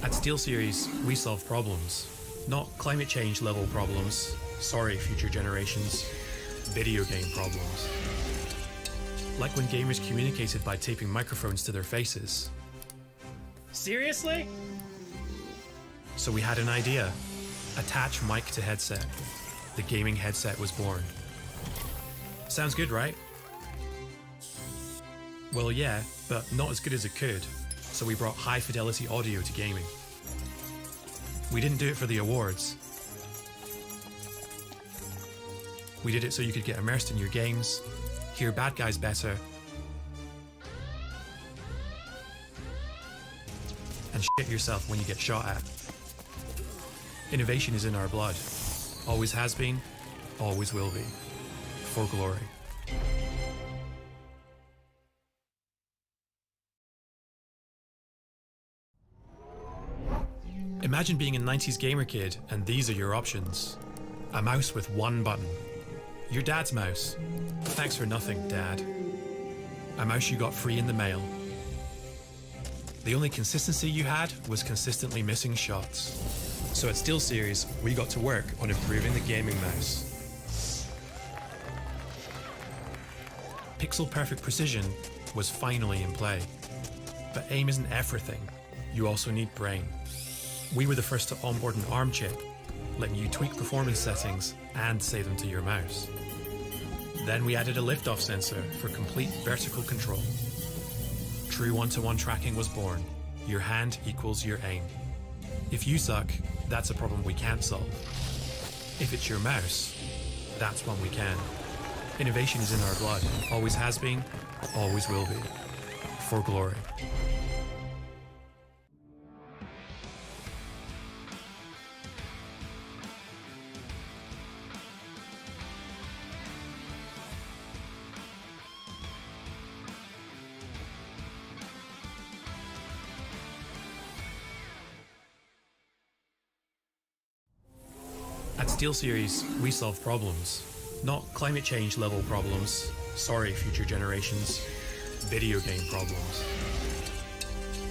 At SteelSeries, we solve problems, not climate change level problems. Sorry, future generations. Video game problems. Like when gamers communicated by taping microphones to their faces. Seriously? So we had an idea. Attach mic to headset. The gaming headset was born. Sounds good, right? Well, yeah, but not as good as it could. So we brought high fidelity audio to gaming. We didn't do it for the awards. We did it so you could get immersed in your games, hear bad guys better, and shit yourself when you get shot at. Innovation is in our blood. Always has been, always will be. For glory. Imagine being a 90s gamer kid and these are your options. A mouse with one button. Your dad's mouse. Thanks for nothing, Dad. A mouse you got free in the mail. The only consistency you had was consistently missing shots. So at SteelSeries, we got to work on improving the gaming mouse. Pixel perfect precision was finally in play. But aim isn't everything. You also need brain. We were the first to onboard an ARM chip, letting you tweak performance settings and save them to your mouse. Then we added a liftoff sensor for complete vertical control. True one-to-one tracking was born. Your hand equals your aim. If you suck, that's a problem we can't solve. If it's your mouse, that's one we can. Innovation is in our blood. Always has been, always will be. For glory. At SteelSeries, we solve problems, not climate change level problems. Sorry, future generations. Video game problems.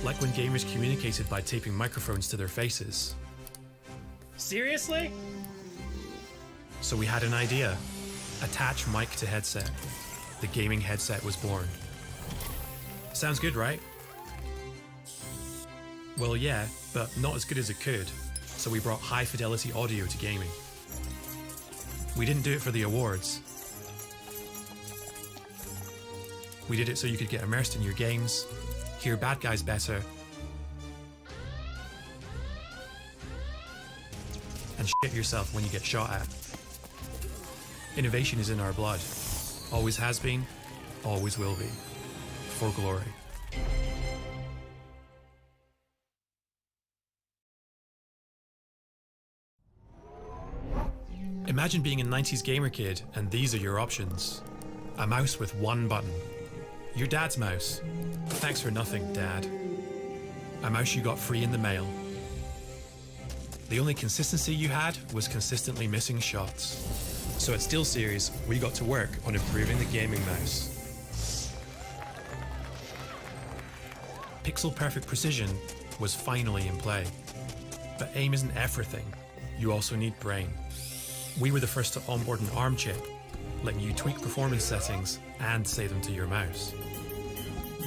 Like when gamers communicated by taping microphones to their faces. Seriously? So we had an idea. Attach mic to headset. The gaming headset was born. Sounds good, right? Well, yeah, but not as good as it could. So we brought high fidelity audio to gaming. We didn't do it for the awards. We did it so you could get immersed in your games, hear bad guys better, and shit yourself when you get shot at. Innovation is in our blood. Always has been, always will be. For glory. Imagine being a 90s gamer kid and these are your options. A mouse with one button. Your dad's mouse. Thanks for nothing, Dad. A mouse you got free in the mail. The only consistency you had was consistently missing shots. So at SteelSeries, we got to work on improving the gaming mouse. Pixel perfect precision was finally in play. But aim isn't everything. You also need brain. We were the first to onboard an ARM chip, letting you tweak performance settings and save them to your mouse.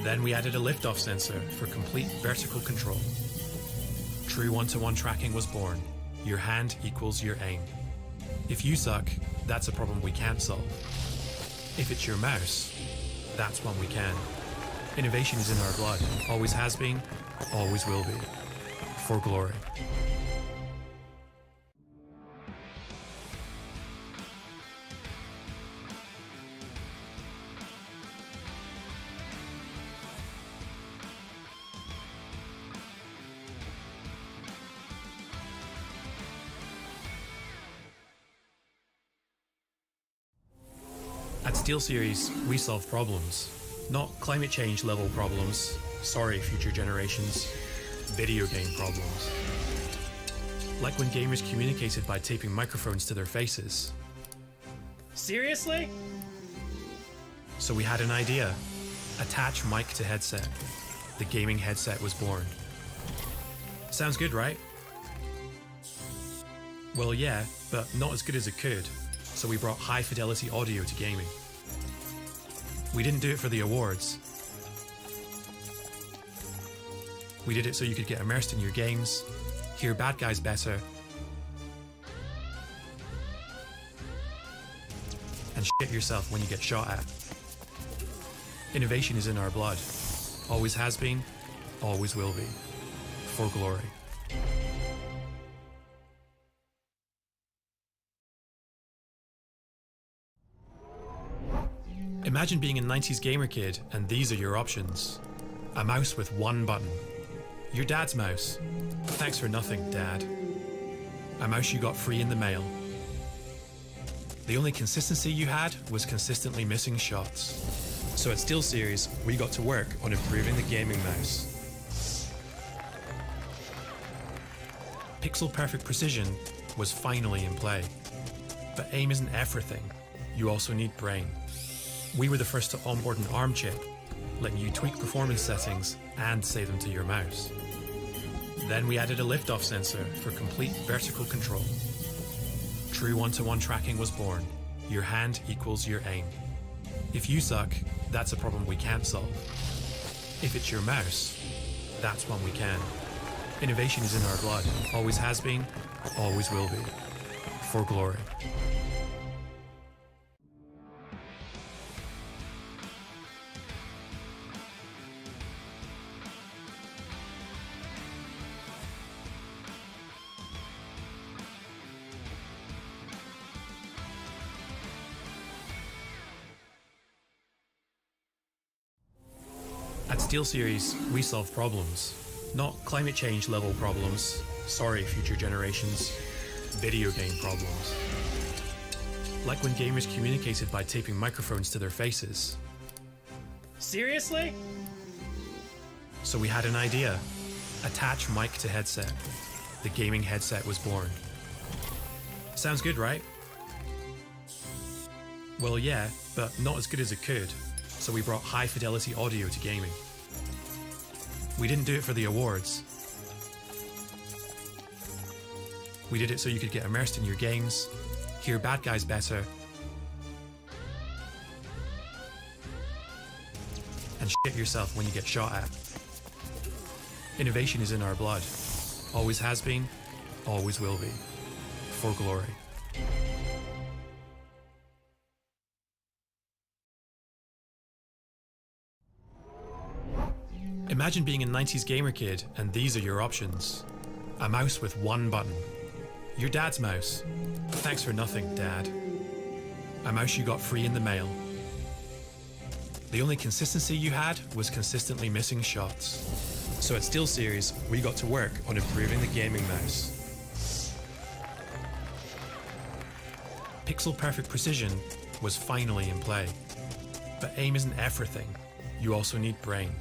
Then we added a liftoff sensor for complete vertical control. True one-to-one tracking was born. Your hand equals your aim. If you suck, that's a problem we can't solve. If it's your mouse, that's one we can. Innovation is in our blood. Always has been, always will be. For glory. At SteelSeries, we solve problems, not climate change level problems. Sorry, future generations. Video game problems. Like when gamers communicated by taping microphones to their faces. Seriously? So we had an idea. Attach mic to headset. The gaming headset was born. Sounds good, right? Well, yeah, but not as good as it could, so we brought high fidelity audio to gaming. We didn't do it for the awards. We did it so you could get immersed in your games, hear bad guys better, and shit yourself when you get shot at. Innovation is in our blood. Always has been, always will be. For glory. Imagine being a 90s gamer kid and these are your options. A mouse with one button. Your dad's mouse. Thanks for nothing, Dad. A mouse you got free in the mail. The only consistency you had was consistently missing shots. So at SteelSeries, we got to work on improving the gaming mouse. Pixel perfect precision was finally in play. But aim isn't everything. You also need brain. We were the first to onboard an ARM chip, letting you tweak performance settings and save them to your mouse. Then we added a liftoff sensor for complete vertical control. True one-to-one tracking was born. Your hand equals your aim. If you suck, that's a problem we can't solve. If it's your mouse, that's one we can. Innovation is in our blood. Always has been, always will be. For glory. At SteelSeries, we solve problems, not climate change level problems, sorry future generations, video game problems. Like when gamers communicated by taping microphones to their faces. Seriously? So we had an idea, attach mic to headset. The gaming headset was born. Sounds good, right? Well, yeah, but not as good as it could, so we brought high fidelity audio to gaming. We didn't do it for the awards. We did it so you could get immersed in your games, hear bad guys better, and shit yourself when you get shot at. Innovation is in our blood. Always has been, always will be. For glory. Imagine being a 90s gamer kid and these are your options. A mouse with one button. Your dad's mouse. Thanks for nothing, Dad. A mouse you got free in the mail. The only consistency you had was consistently missing shots. So at SteelSeries, we got to work on improving the gaming mouse. Pixel perfect precision was finally in play. But aim isn't everything. You also need brain.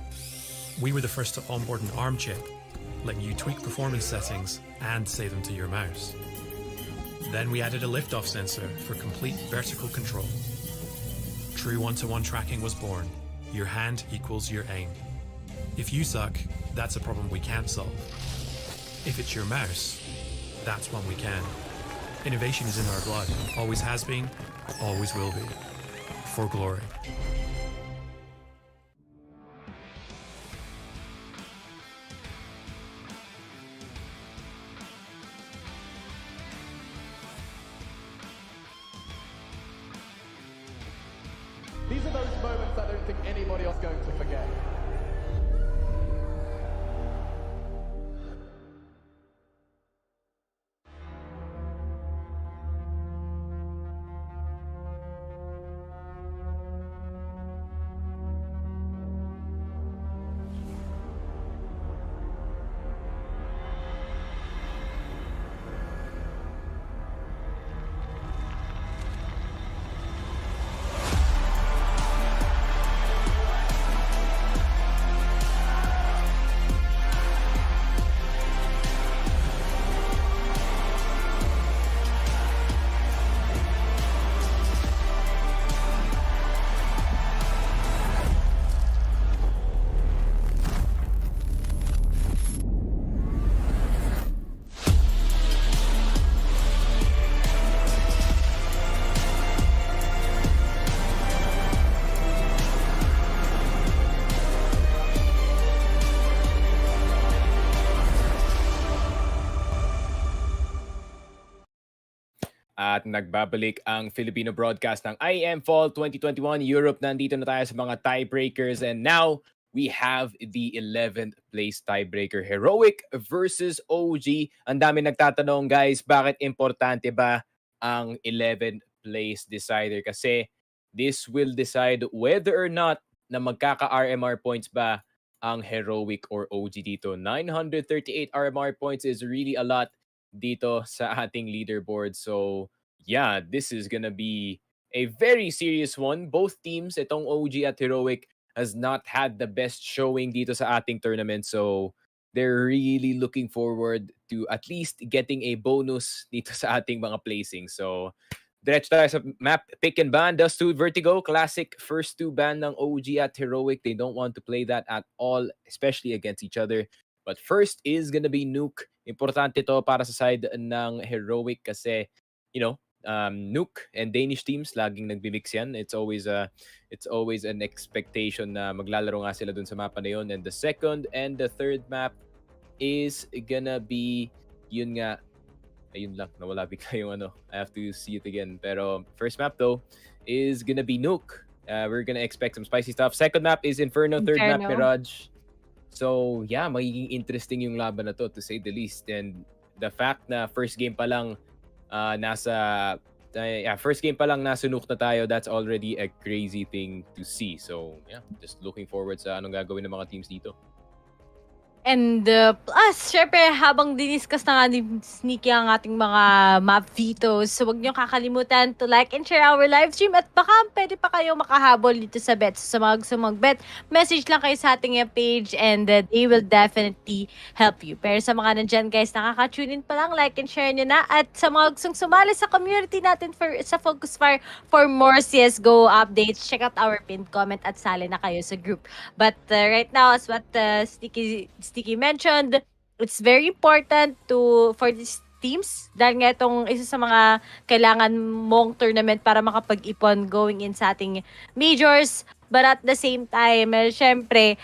We were the first to onboard an ARM chip, letting you tweak performance settings and save them to your mouse. Then we added a liftoff sensor for complete vertical control. True one-to-one tracking was born. Your hand equals your aim. If you suck, that's a problem we can't solve. If it's your mouse, that's one we can. Innovation is in our blood. Always has been, always will be. For glory. These are those moments I don't think anybody else is going to forget. At nagbabalik ang Filipino broadcast ng IEM Fall 2021 Europe. Nandito na tayo sa mga tiebreakers and now we have the 11th place tiebreaker, Heroic versus OG. Ang dami nagtatanong guys, bakit importante ba ang 11th place decider? Kasi this will decide whether or not na magkaka-RMR points ba ang Heroic or OG dito. 938 RMR points is really a lot dito sa ating leaderboard. So, yeah, this is gonna be a very serious one. Both teams, itong OG at Heroic, has not had the best showing dito sa ating tournament. So, they're really looking forward to at least getting a bonus dito sa ating mga placings. So, diretso tayo sa map. Pick and ban, Dust 2, Vertigo. Classic first 2 ban ng OG at Heroic. They don't want to play that at all, especially against each other. But first is gonna be Nuke. Importante to para sa side ng Heroic kasi, Nuke and Danish teams, laging nagbimix yan. It's always an expectation na maglalaro nga sila dun sa mapa na yun. And the second and the third map is gonna be, yun nga, ayun lang, nawala bigla yung I have to see it again. Pero first map though is gonna be Nuke. We're gonna expect some spicy stuff. Second map is Inferno. Third map, Mirage. So, yeah, magiging interesting yung laban na to say the least. And the fact na first game pa lang nasa Nuke na tayo, that's already a crazy thing to see. So, yeah, just looking forward sa anong gagawin ng mga teams dito. And plus, syempre, habang diniscuss na nga ni Sneaky ang ating mga map vetoes, so huwag niyo kakalimutan to like and share our live stream at baka pwede pa kayo makahabol dito sa bets. Sa mga gusto mag-bet, message lang kayo sa ating page and they will definitely help you. Pero sa mga nandyan guys, nakaka-tune in pa lang, like and share nyo na. At sa mga gustong sumali sa community natin sa Focus Fire for more CSGO updates, check out our pinned comment at sali na kayo sa group. But right now, as what Sticky mentioned, it's very important for these teams dahil nga itong isa sa mga kailangan mong tournament para makapag-ipon going in sa ating majors. But at the same time, syempre,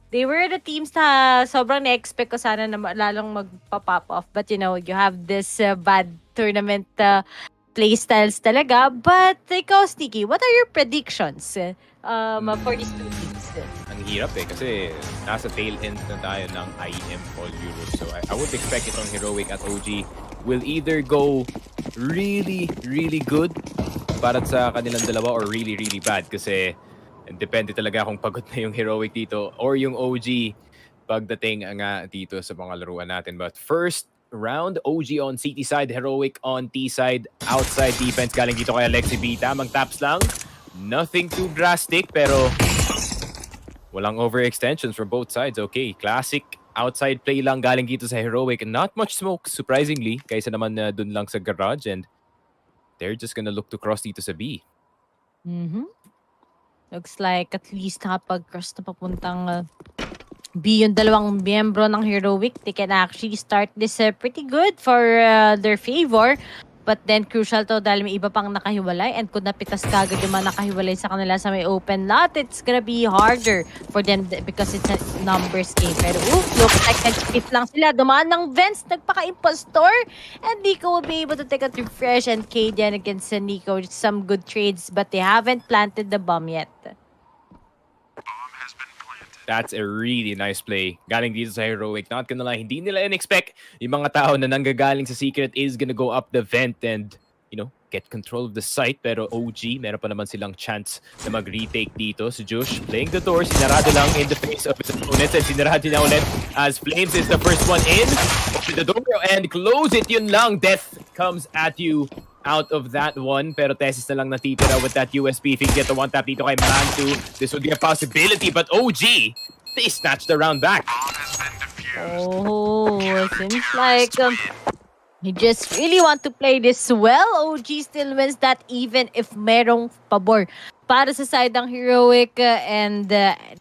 they were the teams na sobrang na-expect ko sana na lalong magpa-pop off. But you have this bad tournament playstyles talaga. But ikaw, Sticky, what are your predictions for these two teams? Ang hirap kasi nasa tail end na tayo ng IEM Fall Europe. So I would expect itong Heroic at OG will either go really, really good para sa kanilang dalawa or really, really bad kasi depende talaga kung pagod na yung Heroic dito or yung OG pagdating nga dito sa mga laruan natin. But first round, OG on CT side, Heroic on T side, outside defense galing dito kay Alexi B. Tamang taps lang. Nothing too drastic pero walang overextensions from both sides. Okay, classic outside play lang galing dito sa Heroic. Not much smoke, surprisingly, kaysa naman dun lang sa garage. And they're just gonna look to cross dito sa B. Looks like at least nakapag-cross na papuntang B yung dalawang miyembro ng Heroic. They can actually start this pretty good for their favor. But then, crucial to dahil may iba pang nakahiwalay. And kung napitas kagad yung mga nakahiwalay sa kanila sa may open lot, it's gonna be harder for them because it's a numbers game. Pero looks like nag-skip lang sila. Dumaan ng Vents, nagpaka-impostor. And Nico will be able to take a refresh. And Kadian against Nico, some good trades. But they haven't planted the bomb yet. That's a really nice play. Galing dito sa Heroic. Not gonna lie, hindi nila in-expect yung mga tao na nanggagaling sa Secret is gonna go up the vent and, get control of the site. Pero OG, meron pa naman silang chance na mag-retake dito. Si Josh playing the door. Sinarado lang in the face of his opponents. And sinarado niya ulit as Flames is the first one in. Open the door and close it. Yun lang. Death comes at you out of that one. Pero Tesis na lang natitira with that USP. If he can get the one tap dito kay Mantu, this would be a possibility. But OG, they snatched the round back. Oh, seems like you just really want to play this well. OG still wins that even if merong pabor para sa side ng Heroic. And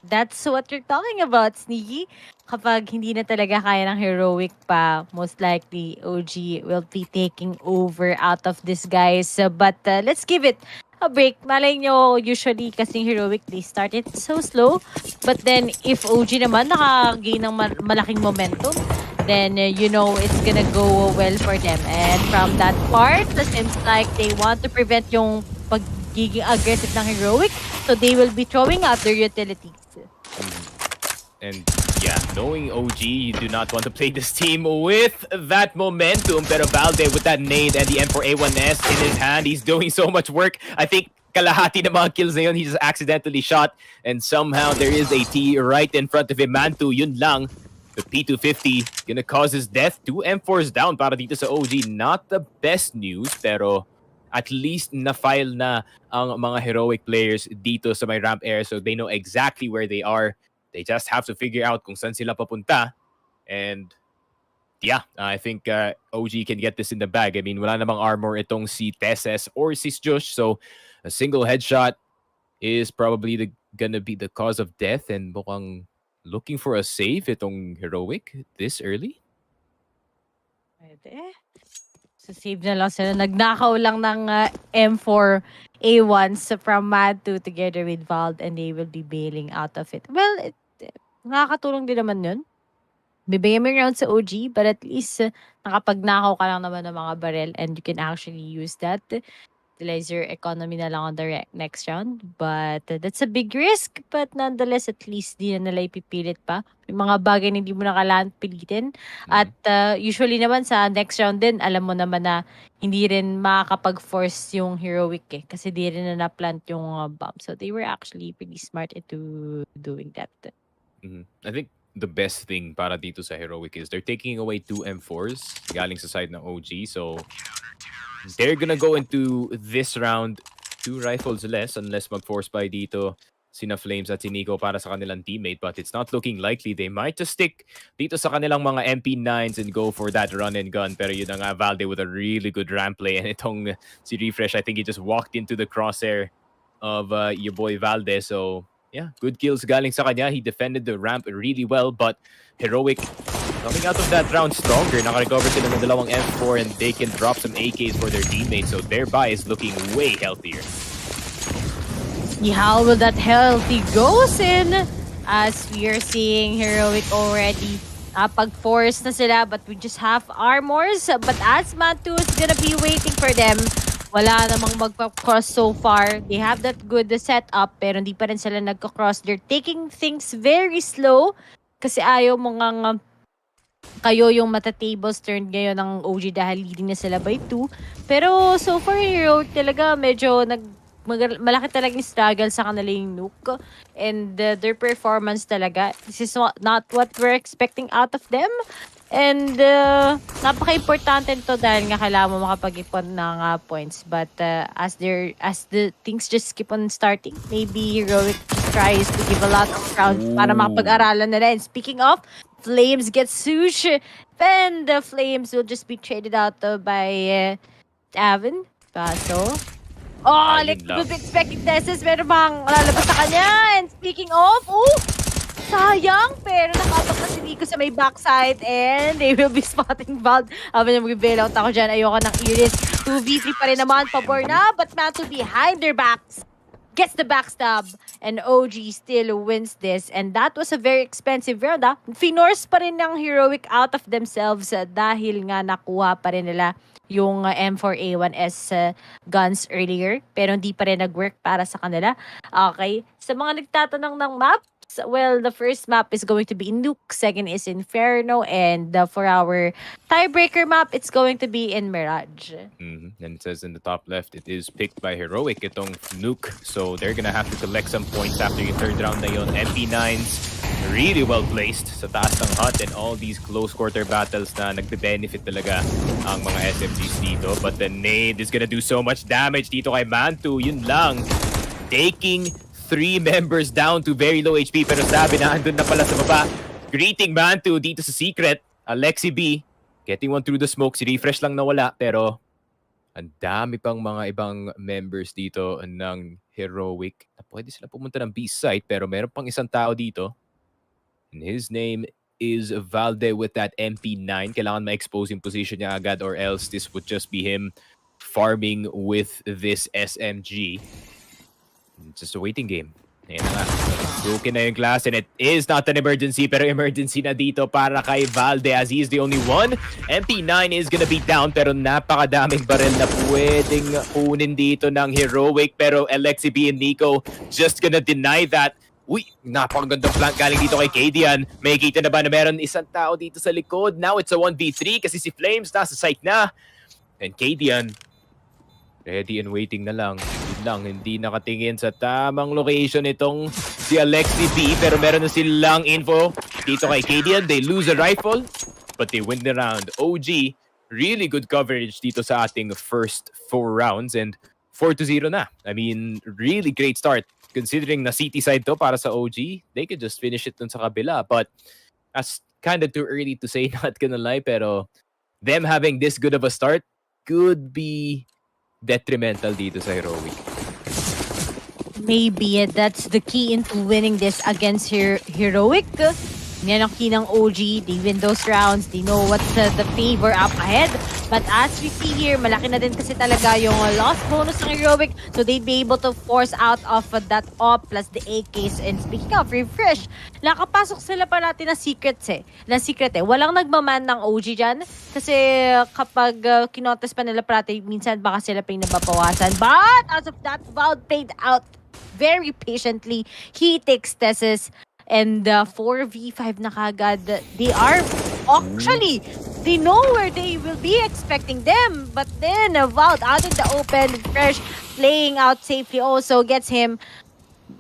that's what you're talking about, Sneaky. Kapag hindi na talaga kaya ng Heroic pa, most likely OG will be taking over out of this, guys. But let's give it a break. Malay nyo, usually kasing Heroic, they started so slow. But then, if OG naman nakagain ng malaking momentum, then it's gonna go well for them. And from that part, it seems like they want to prevent yung pagiging aggressive ng Heroic, so they will be throwing out their utilities. And yeah, knowing OG, you do not want to play this team with that momentum. Pero Valde with that nade and the M4A1S in his hand, he's doing so much work. I think kalahati na mga kills na yun, he just accidentally shot. And somehow there is a T right in front of him. Mantu, yun lang. The P250 gonna cause his death. 2 M4s down para dito sa OG. Not the best news, pero at least na-file na ang mga Heroic players dito sa may ramp air, so they know exactly where they are. They just have to figure out kung saan sila papunta. And yeah, I think OG can get this in the bag. I mean, wala namang armor itong si Tesses or si Josh, so a single headshot is probably gonna be the cause of death, and mukhang looking for a save itong Heroic this early. Pwede. So save na lang sila. Nagnakaw lang ng M4 A1s from Mad2 together with Vald, and they will be bailing out of it. Well, nakakatulong din naman yun. Bibigyan mo yung round sa OG, but at least nakapagnakaw ka lang naman ng mga barrel, and you can actually use that. Utilize your economy na lang on the next round. But that's a big risk. But nonetheless, at least di na nila ipipilit pa. Yung mga bagay na hindi mo na kailangan pilitin. At usually naman sa next round din, alam mo naman na hindi rin makakapag-force yung Heroic kasi di rin na na-plant yung bomb. So they were actually pretty smart into doing that. I think the best thing para dito sa Heroic is they're taking away 2 M4s galing sa side ng OG. So they're gonna go into this round 2 rifles less unless mag-force by dito sina Flames at si Nico para sa kanilang teammate, but it's not looking likely. They might just stick dito sa kanilang mga MP9s and go for that run and gun. Pero yun na nga, Valde with a really good ramp play, and itong si Refresh, I think he just walked into the crosshair of your boy Valde. So yeah, good kills galing sa kanya. He defended the ramp really well, but Heroic coming out of that round stronger. Naka-recover sila ng dalawang M4, and they can drop some AKs for their teammates. So their buy is looking way healthier. See how will that healthy goes in, as we are seeing Heroic already pag-force na sila, but we just have armors. But as Matu is gonna be waiting for them, wala namang magpa-cross so far. They have that good setup, pero hindi pa rin sila nagka-cross. They're taking things very slow kasi ayaw mga kayo yung mata-tables turned ngayon ng OG dahil leading na sila by 2. Pero so far, Heroic talaga medyo malaki talagang struggle sa kanila yung nuke. And their performance talaga, this is not what we're expecting out of them. And napaka-importante nito dahil nga kailangan mo makapag-ipon ng points. But as the things just keep on starting, maybe Heroic tries to give a lot of rounds para makapag-aralan nila. And speaking of, Flames get sush, then the Flames will just be traded out by Avon. Paso. Oh, like, we'll be expecting Tesses, pero bang lalabas sa kanya. And speaking of, sayang, pero nakapak na si Nico sa may backside, and they will be spotting Vald. Habang mag-bail out ako dyan, ayoko ng Iris. 2v3 pa rin naman, pabor na, but Matu behind their backs gets the backstab, and OG still wins this. And that was a very expensive round. Finorce pa rin ng Heroic out of themselves dahil nga nakuha pa rin nila yung M4A1S guns earlier, pero hindi pa rin nag-work para sa kanila. Okay, sa mga nagtatanong ng maps, well, the first map is going to be in Nuke, second is Inferno, and for our tiebreaker map, it's going to be in Mirage. And it says in the top left, it is picked by Heroic, itong Nuke. So they're gonna have to collect some points after yung third round na yun. MP9s, really well placed sa taas ng hut, and all these close quarter battles na nagbe-benefit talaga ang mga SMGs dito. But the nade is gonna do so much damage dito kay Mantu. Yun lang. Taking 3 members down to very low HP, pero sabi na andun na pala sa baba. Greeting Mantu dito sa secret. Alexi B getting one through the smoke. Si Refresh lang nawala, pero ang dami pang mga ibang members dito ng Heroic na pwede sila pumunta ng B site, pero meron pang isang tao dito. And his name is Valde with that MP9. Kailangan ma-expose yung position niya agad, or else this would just be him farming with this SMG. It's just a waiting game. Ayan na nga. Rookie na yung class and it is not an emergency pero emergency na dito para kay Valde as he is the only one. MP9 is gonna be down pero napakadaming baril na pwedeng kunin dito ng Heroic pero Alexi B and Nico just gonna deny that. Uy, napakagandang flank galing dito kay Kadian. May kita na ba na meron isang tao dito sa likod? Now it's a 1v3 kasi si Flames nasa site na. And Kadian ready and waiting na lang. Yun lang, hindi nakatingin sa tamang location itong si Alexi B. Pero meron na silang info dito kay Kadian. They lose a rifle, but they win the round. OG, really good coverage dito sa ating first 4 rounds. And 4-0 na. I mean, really great start. Considering na city side to para sa OG, they could just finish it dun sa kabila. But that's kind of too early to say, not gonna lie. Pero them having this good of a start could be detrimental dito sa Heroic. Maybe that's the key into winning this against Heroic. Yan ang key ng OG. They win those rounds. They know what's the favor up ahead. But as we see here, malaki na din kasi talaga yung lost bonus ng Heroic. So they'd be able to force out of that op plus the AKs. And speaking of refresh, nakapasok sila parati na secret eh. Walang nagmaman ng OG dyan. Kasi kapag kinontest pa nila parati, minsan baka sila pa yung nababawasan. But as of that, Valve played out very patiently. He takes Tesses. And 4v5 na kagad. They are actually, they know where they will be expecting them. But then Vault out in the open, Fresh playing out safely also gets him.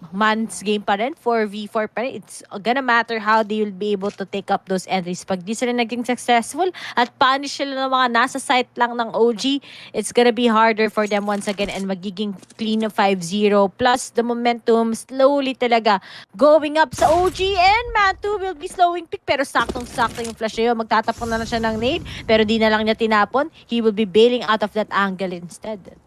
Man's game pa rin, 4v4 pa rin. It's gonna matter how they will be able to take up those entries. Pag di sila naging successful at punish sila ng mga nasa site lang ng OG, it's gonna be harder for them once again and magiging clean of 5-0. Plus, the momentum slowly talaga going up sa OG and Mantu will be slowing pick pero saktong-sakto yung flash yun. Magtatapon na lang siya ng nade pero di na lang niya tinapon. He will be bailing out of that angle instead.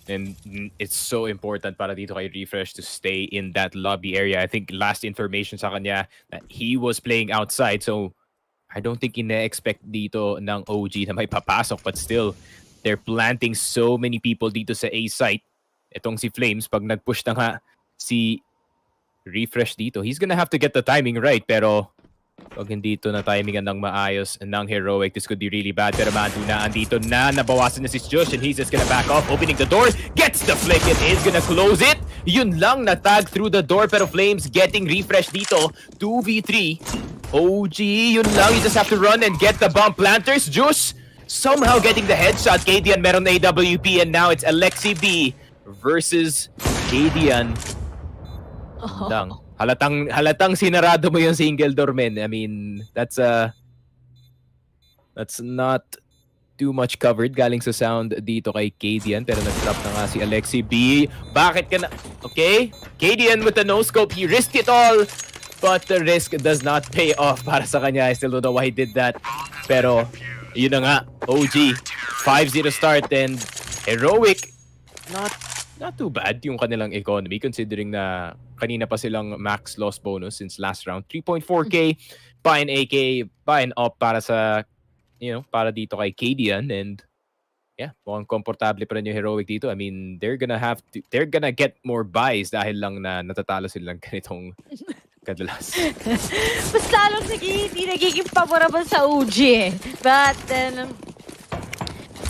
And it's so important para dito kay Refresh to stay in that lobby area. I think last information sa kanya that he was playing outside. So I don't think ina-expect dito ng OG na may papasok. But still, they're planting so many people dito sa A site. Itong si Flames, pag nag-push na nga si Refresh dito, he's gonna have to get the timing right. Pero pag hindi ito na timingan ng maayos ng Heroic, this could be really bad. Pero Mandu na andito na, nabawasan na si Josh and he's just gonna back off, opening the door, gets the flick and is gonna close it. Yun lang, na-tag through the door pero Flames getting Refresh dito. 2v3. OG, yun lang, you just have to run and get the bomb planters. Josh somehow getting the headshot. Kadian meron na AWP and now it's Alexi B versus Kadian. Lang. Halatang sinarado mo yung single door, men. I mean, that's not too much covered galing sa sound dito kay Kadian. Pero nag-drop na nga si Alexi B. Bakit ka na... Okay, Kadian with the no-scope. He risked it all. But the risk does not pay off para sa kanya. I still don't know why he did that. Pero, yun na nga. OG, 5-0 start and Heroic. Not too bad yung kanilang economy considering na kanina pa silang max loss bonus since last round. 3.4k, buy an AK, buy an op para sa, para dito kay Kadian. And yeah, mukhang komportable pa rin yung Heroic dito. I mean, they're gonna get more buys dahil lang na natatalo silang ganitong kadalas. Mas lalong hindi nagiging favorable sa OG. But then,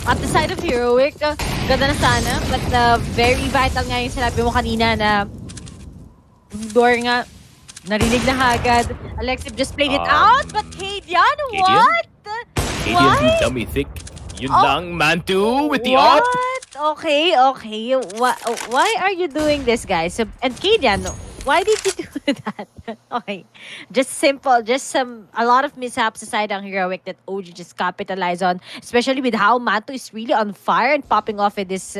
at the side of Heroic, ganda na sana. But very vital nga yung sinabi mo kanina na door nga, narinig na agad. Alexi just played it out, but Kadian, what? Kadian too dummy thick. Yun lang, Mantu with the op. Okay. Why are you doing this, guys? And Kadian, why did you do that? Okay. Just simple. Just a lot of mishaps aside on Heroic that OG just capitalized on. Especially with how Mantu is really on fire and popping off with this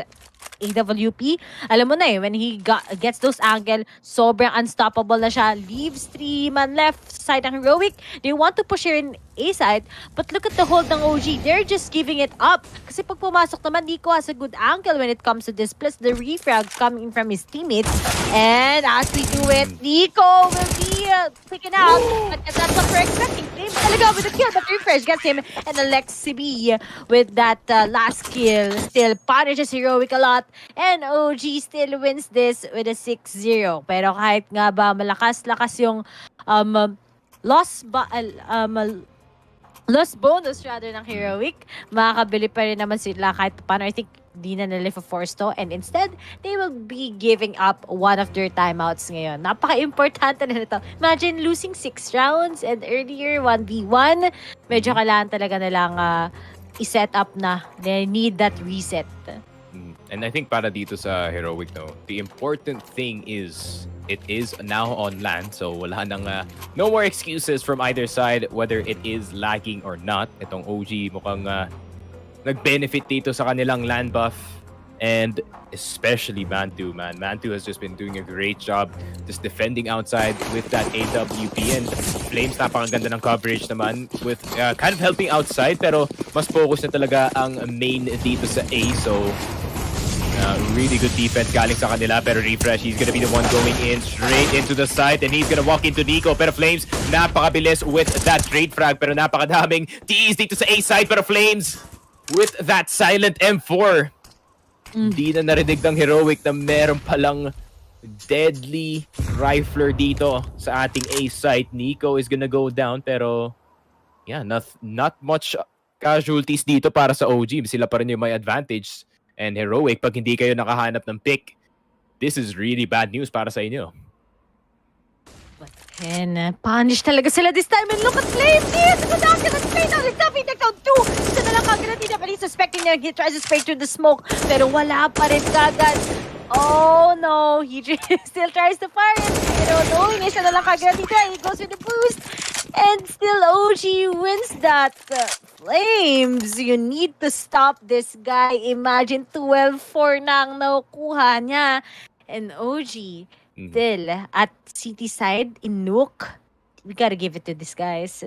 AWP. Alam mo na when he gets those angle, sobrang unstoppable na siya. Leaves 3-man left side ng Heroic. They want to push here in A side, but look at the hold ng OG. They're just giving it up. Kasi pag pumasok naman, Nico has a good angle when it comes to this. Plus the refrag coming from his teammates. And as we do it, Nico will be taken out. But that's what we're expecting. Flames talaga with the kill, but refresh gets him. And Alexi B with that last kill still punishes Heroic a lot. shot, and OG still wins this with a 6-0. Pero kahit nga ba malakas-lakas yung um, loss loss bonus rather ng Heroic, makakabili pa rin naman sila kahit paano. I think di na nila force to, and instead they will be giving up one of their timeouts ngayon. Napaka-importante na nito. Imagine losing 6 rounds and earlier 1v1. Medyo kailangan talaga nilang i-set up na. They need that reset. And I think para dito sa Heroic, no, the important thing is it is now on land, so wala nang no more excuses from either side whether it is lagging or not. Itong OG mukhang nag-benefit dito sa kanilang land buff, and especially Mantu, man. Mantu has just been doing a great job just defending outside with that AWP, and Flames napakaganda ng coverage naman with kind of helping outside, pero mas focus na talaga ang main dito sa A, so really good defense galing sa kanila, pero Refresh, he's gonna be the one going in straight into the site, and he's gonna walk into Nico, pero Flames napakabilis with that trade frag, pero napakadaming TEs dito sa A side, pero Flames with that silent M4. Hindi na narinig ng Heroic na meron palang deadly rifler dito sa ating A site. Nico is gonna go down, pero yeah, not much casualties dito para sa OG. Sila pa rin yung may advantage. And Heroic, pag hindi kayo nakahanap ng pick, this is really bad news para sa inyo. And punish talaga sila this time. And look at Flames! Yes! Madami na spray now! Nagsabi, take down 2! Isa na lang kagad natin na suspecting na he tries to spray through the smoke. Pero wala pa rin kagad. Oh no! He still tries to fire it. Pero no, isa na lang kagad dito. He goes with the boost. And still OG wins that. Flames, you need to stop this guy. Imagine 12-4 na ang nakukuha niya. And OG, still at city side in Nuke. We gotta give it to these guys.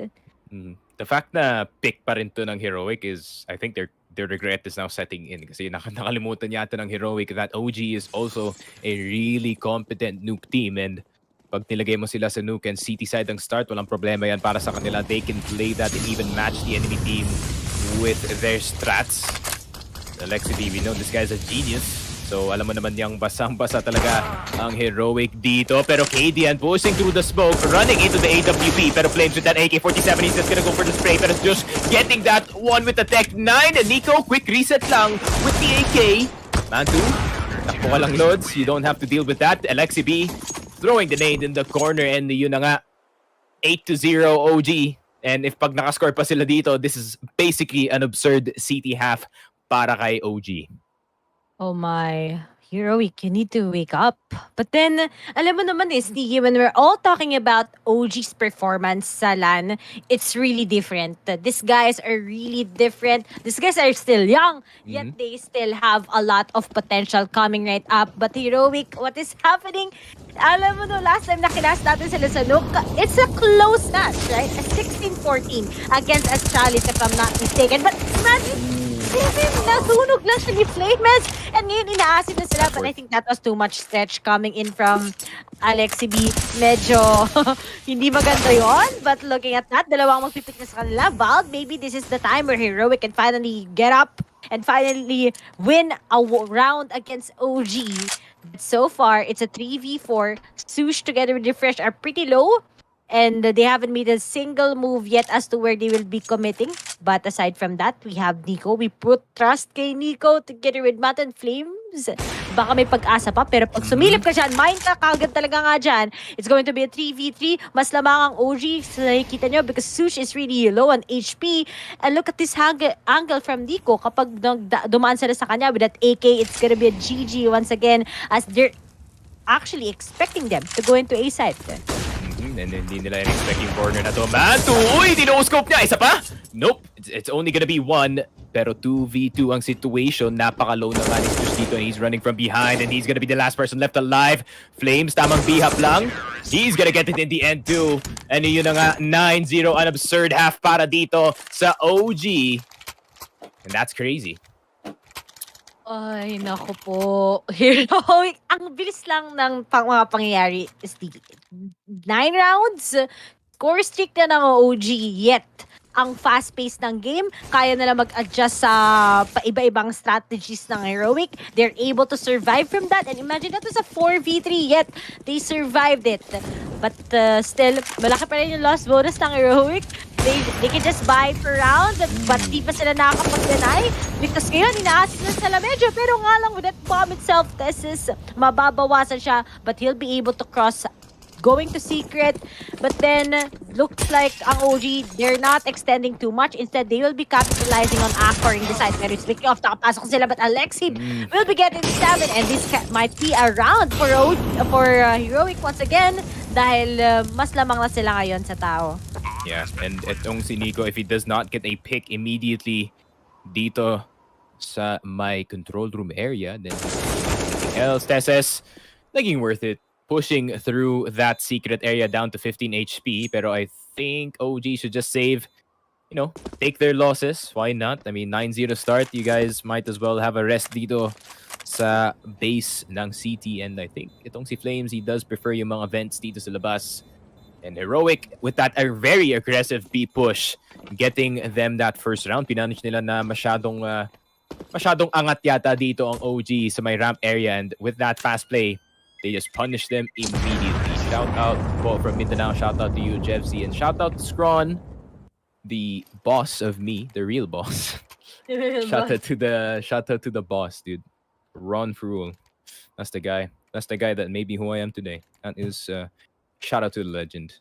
The fact na pick pa rin to ng Heroic is, I think their regret is now setting in, kasi nakalimutan yata ng Heroic that OG is also a really competent Nuke team, and pag nilagay mo sila sa Nuke and city side ang start, walang problema yan para sa kanila. They can play that and even match the enemy team with their strats. Alexi D, we know this guy's a genius. So alam mo naman yung basang-basa talaga ang Heroic dito. Pero KDN pushing through the smoke, running into the AWP. Pero Flames with that AK-47, he's just gonna go for the spray. Pero just getting that one with the Tech 9. And Nico, quick reset lang with the AK. Mantu, takbo ka lang loads. You don't have to deal with that. Alexi B throwing the nade in the corner, and yun na nga, 8-0 OG. And if pag nakascore pa sila dito, this is basically an absurd CT half para kay OG. Oh my, Heroic, you need to wake up. But then, alam mo naman Sneaky, when we're all talking about OG's performance sa LAN, it's really different. These guys are really different. These guys are still young, yet they still have a lot of potential coming right up. But Heroic, what is happening? Alam mo no, last time na kinas natin sila sa Nuke, it's a close match, right? A 16-14 against Astralis, if I'm not mistaken. But imagine, nasunog lang siya ni Flames, and ngayon inaasin na sila, but I think that was too much stretch coming in from Alexi B. Medyo hindi maganda yon, but looking at that, dalawang magpipick na sa kanila. Valve, maybe this is the time where Heroic can finally get up and finally win a round against OG. But so far, it's a 3v4. Sush together with Refresh are pretty low, and they haven't made a single move yet as to where they will be committing. But aside from that, we have Nico. We put trust kay Nico together with Matt and Flames. Baka may pag-asa pa, pero pag sumilip ka dyan, mind ka kagad talaga nga dyan. It's going to be a 3v3. Mas lamang ang OG sa nakikita nyo, because Sush is really low on HP. And look at this angle from Nico. Kapag dumaan sila sa kanya with that AK, it's gonna be a GG once again, as they're actually expecting them to go into A side. And hindi nila expecting corner na to. Mantu! Uy! Dino-scope niya! Isa pa? Nope. It's only gonna be one. Pero 2v2 ang situation. Napaka-low na nga ni Stush dito. And he's running from behind. And he's gonna be the last person left alive. Flames, tamang bihap lang. He's gonna get it in the end too. And yun na nga, 9-0. An absurd half para dito sa OG. And that's crazy. Ay, naku po. Heroic. Ang bilis lang ng mga pangyayari. 9 rounds. Score streak na ng OG. Yet, ang fast pace ng game. Kaya nila mag-adjust sa iba-ibang strategies ng Heroic. They're able to survive from that. And imagine that was a 4v3 yet they survived it. But still, malaki pa rin yung loss bonus ng Heroic. They can just buy per round, but di pa sila nakakapag-deny because ngayon, ina-assist na sila medyo, pero nga lang with that bomb itself, Tessis, mababawasan siya, but he'll be able to cross going to secret, but then looks like ang OG, they're not extending too much. Instead, they will be capitalizing on acquiring the side. Pero speaking of, nakapasok sila, but Alexi will be getting 7, and this might be a round for Heroic once again dahil mas lamang na sila ngayon sa tao. Yeah, and itong si Nico, if he does not get a pick immediately dito sa my control room area, then anything else, Tesses, naging worth it. Pushing through that secret area down to 15 HP, pero I think OG should just save, you know, take their losses. Why not? I mean, 9-0 start, you guys might as well have a rest dito sa base ng CT, and I think itong si Flames, he does prefer yung mga vents dito sa labas. And Heroic, with that a very aggressive B push, getting them that first round. Pinanage nila na masyadong angat yata dito ang OG sa may ramp area, and with that fast play, they just punish them immediately. Shout out po from Mindanao, shout out to you, Jevsy, and shout out to Scron, the boss of me, the real boss. Shout out to the boss, dude. Ron Fruel. That's the guy. That's the guy that made me who I am today. That is shout out to the legend.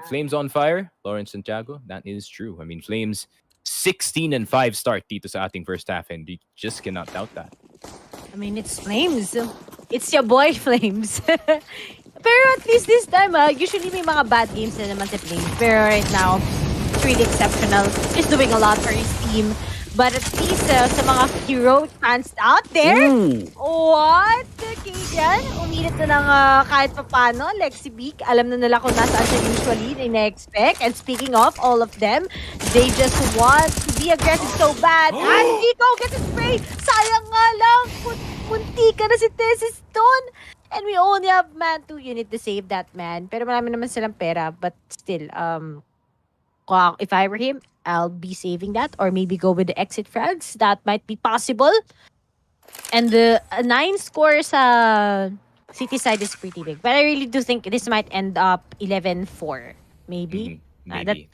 Flames on fire, Lawrence Santiago. That is true. I mean, Flames 16-5 start dito sa ating first half, and you just cannot doubt that. I mean, it's Flames. It's your boy, Flames. Pero at least this time, usually may mga bad games na naman si Flames. Pero right now, it's really exceptional. He's doing a lot for his team. But at least sa mga Heroic fans out there, what? Kaya umilit na ng kahit papano, Lexi Beak, alam na nila kung nasaan siya usually, ina-expect. And speaking of all of them, they just want to be aggressive so bad. And Nico gets a spray! Sayang nga lang! Munti ka na si Tessis doon! And we only have man 2 unit to save that man. Pero marami naman silang pera. But still, if I were him, I'll be saving that, or maybe go with the exit frags. That might be possible. And the 9 score sa City side is pretty big. But I really do think this might end up 11-4. Maybe. Maybe.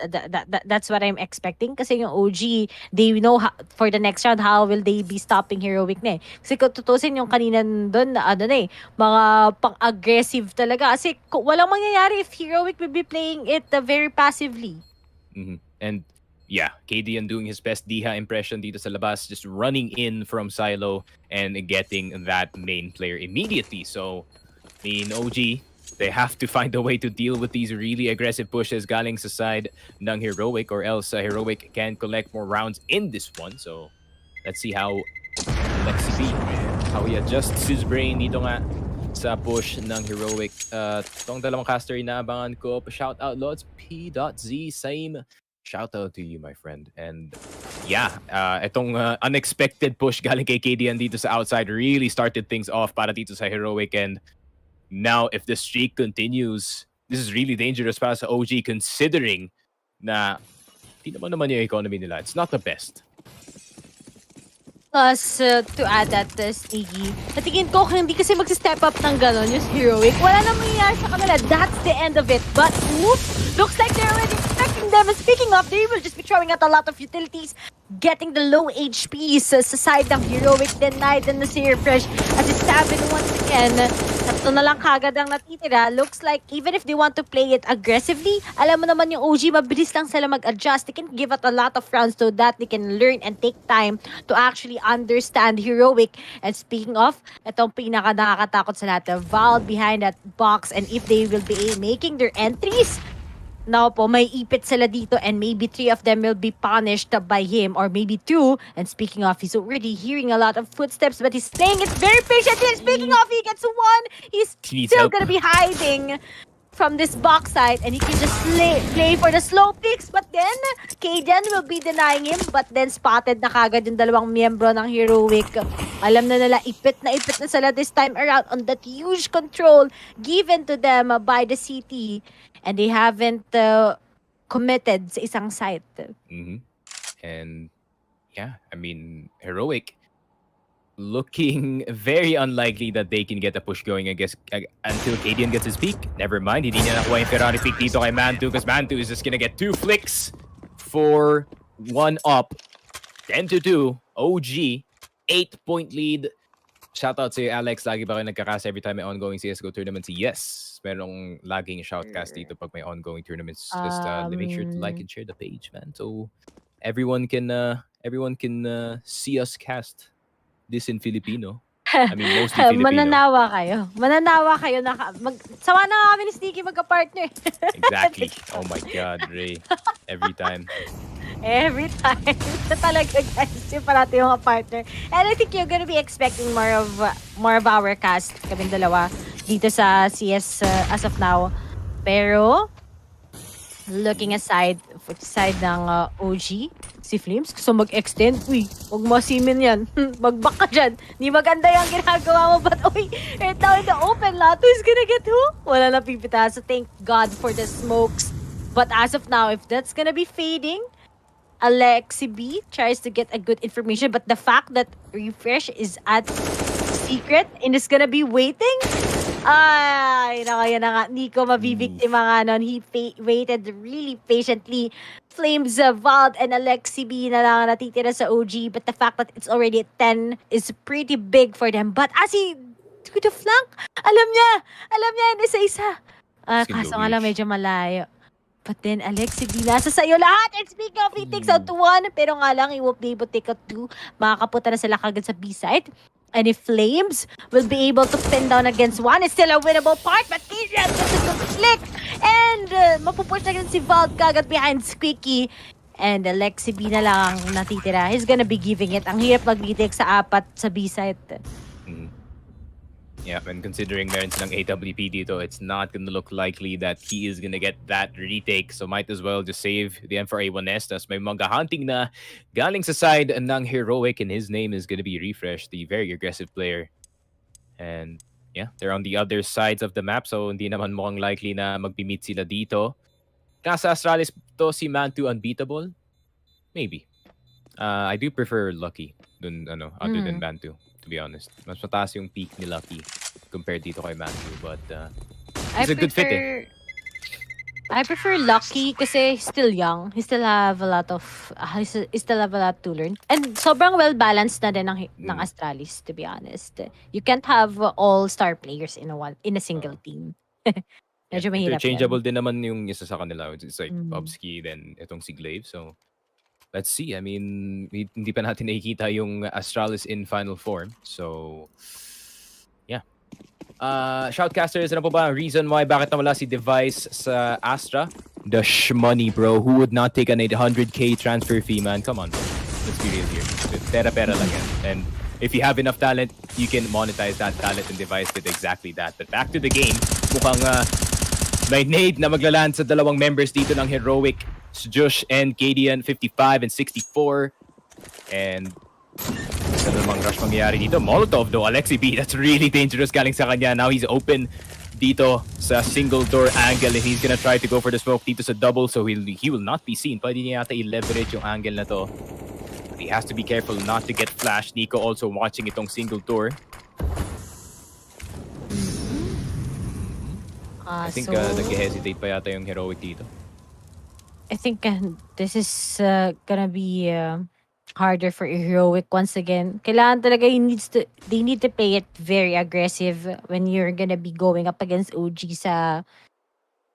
That's what I'm expecting. Kasi yung OG, they know for the next round, how will they be stopping Heroic na eh. Kasi kung tutusin yung kanina doon, mga pang-aggressive talaga. Kasi walang mangyayari if Heroic will be playing it very passively. And yeah, KDN doing his best Diha impression dito sa labas, just running in from silo and getting that main player immediately. So, I mean, OG, they have to find a way to deal with these really aggressive pushes galing sa side ng Heroic, or else Heroic can collect more rounds in this one. So, let's see how Lexi B, how he adjusts his brain dito nga sa push ng Heroic. Itong dalawang caster inaabangan ko. Shout out Lods P.Z, same. Shout out to you, my friend. And yeah, itong unexpected push galing kay KDN dito sa outside really started things off para dito sa Heroic. And now, if the streak continues, this is really dangerous para sa OG, considering na di naman yung economy nila. It's not the best. Plus, to add that, Sneaky, natingin ko kung hindi kasi mag-step up ng gano'n yung Heroic, wala nang mangyayari sa kanila. That's the end of it. But, looks like they're already expecting them. And speaking of, they will just be throwing out a lot of utilities, getting the low HPs sa side ng Heroic, denied and Nasir Fresh as it's happened once again. Tatlo na lang kagad ang natitira. Looks like even if they want to play it aggressively, alam mo naman yung OG, mabilis lang sila mag-adjust. They can give out a lot of rounds so that they can learn and take time to actually understand Heroic. And speaking of, itong pinaka-nakakatakot sa lahat, Val behind that box, and if they will be making their entries, now po, may ipit sila dito, and maybe 3 of them will be punished by him, or maybe 2. And speaking of, he's already hearing a lot of footsteps, but he's playing it very patiently. And speaking of, he gets 1. He's still gonna be hiding from this box side, and he can just play for the slow picks. But then, Kaden will be denying him, but then spotted na kagad yung dalawang miyembro ng Heroic. Alam na nila, ipit na sila this time around on that huge control given to them by the CT. And they haven't committed sa isang site. And yeah, I mean, Heroic looking very unlikely that they can get a push going, I guess, until Cadian gets his peak. Never mind, hindi niya nakuha yung Ferrari peak dito kay Mantu because Mantu is just gonna get 2 flicks for 1 up. 10-2, OG, 8-point lead. Shoutout sa'yo, Alex. Lagi ba kayo nagkakast every time may ongoing CSGO tournaments? Yes. Merong laging shoutcast dito pag may ongoing tournaments. Just make sure to like and share the page, man. So everyone can see us cast this in Filipino. I mean, mostly Filipino. Mananawa kayo na sawa na nga kami ni Sneaky magka-partner. Exactly. Oh my God, Ray. Every time. Every time. Talaga guys, yung parati yung partner. And I think you're gonna be expecting more of our cast, kaming dalawa, dito sa CS as of now. Pero, looking aside ng OG, si Flames, gusto mag-extend. Uy, huwag mo simin yan. Mag-back ka dyan. Di maganda yung ginagawa mo. But, uy, right now in the open, Lato is gonna get who? Wala na pipita. So, thank God for the smokes. But as of now, if that's gonna be fading, Alexi B tries to get a good information. But the fact that Refresh is at secret and is gonna be waiting, ay, yan na nga. Nico mabibiktima nga nun. He waited really patiently. Flames, Vald, and Alexi B na lang natitira sa OG. But the fact that it's already at 10 is pretty big for them. But as he to the flank, alam niya yun isa-isa. Kaso nga lang medyo malayo. But then, Alexi B, nasa sa'yo lahat. And speaking of, he takes out 1. Pero nga lang, he won't be able to take out 2. Makakapunta na sila kagad sa B-side. And if Flames will be able to pin down against 1, it's still a winnable part. But Kadian gets a flick. And mapupush na si Vald kagad behind Squeaky. And Alexi B na lang natitira. He's gonna be giving it. Ang hirap mag-retake sa 4 sa B-side. Yeah, and considering meron silang AWP dito, it's not gonna look likely that he is gonna get that retake. So might as well just save the M4A1S. Tas may mga hunting na galing sa side ng Heroic, and his name is gonna be Refresh, the very aggressive player. And yeah, they're on the other sides of the map, so hindi naman mukhang likely na magpi-meet sila dito. Kasa Astralis to si Mantu unbeatable? Maybe. I do prefer Lucky dun, other than Mantu. To be honest, mas mataas yung peak ni Lucky compared dito kay Mantu, but he's a good fit eh. I prefer Lucky kasi he's still young. He still have a lot to learn. And sobrang well balanced na din ng Astralis, to be honest. You can't have all-star players in a single team. Medyo mahirap. Interchangeable din naman yung isa sa kanila. It's like Bobski, then itong si Glaive, so let's see. I mean, hindi pa natin nakikita yung Astralis in final form. So, yeah. Shoutcasters, ano po ba ang reason why bakit nawala si Device sa Astra? The shmoney, bro. Who would not take an 800k transfer fee, man? Come on, bro. Let's be real here. Pera-pera lang yan. And if you have enough talent, you can monetize that talent, and Device did exactly that. But back to the game, mukhang may nade na maglaland sa dalawang members dito ng Heroic. Josh and Cadian, 55 and 64. And ano namang rush mangyayari dito? Molotov though, Alexi B, that's really dangerous galing sa kanya. Now he's open dito sa single door angle, and he's gonna try to go for the smoke dito sa double, so he will not be seen. Pwede niya yata i-leverage yung angle na to. He has to be careful not to get flashed. Nico also watching itong single door. I think nag-hesitate pa yata yung Heroic dito. I think this is gonna be harder for Heroic once again. Kailangan talaga they need to play it very aggressive when you're gonna be going up against OG sa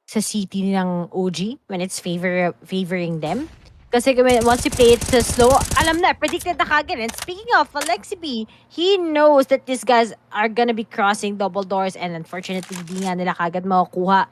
city ng OG when it's favoring them. Kasi once you play it slow, alam na, predicted na kagad. And speaking of Alexi B, he knows that these guys are gonna be crossing double doors, and unfortunately, hindi nga nila kagad makukuha.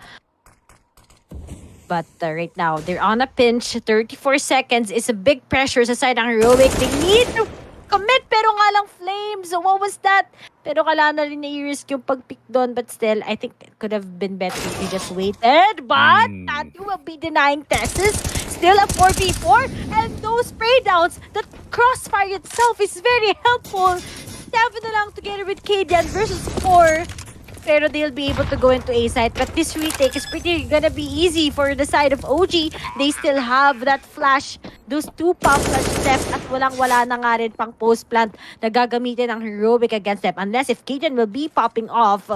But right now, they're on a pinch. 34 seconds is a big pressure sa side ng Heroic. They need to commit, pero nga lang Flames. So what was that? Pero kailangan na rin na-risk yung pag-pick doon. But still, I think it could have been better if you just waited. But Tatu will be denying Texas. Still a 4v4. And those spray downs, that crossfire itself is very helpful. 7 na lang together with Cadian versus 4. pero they'll be able to go into A site. But this retake is pretty gonna be easy for the side of OG. They still have that flash, those 2 pump flash left at walang-wala na nga rin pang post plant na gagamitin ng Heroic against them. Unless if Cajun will be popping off,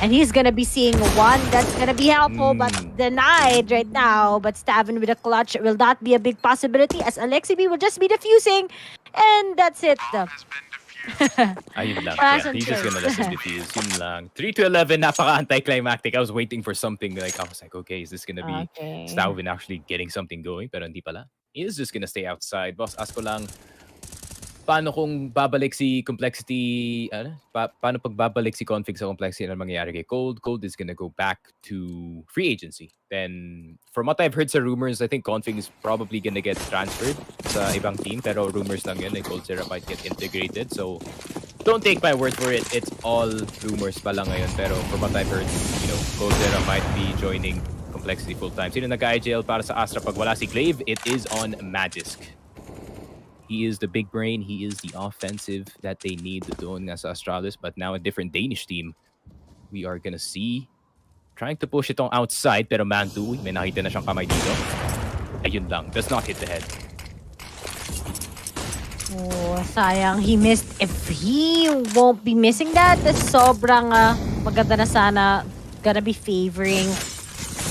and he's gonna be seeing one that's gonna be helpful, but denied right now. But Stavin with a clutch will not be a big possibility as Alexi B will just be defusing, and that's it. Ayun lang. Pass Yeah, and he's just play. gonna let us defuse. Yun lang. 3-11, napaka-anticlimactic. I was waiting for something like, I was like, okay, is this gonna be Okay. Stavin actually getting something going? Pero hindi pala. He is just gonna stay outside. Boss, ask ko lang, paano kung babalik si Complexity, paano pag babalik si Config sa Complexity, ano mangyayari kay Cold? Cold is gonna go back to free agency. Then, from what I've heard sa rumors, I think Config is probably gonna get transferred sa ibang team. Pero rumors lang yun, like Cold Zera might get integrated. So, don't take my word for it. It's all rumors pa lang ngayon. Pero from what I've heard, Cold Zera might be joining Complexity full-time. Sino nag-IGL para sa Astra pag wala si Glaive? It is on Magisk. He is the big brain. He is the offensive that they need doon nga sa Astralis. But now a different Danish team. We are gonna see. Trying to push it on outside. Pero Mandu, may nakita na siyang kamay dito. Ayun lang. Does not hit the head. Oh, sayang. He missed. If he won't be missing that, that's sobrang maganda na sana. Gonna be favoring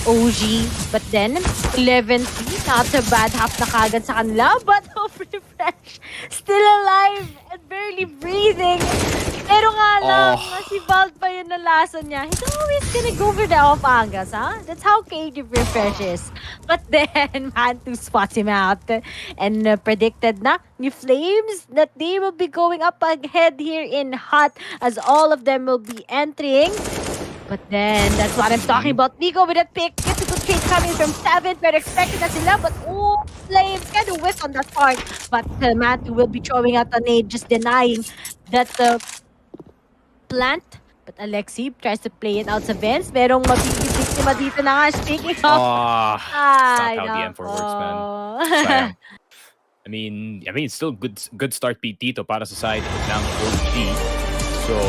OG. But then, 11-3. Not a bad half na kagad sa kanila. But Hope Refresh, still alive and barely breathing. Pero nga lang, si Bald pa yun nalason niya. He's always gonna go for the off angles, huh? That's how KD Refresh is. But then, Mantu spots him out and predicted na ni Flames that they will be going up ahead here in Hot as all of them will be entering. But then, that's what I'm talking about. Nico with that pick. Gets a good trade coming from 7. Pero expected na sila. But, Flames kind of whiff on that part. But Mantu will be throwing out a nade, just denying that plant. But Alexi tries to play it out sa Vents. Merong mabibig-biktima dito na nga. Speaking of... That's not how the M4 works, man. Sayang. I mean, it's still good start beat dito para sa side ng OG. So,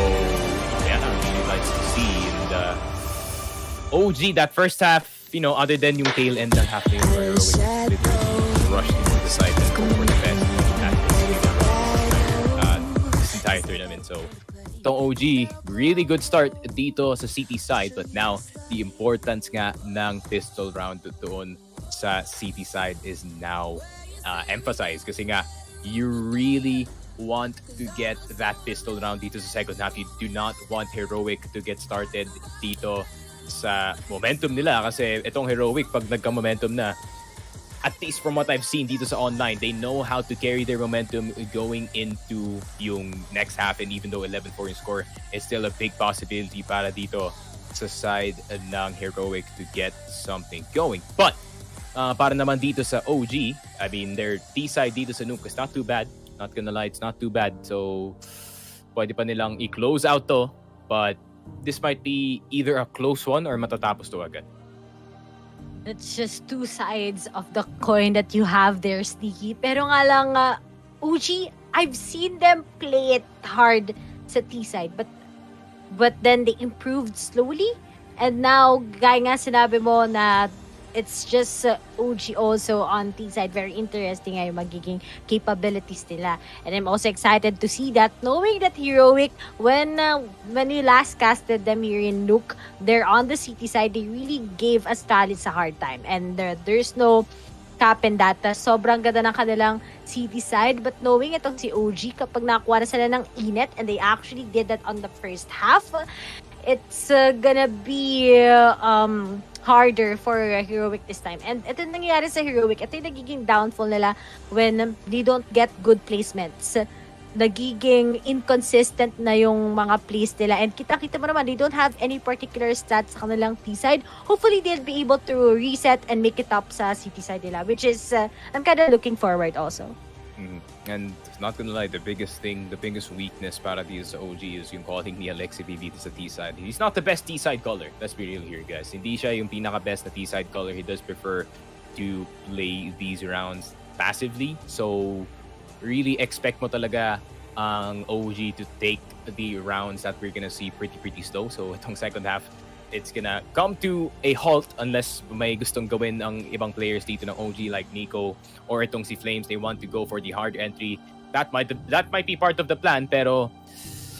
yeah, really nice to see. And OG, that first half, other than yung tail end ng half lane where Heroic literally rushed into the side and go for the best this entire tournament. So, itong OG, really good start dito sa City side. But now, the importance nga ng pistol round doon sa City side is now emphasized. Kasi nga, you really want to get that pistol round dito sa second half. You do not want Heroic to get started dito sa momentum nila. Kasi itong Heroic, pag nagka-momentum na, at least from what I've seen dito sa online, they know how to carry their momentum going into yung next half. And even though 11-4 yung score, it's still a big possibility para dito sa side ng Heroic to get something going. But, para naman dito sa OG, I mean, their T-side dito sa Nuke is not too bad. Not gonna lie, it's not too bad. So, pwede pa nilang i-close out to. But, this might be either a close one or matatapos to agad. It's just two sides of the coin that you have there, Sneaky. Pero nga lang, OG, I've seen them play it hard sa T-side. But then they improved slowly. And now, gaya nga sinabi mo na it's just OG also on T-side. Very interesting nga yung magiging capabilities nila. And I'm also excited to see that, knowing that Heroic, when we last casted them here in Nuke, they're on the City side, they really gave Astralis a hard time. And there's no cap in that. Sobrang ganda ng kanilang City side. But knowing itong si OG, kapag nakuha na sila ng init, and they actually did that on the first half, it's gonna be harder for Heroic this time. And ito nangyayari sa Heroic, ito yung nagiging downfall nila when they don't get good placements. Nagiging inconsistent na yung mga plays nila. And kita-kita mo naman, they don't have any particular stats sa kanilang T-side. Hopefully, they'll be able to reset and make it up sa City side nila, which is, I'm kind of looking forward also. And not gonna lie, the biggest weakness para dito sa OG is yung calling ni Alexi B dito sa T-side. He's not the best T-side caller. Let's be real here, guys. Hindi siya yung pinaka-best na T-side caller. He does prefer to play these rounds passively. So, really expect mo talaga ang OG to take the rounds that we're gonna see pretty slow. So itong second half, it's gonna come to a halt unless may gustong gawin ang ibang players dito ng OG like Nico or itong si Flames. They want to go for the hard entry. That might be part of the plan, pero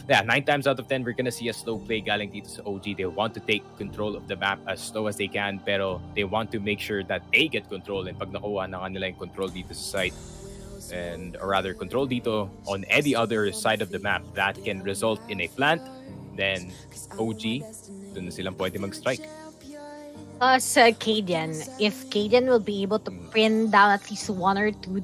yeah, 9 times out of 10 we're gonna see a slow play galing dito sa OG. They want to take control of the map as slow as they can, pero they want to make sure that they get control, and pag nakuha na kanila yung control dito sa site, and or rather control dito on any other side of the map, that can result in a plant, then OG, dun na silang pwede mag-strike. Cadian, if Cadian will be able to pin down at least 1 or 2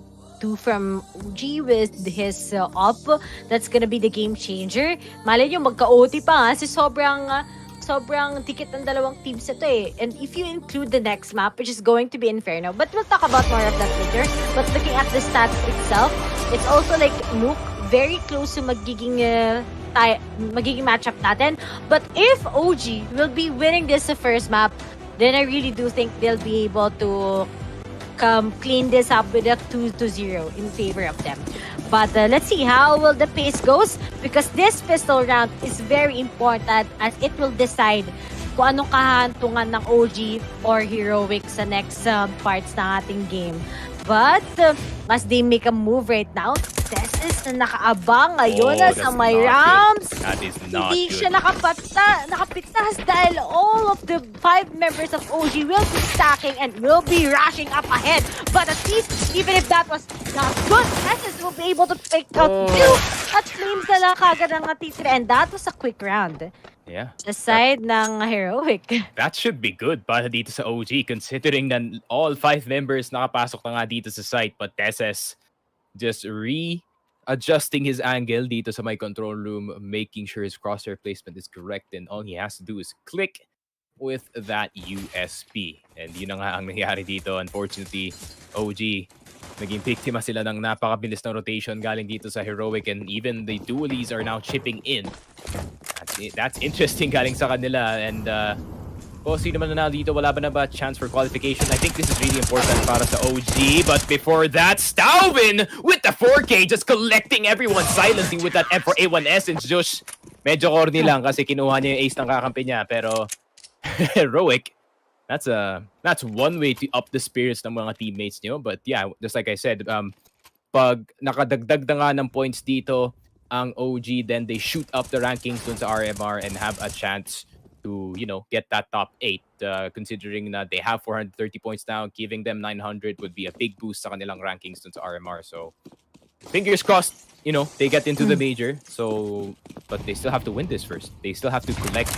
from OG with his op, that's gonna be the game changer. Malay nyo, magka-OT pa kasi sobrang dikit ng dalawang teams ito eh. And if you include the next map, which is going to be Inferno, but we'll talk about more of that later. But looking at the stats itself, it's also like Nuke, very close to magiging matchup natin. But if OG will be winning this first map, then I really do think they'll be able to clean this up with a 2-0 in favor of them. But let's see how will the pace goes, because this pistol round is very important as it will decide kung anong kahantungan ng OG or Heroic sa next parts ng ating game. But as they make a move right now, Tessis na nakaabang ngayon na sa may Rams. That is not Hindi good. siya nakapitas dahil all of the 5 members of OG will be stacking and will be rushing up ahead. But at least, even if that was not good, Tessis will be able to pick out 2 at Flames na lang kagad ang natitira. And that was a quick round. Yeah. Sa side ng Heroic. That should be good para dito sa OG, considering that all 5 members nakapasok na nga dito sa site, but Tesses just readjusting his angle dito sa my control room, making sure his crosshair placement is correct, and all he has to do is click with that USP. And yun na nga ang nangyari dito. Unfortunately, OG, naging biktima sila ng napakabilis na rotation galing dito sa Heroic, and even the dualies are now chipping in. That's interesting galing sa kanila. And sino man na dito, wala ba na ba chance for qualification? I think this is really important para sa OG. But before that, Staubin with the 4K just collecting everyone silently with that M4A1 Essence. Josh, medyo corny lang kasi kinuha niya yung ace ng kakampi niya. Pero Heroic, that's one way to up the spirits ng mga teammates niyo. But yeah, just like I said, pag nakadagdag na nga ng points dito ang OG, then they shoot up the rankings dun sa RMR and have a chance to, get that top 8. Considering na they have 430 points now, giving them 900 would be a big boost sa kanilang rankings dun sa RMR. So, fingers crossed, they get into the major. So, but they still have to win this first. They still have to collect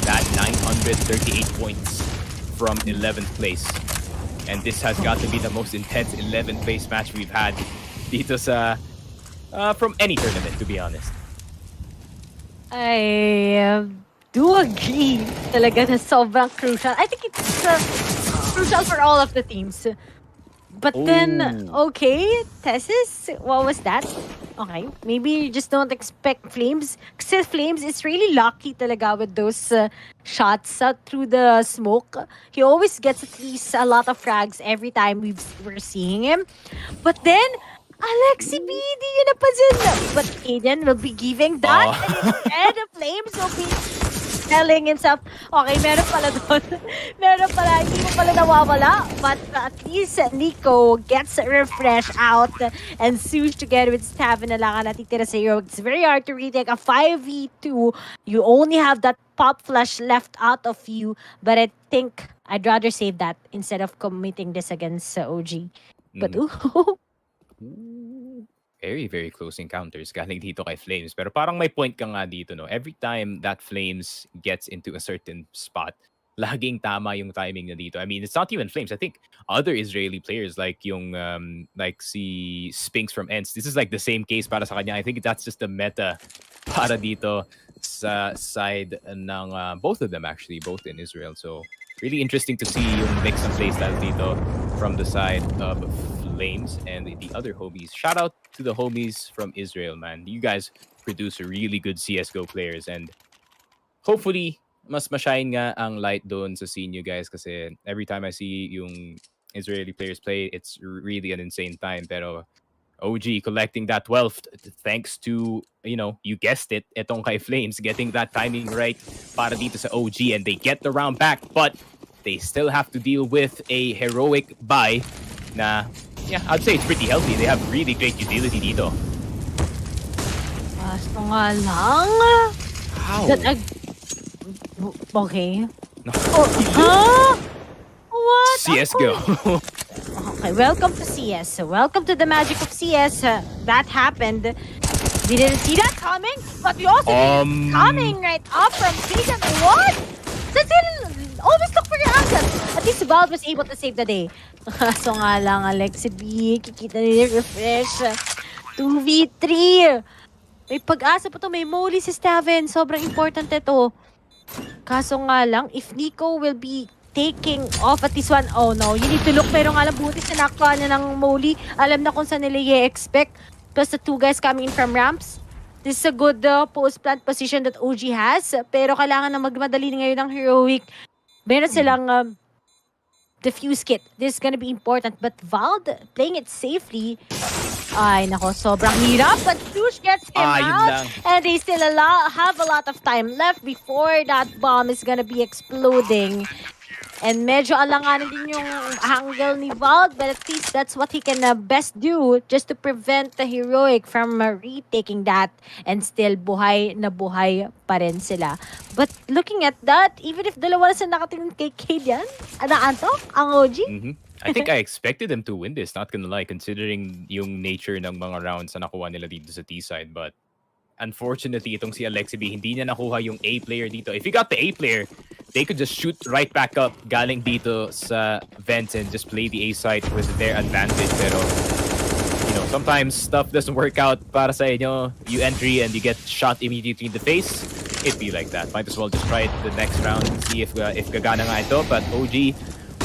that 938 points from 11th place. And this has got to be the most intense 11th place match we've had dito sa from any tournament, to be honest. I do agree talaga na sobrang crucial. I think it's crucial for all of the teams. But then, okay, Tessis, what was that? Okay, maybe you just don't expect Flames. Kasi Flames is really lucky talaga with those shots through the smoke. He always gets at least a lot of frags every time we're seeing him. But then, Alexi B, di yun napansin. But Aiden will be giving that. And instead, Flames will be telling himself, okay, meron pala doon. Meron pala, hindi mo pala nawawala. But at least Nico gets refresh out. And Sush together with Stamina lang ang natitira sa hero. It's very hard to retake a 5v2. You only have that pop flash left out of you. But I think I'd rather save that instead of committing this against OG. But very, very close encounters galing dito kay Flames. Pero parang may point ka nga dito, no? Every time that Flames gets into a certain spot, laging tama yung timing na dito. I mean, it's not even Flames. I think other Israeli players like yung, like si Spinks from ENCE, this is like the same case para sa kanya. I think that's just the meta para dito sa side ng both of them actually, both in Israel. So, really interesting to see yung mix ng playstyle dito from the side of Flames and the other homies. Shout out to the homies from Israel, man. You guys produce really good CSGO players, and hopefully mas ma-shine nga ang light doon sa scene you guys, kasi every time I see yung Israeli players play, it's really an insane time. Pero OG collecting that 12th thanks to, you guessed it, etong kay Flames getting that timing right para dito sa OG, and they get the round back, but they still have to deal with a heroic buy na, I'd say it's pretty healthy. They have really great utility dito. Kaso nga lang. How? Okay. No. What? CSGO. Okay, welcome to CS. Welcome to the magic of CS. That happened. We didn't see that coming, but we also didn't coming right up from season 1. That's it. Always look for your angles. At least Valve was able to save the day. So nga lang, Alexi B, kikita nila refresh. 2v3. May pag-asa pa to. May molly si Staven. Sobrang important ito. Kaso nga lang, if Nico will be taking off at this one, oh no, you need to look. Pero nga lang, butis na nakuha niya ng molly. Alam na kung saan nila i-expect. Plus the 2 guys coming in from ramps. This is a good post-plant position that OG has. Pero kailangan na magmadali ngayon ng heroic. Meron silang defuse kit. This is gonna be important. But Vald, playing it safely, ay nako, sobrang hirap. But Douche gets him out. And they still have a lot of time left before that bomb is gonna be exploding. And medyo alanganin din yung angle ni Vald, but at least that's what he can best do just to prevent the heroic from retaking that, and still buhay na buhay pa rin sila. But looking at that, even if dalawa na sila nakatingin kay Kadian, naantok ang OG? I think I expected them to win this, not gonna lie, considering yung nature ng mga rounds na nakuha nila dito sa T-side. But unfortunately, itong si Alexi B, hindi niya nakuha yung A player dito. If he got the A player, they could just shoot right back up galing dito sa vents and just play the A side with their advantage. Pero, sometimes stuff doesn't work out para sa inyo. You entry and you get shot immediately in the face. It'd be like that. Might as well just try it the next round and see if gagana nga ito. But OG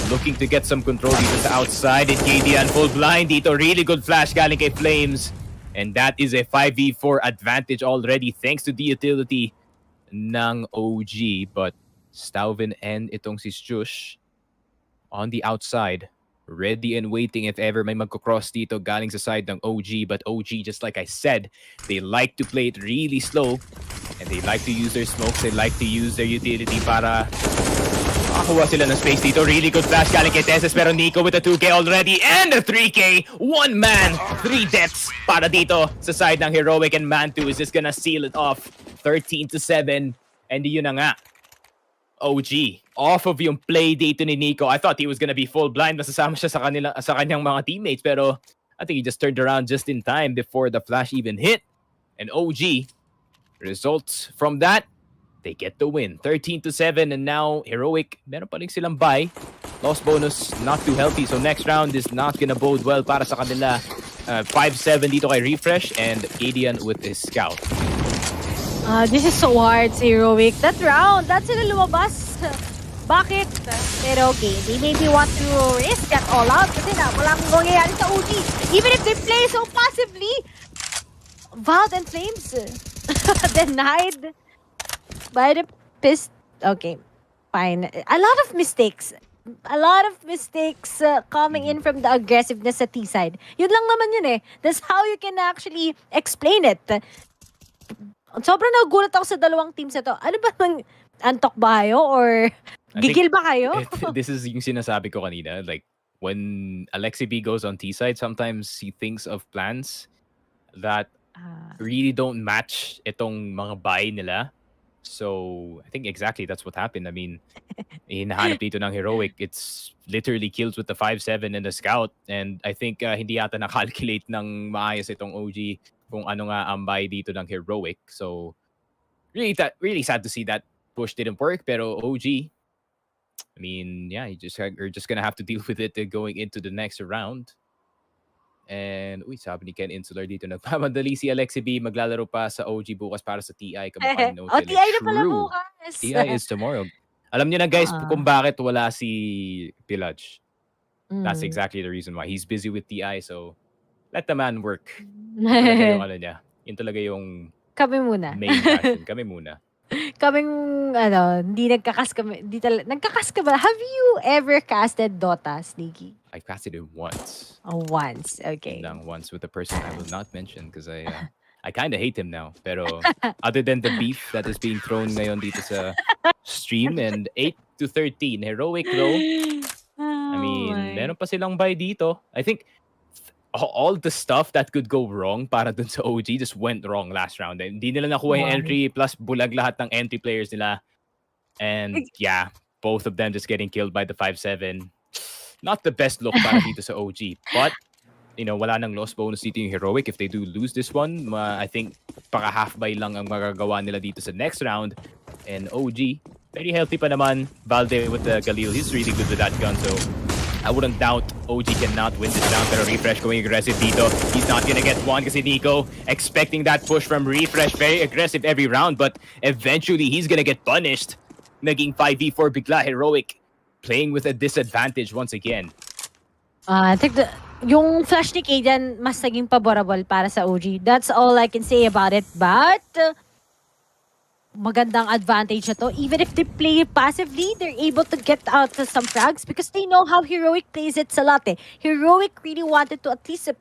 looking to get some control dito sa outside. And KD on full blind dito. Really good flash galing kay Flames. And that is a 5v4 advantage already thanks to the utility ng OG. But Stauven and itong si Sjush on the outside, ready and waiting if ever may magko-cross dito galing sa side ng OG. But OG, just like I said, they like to play it really slow and they like to use their smokes, they like to use their utility para makakuha sila ng space dito. Really good flash galing kay Tesses, pero Nico with a 2K already and a 3K. One man, 3 deaths para dito sa side ng Heroic, and Man2 is just gonna seal it off 13-7. And yun na nga, OG off of yung play dito ni Nico. I thought he was gonna be full blind, nasasama siya sa kanyang mga teammates, pero I think he just turned around just in time before the flash even hit. And OG, results from that, they get the win 13-7. And now Heroic, meron pa rin silang bye. Loss bonus not too healthy, so next round is not gonna bode well para sa kanila. 5-7 dito kay Refresh and Adian with his scout. This is so hard sa Heroic. That round, that's sila lumabas. Bakit? Pero okay, they maybe want to risk that all out kasi na walang mangyayari sa OG. Even if they play so passively, Vald and Flames denied by the pist. Okay, fine. A lot of mistakes. Coming in from the aggressiveness sa T-side. Yun lang naman yun eh. That's how you can actually explain it. Sobrang nagulat ako sa dalawang teams na to. Ano ba bang antok ba kayo or gigil ba kayo? This is yung sinasabi ko kanina. Like, when Alexi B goes on T-side, sometimes he thinks of plans that really don't match itong mga buy nila. So, I think exactly that's what happened. I mean, hinahanap dito ng Heroic. It's literally kills with the 5-7 and the scout. And I think hindi yata na-calculate ng maayos itong OG kung ano nga ang buy dito ng Heroic. So, really sad to see that push didn't work. Pero OG, I mean, yeah, you're just gonna have to deal with it going into the next round. And, sabi ni Ken Insular dito, nagpamadali si Alexi B, maglalaro pa sa OG bukas para sa TI. Kamukha no TI na pala bukas. TI is tomorrow. Alam niyo na guys kung bakit wala si Pilaj. That's exactly the reason why. He's busy with TI, so let the man work. Yung ano niya. Yun talaga yung Kami muna. main passion. Kami muna. kaming, hindi nagkakas kami, nagkakas ka ba? Have you ever casted Dota, Sneaky? I casted it once. Oh, once. Okay. Lang once with a person I will not mention because I kind of hate him now. Pero other than the beef that is being thrown ngayon dito sa stream and 8-13, heroic though. I mean, meron pa silang buy dito. I think all the stuff that could go wrong para dun sa OG just went wrong last round. Hindi nila nakuha yung entry plus bulag lahat ng entry players nila. And yeah, both of them just getting killed by the 5-7. Not the best look para dito sa OG. But, wala nang loss bonus dito yung heroic. If they do lose this one, I think paka half buy lang ang magagawa nila dito sa next round. And OG, very healthy pa naman. Valde with the Galil, he's really good with that gun. So, I wouldn't doubt OG cannot win this round. Pero Refresh going aggressive dito. He's not gonna get one kasi Nico expecting that push from Refresh. Very aggressive every round. But eventually, he's gonna get punished. Naging 5v4 bigla. Heroic playing with a disadvantage once again. I think yung flash ni Kaden mas naging favorable para sa OG. That's all I can say about it. But magandang advantage na to. Even if they play passively, they're able to get out some frags because they know how Heroic plays it sa lot. Heroic really wanted to at least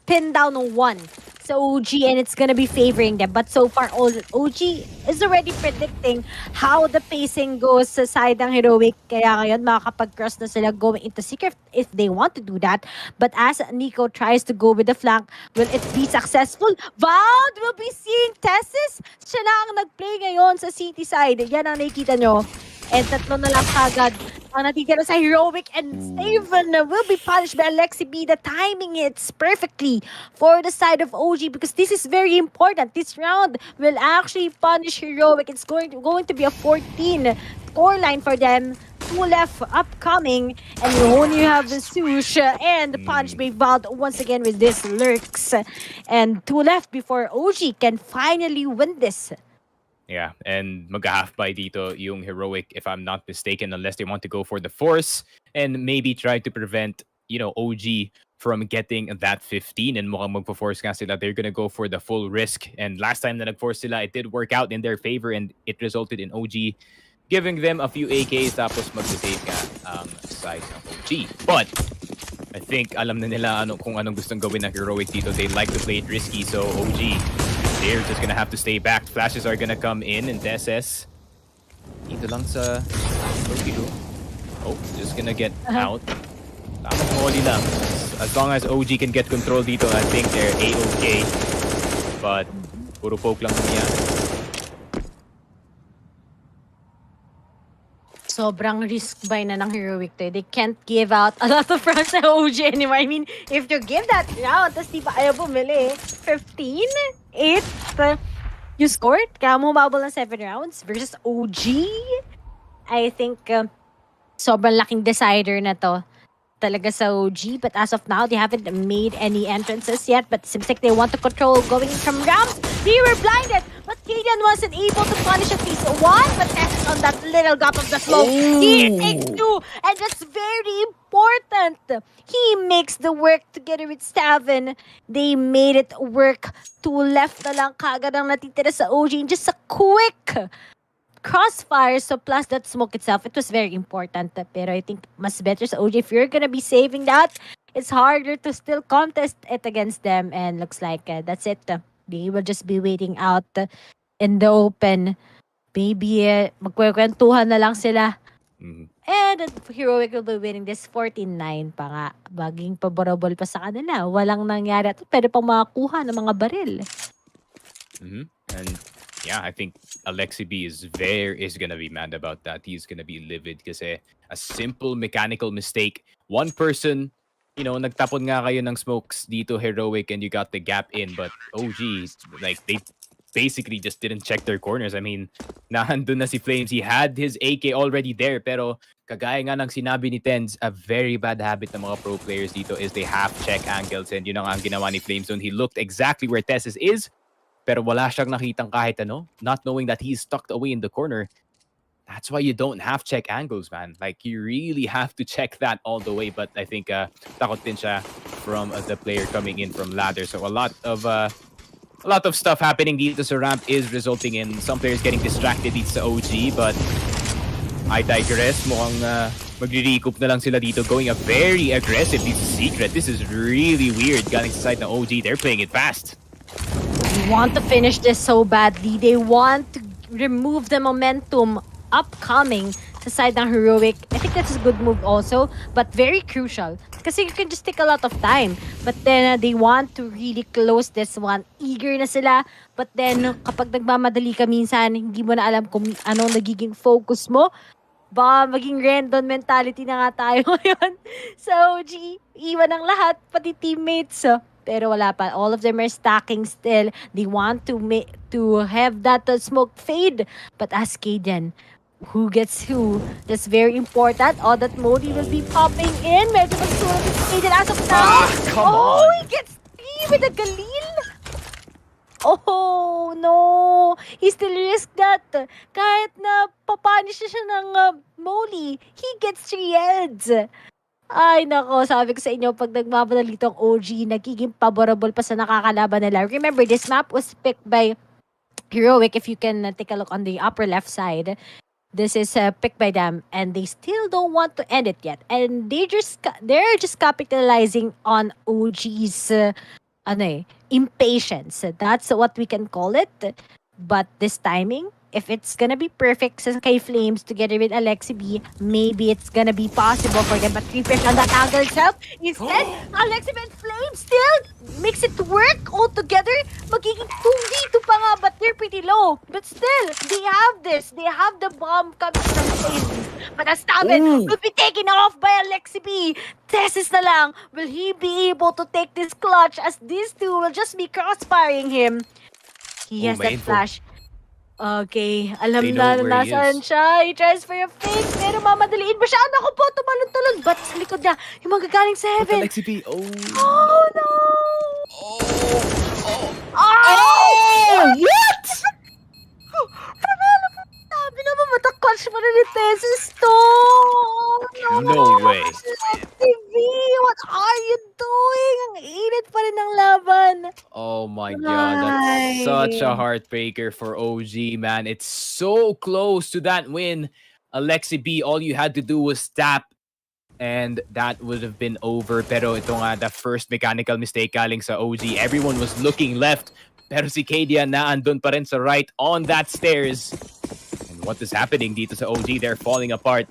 pin down one sa OG and it's gonna be favoring them. But so far, OG is already predicting how the pacing goes sa side ng Heroic. Kaya ngayon, makakapag-cross na sila going into secret if they want to do that. But as Nico tries to go with the flank, will it be successful? Vald will be seeing Tessis. Siya na ang nag-play ngayon sa city side. Yan ang nakikita nyo. And tatlo na lang kagad ang natitira sa Heroic and Steven will be punished by Alexi B. The timing hits perfectly for the side of OG because this is very important. This round will actually punish Heroic. It's going to be a 14 scoreline for them. 2 left upcoming and you only have the Sush and the punch by Vald once again with this lurks. And 2 left before OG can finally win this. Yeah, and mag-half buy dito yung Heroic, if I'm not mistaken, unless they want to go for the Force and maybe try to prevent, OG from getting that 15 and mukhang magpo-force nga sila. They're gonna go for the full risk. And last time na nag-force sila, it did work out in their favor and it resulted in OG giving them a few AKs tapos mag-save nga ang side ng OG. But I think alam na nila kung anong gustong gawin ng Heroic dito. They like to play it risky, so OG, they're just gonna have to stay back. Flashes are gonna come in and DSS. Dito lang sa Filipino. Oh, just gonna get out. Tamang molly lang. As long as OG can get control dito, I think they're A-okay. But puro poke lang niya. Sobrang risk buy na ng Heroic to. They can't give out a lot of rounds sa OG anymore. I mean, if you give that round, tapos di pa ayaw bumili, 15? 8? You scored? Kaya mo mababol ng 7 rounds versus OG? I think sobrang laking decider na to talaga sa OG. But as of now, they haven't made any entrances yet. But it seems like they want to control going from rounds. They were blinded, but Kaden wasn't able to punish at least one. But that's on that little gap of the smoke. He takes 2, and that's very important. He makes the work together with Staven. They made it work. 2 left na lang kagad ang natitira sa OG. Just a quick crossfire, so plus that smoke itself, it was very important. Pero I think mas better sa OG. If you're gonna be saving that, it's harder to still contest it against them. And looks like that's it. They will just be waiting out in the open. Maybe magkwekwentuhan na lang sila. And Heroic will be winning this 14-9 pa nga. Baging paborable pa sa kanila. Walang nangyari. Pwede pang makakuha ng mga baril. And yeah, I think Alexi B is gonna be mad about that. He's gonna be livid kasi a simple mechanical mistake. One person, nagtapon nga kayo ng smokes dito, Heroic, and you got the gap in. But OG, like, they basically just didn't check their corners. I mean, nahandun na si Flames. He had his AK already there. Pero kagaya nga ng sinabi ni Tens, a very bad habit ng mga pro players dito is they have check angles. And yun ang ginawa ni Flames. He looked exactly where Tessis is. Pero wala siyang nakitang kahit ano. Not knowing that he's tucked away in the corner. That's why you don't have check angles, man. Like, you really have to check that all the way. But I think takot din siya from the player coming in from ladder. So a lot of a lot of stuff happening dito sa ramp is resulting in some players getting distracted dito sa OG, but I digress. Mukhang magre-recoup na lang sila dito, going a very aggressive dito sa Secret. This is really weird. Galing sa side ng OG, they're playing it fast. They want to finish this so badly. They want to remove the momentum upcoming sa side ng Heroic. I think that's a good move also, but very crucial. Kasi you can just take a lot of time. But then they want to really close this one. Eager na sila. But then kapag nagmamadali ka minsan, hindi mo na alam kung anong nagiging focus mo. Baka maging random mentality na nga tayo ngayon. So, iwan ang lahat, pati teammates. Pero wala pa. All of them are stacking still. They want to have that smoke fade. But ask Kaden, who gets who? That's very important. All that Modi will be popping in. Medyo magsulat si Kaden as of now. Come on. He gets 3 with a Galil. Oh, no. He still risked that. Kahit na papanish na siya ng Molly, he gets 3 heads. Ay, nako. Sabi ko sa inyo, pag nagmamadali tong OG, nagiging favorable pa sa nakakalaban nila. Remember, this map was picked by Heroic. If you can take a look on the upper left side, this is picked by them, and they still don't want to end it yet. And they're just capitalizing on OG's impatience. That's what we can call it. But this timing, if it's gonna be perfect sa kay Flames together with Alexi B, maybe it's gonna be possible for them. But Creepers on that angle itself. Instead, Alexi B and Flames still makes it work all together. Magiging 2v2 pa nga, but they're pretty low. But still, they have this. They have the bomb coming from Flames. But as Taven will be taken off by Alexi B. Tesis na lang. Will he be able to take this clutch as these two will just be crossfiring him? He has that flash. Okay, alam na nasaan siya. He tries for a fake, pero mamadaliin ba siya? Naku po, tumalon-talon. But sa likod niya, yung magagaling sa heaven. Alexi P, Oh, no! What? Panalo po. Sabi na matakash pa rin ni Tesis to. No way. TV, what are you doing? Ang init pa rin ng laban. Oh my god, that's such a heartbreaker for OG, man. It's so close to that win. Alexi B, all you had to do was tap and that would have been over. Pero ito nga, the first mechanical mistake galing sa OG. Everyone was looking left, pero si Kadian na andun pa rin sa right on that stairs. And what is happening dito sa OG? They're falling apart.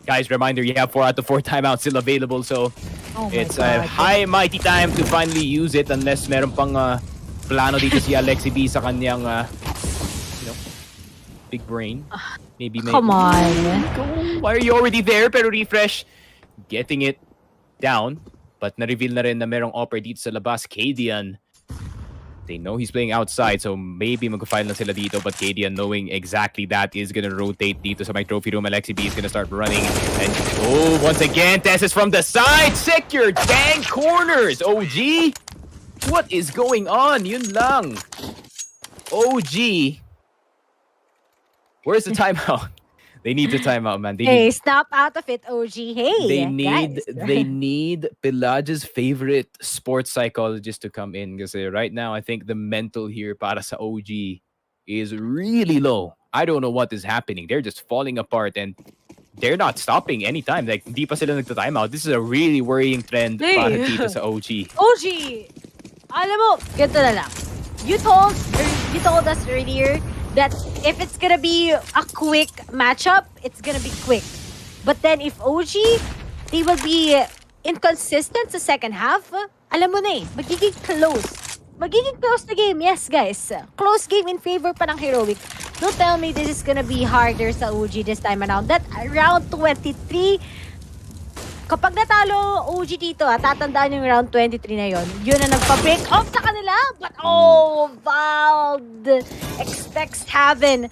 Guys, reminder, you have 4 out of 4 timeouts still available, so it's a high mighty time to finally use it unless meron pang plano dito si Alexi B sa kanyang big brain. Maybe Come on. Why are you already there? Pero refresh, getting it down, but na-reveal na rin na merong offer dito sa labas. Kadian, they know he's playing outside, so maybe mag-file na sila dito, but Kadian, knowing exactly that, is gonna rotate dito sa my trophy room. Alexi B is gonna start running, and once again, Tess is from the side, secure dang corners. OG, what is going on? Yun lang. OG, where's the timeout? They need the timeout, man. Snap out of it, OG. Hey, they guys. need Pelage's favorite sports psychologist to come in, because right now I think the mental here para sa OG is really low. I don't know what is happening. They're just falling apart and they're not stopping anytime. Like, hindi pa sila nagta-timeout. This is a really worrying trend para dito sa OG. OG, alam mo, ganito na lang. You told us earlier that if it's gonna be a quick matchup, it's gonna be quick. But then if OG, they will be inconsistent sa second half, alam mo na magiging close. Magiging close the game, yes guys. Close game in favor pa ng Heroic. Don't tell me this is gonna be harder sa OG this time around. That round 23, kapag natalo OG dito, tatandaan yung round 23 na yun na nagpa-break off sa kanila. But Vald expects Haven.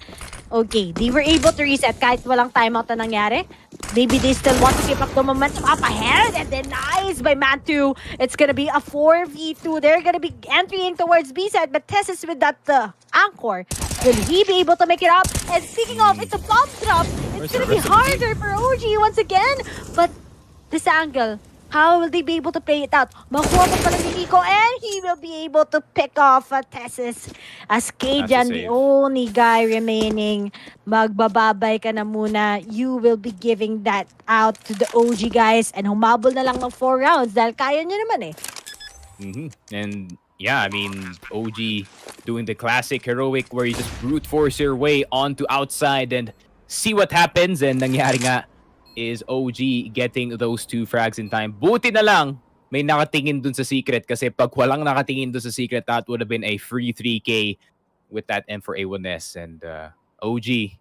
Okay, they were able to reset kahit walang timeout na nangyari. Maybe they still want to keep up the momentum up ahead, and then nice by Man2. It's gonna be a 4v2. They're gonna be entering towards B side, but Tess is with that anchor. Will he be able to make it up? And speaking of, it's a bomb drop. It's gonna be harder for OG once again, but this angle, How will they be able to play it out? Makuha pa pala ni Nico and he will be able to pick off Tessis. As Cajun, the save. only guy remaining, magbababay ka na muna. You will be giving that out to the OG guys and humabol na lang ng 4 rounds dahil kaya nyo naman eh. And yeah, I mean, OG doing the classic heroic where you just brute force your way onto outside and see what happens. And nangyari nga is OG getting those 2 frags in time. Buti na lang may nakatingin dun sa secret kasi pag walang nakatingin dun sa secret, that would have been a free 3K with that M4A1S. And OG,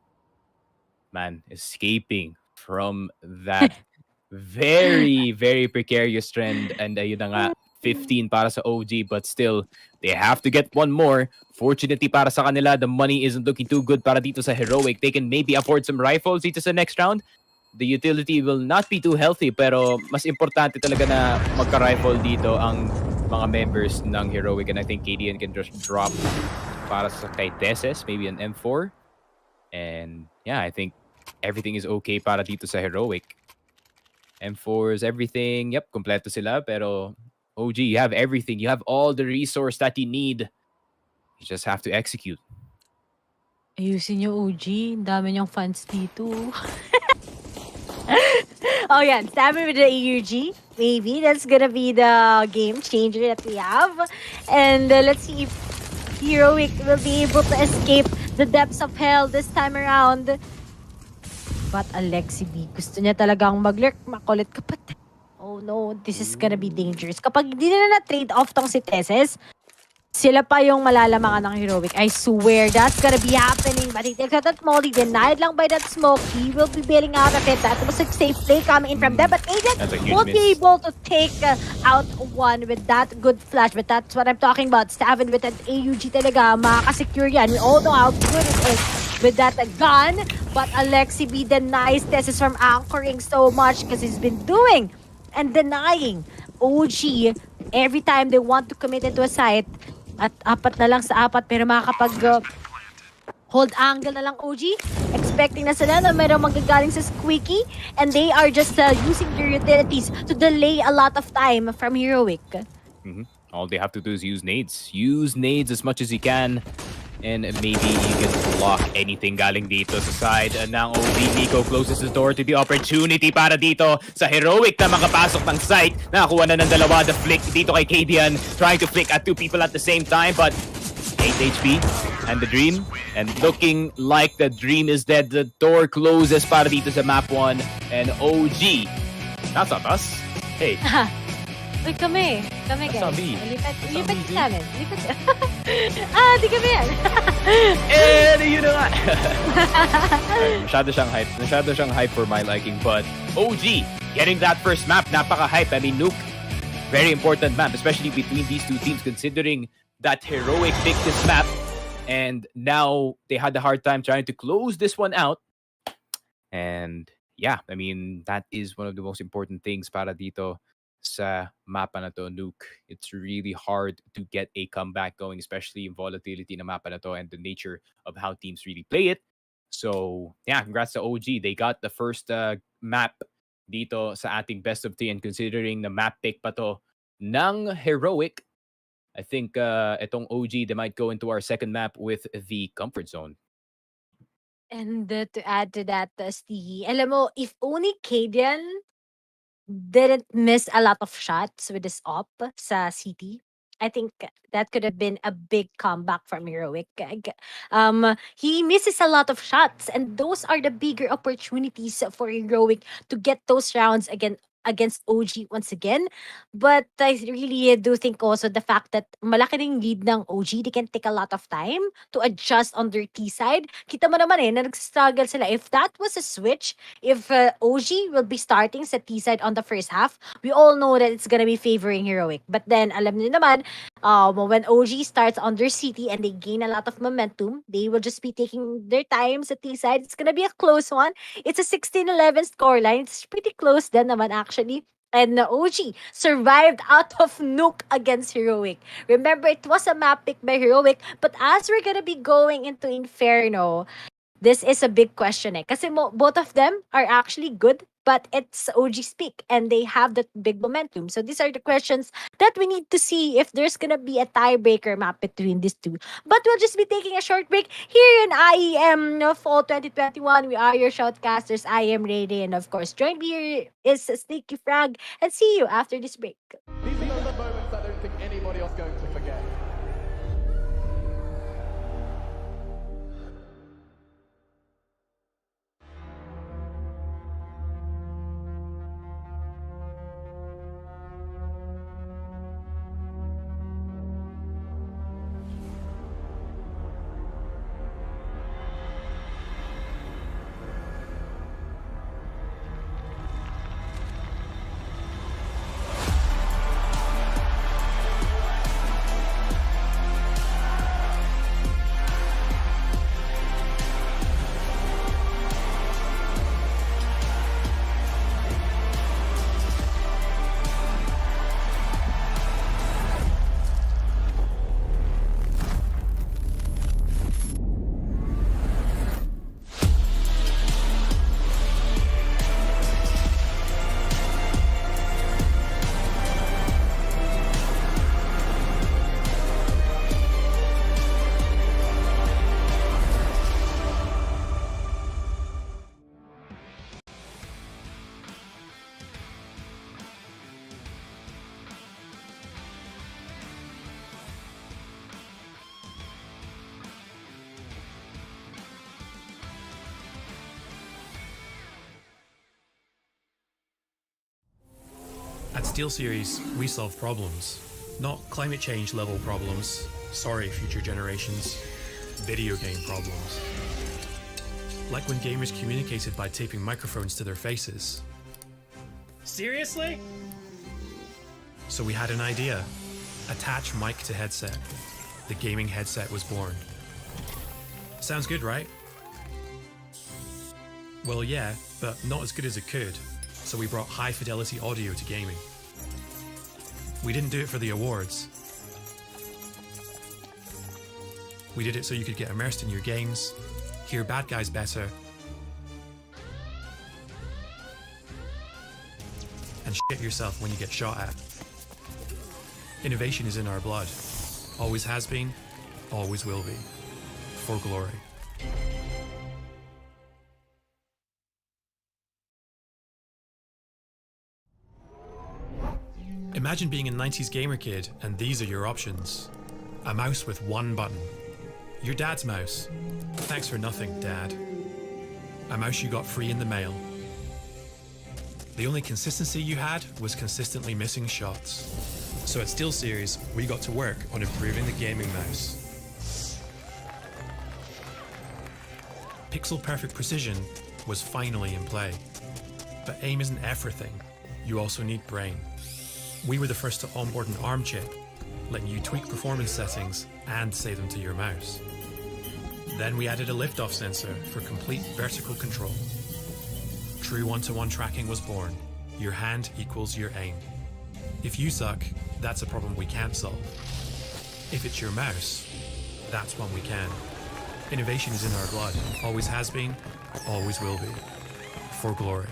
man, escaping from that very, very precarious trend. And yun na nga, 15 para sa OG, but still, they have to get one more. Fortunately para sa kanila, the money isn't looking too good para dito sa Heroic. They can maybe afford some rifles dito sa next round. The utility will not be too healthy, pero mas importante talaga na magka-rifle dito ang mga members ng Heroic. And I think KDN can just drop para sa kay Deses, maybe an M4. And yeah, I think everything is okay para dito sa Heroic. M4s, everything. Yep, kompleto sila. Pero OG, you have everything. You have all the resource that you need. You just have to execute. Ayusin niyo OG, ang dami niyang fans dito. Oh yeah, stabbing with the EUG. Maybe that's gonna be the game changer that we have. And let's see if Heroic will be able to escape the depths of hell this time around. But Alexi B, gusto niya talagang mag-lurk. Makulit kapatid. Oh no, this is gonna be dangerous. Kapag hindi na na-trade off tong si Teses, sila pa yung malalamangan ng Heroic. I swear, that's gonna be happening. But he takes out that molly, denied lang by that smoke. He will be bailing out of it. That was a safe play coming in from them. But Aiden won't be able to take out one with that good flash. But that's what I'm talking about. Staven with an AUG talaga, makakasecure yan. We all know how good it is with that gun. But Alexi B denies Tesis from anchoring so much because he's been doing and denying OG every time they want to commit into a site. At 4 na lang sa 4 pero makakapag hold angle na lang OG. Expecting na sila na mayroong magagaling sa Squeaky and they are just using their utilities to delay a lot of time from Heroic. All they have to do is use nades. Use nades as much as you can. And maybe you can block anything galing dito sa side ng OG. Nico closes the door to the opportunity para dito sa Heroic na makapasok ng site. Nakakuha na ng dalawa. The flick dito kay Kadian. Trying to flick at 2 people at the same time. But 8 HP and the Dream. And looking like the Dream is dead. The door closes para dito sa map 1. And OG. That's not us. Hey. Uy, kami guys. Sabi. Lipat sa amin. Di kami yan. Yun na nga. Masyado siyang hype for my liking. But OG, getting that first map, napaka-hype. I mean, Nuke, very important map, especially between these 2 teams, considering that Heroic picked this map. And now they had a hard time trying to close this one out. And yeah, I mean, that is one of the most important things para dito sa mapa na to, Nuke. It's really hard to get a comeback going, especially in volatility na mapa na to and the nature of how teams really play it. So, yeah, congrats to OG. They got the first map dito sa ating best of 3 and considering the map pick pa to ng Heroic, I think itong OG, they might go into our second map with the comfort zone. And to add to that, Stevie, alam mo, if only Cadian didn't miss a lot of shots with this op sa City, I think that could have been a big comeback from Heroic. He misses a lot of shots, and those are the bigger opportunities for Heroic to get those rounds against OG once again. But I really do think also the fact that malaki ring lead ng OG, they can take a lot of time to adjust on their T side. Kita mo naman na nag-struggle sila. If that was a switch, if OG will be starting sa T side on the first half, we all know that it's gonna be favoring Heroic. But then, alam niyo naman, when OG starts on their CT and they gain a lot of momentum, they will just be taking their time sa T side. It's gonna be a close one. It's a 16-11 scoreline. It's pretty close din naman actually. And OG survived out of Nuke against Heroic. Remember, it was a map pick by Heroic, but as we're gonna be going into Inferno, this is a big question eh. Kasi both of them are actually good but it's OG speak and they have that big momentum. So these are the questions that we need to see if there's gonna be a tiebreaker map between these two. But we'll just be taking a short break here in IEM Fall 2021. We are your shoutcasters. I am Ray Ray, and of course, join me here is Sneaky Frog. And see you after this break. These are those moments I don't think anybody else is going to forget. At SteelSeries, we solve problems, not climate change level problems. Sorry, future generations. Video game problems. Like when gamers communicated by taping microphones to their faces. Seriously? So we had an idea. Attach mic to headset. The gaming headset was born. Sounds good, right? Well, yeah, but not as good as it could. So we brought high fidelity audio to gaming. We didn't do it for the awards. We did it so you could get immersed in your games, hear bad guys better, and shit yourself when you get shot at. Innovation is in our blood. Always has been, always will be. For glory. Imagine being a 90s gamer kid and these are your options. A mouse with one button. Your dad's mouse. Thanks for nothing, Dad. A mouse you got free in the mail. The only consistency you had was consistently missing shots. So at SteelSeries, we got to work on improving the gaming mouse. Pixel perfect precision was finally in play. But aim isn't everything. You also need brain. We were the first to onboard an ARM chip, letting you tweak performance settings and save them to your mouse. Then we added a liftoff sensor for complete vertical control. True one-to-one tracking was born. Your hand equals your aim. If you suck, that's a problem we can't solve. If it's your mouse, that's one we can. Innovation is in our blood. Always has been, always will be. For glory.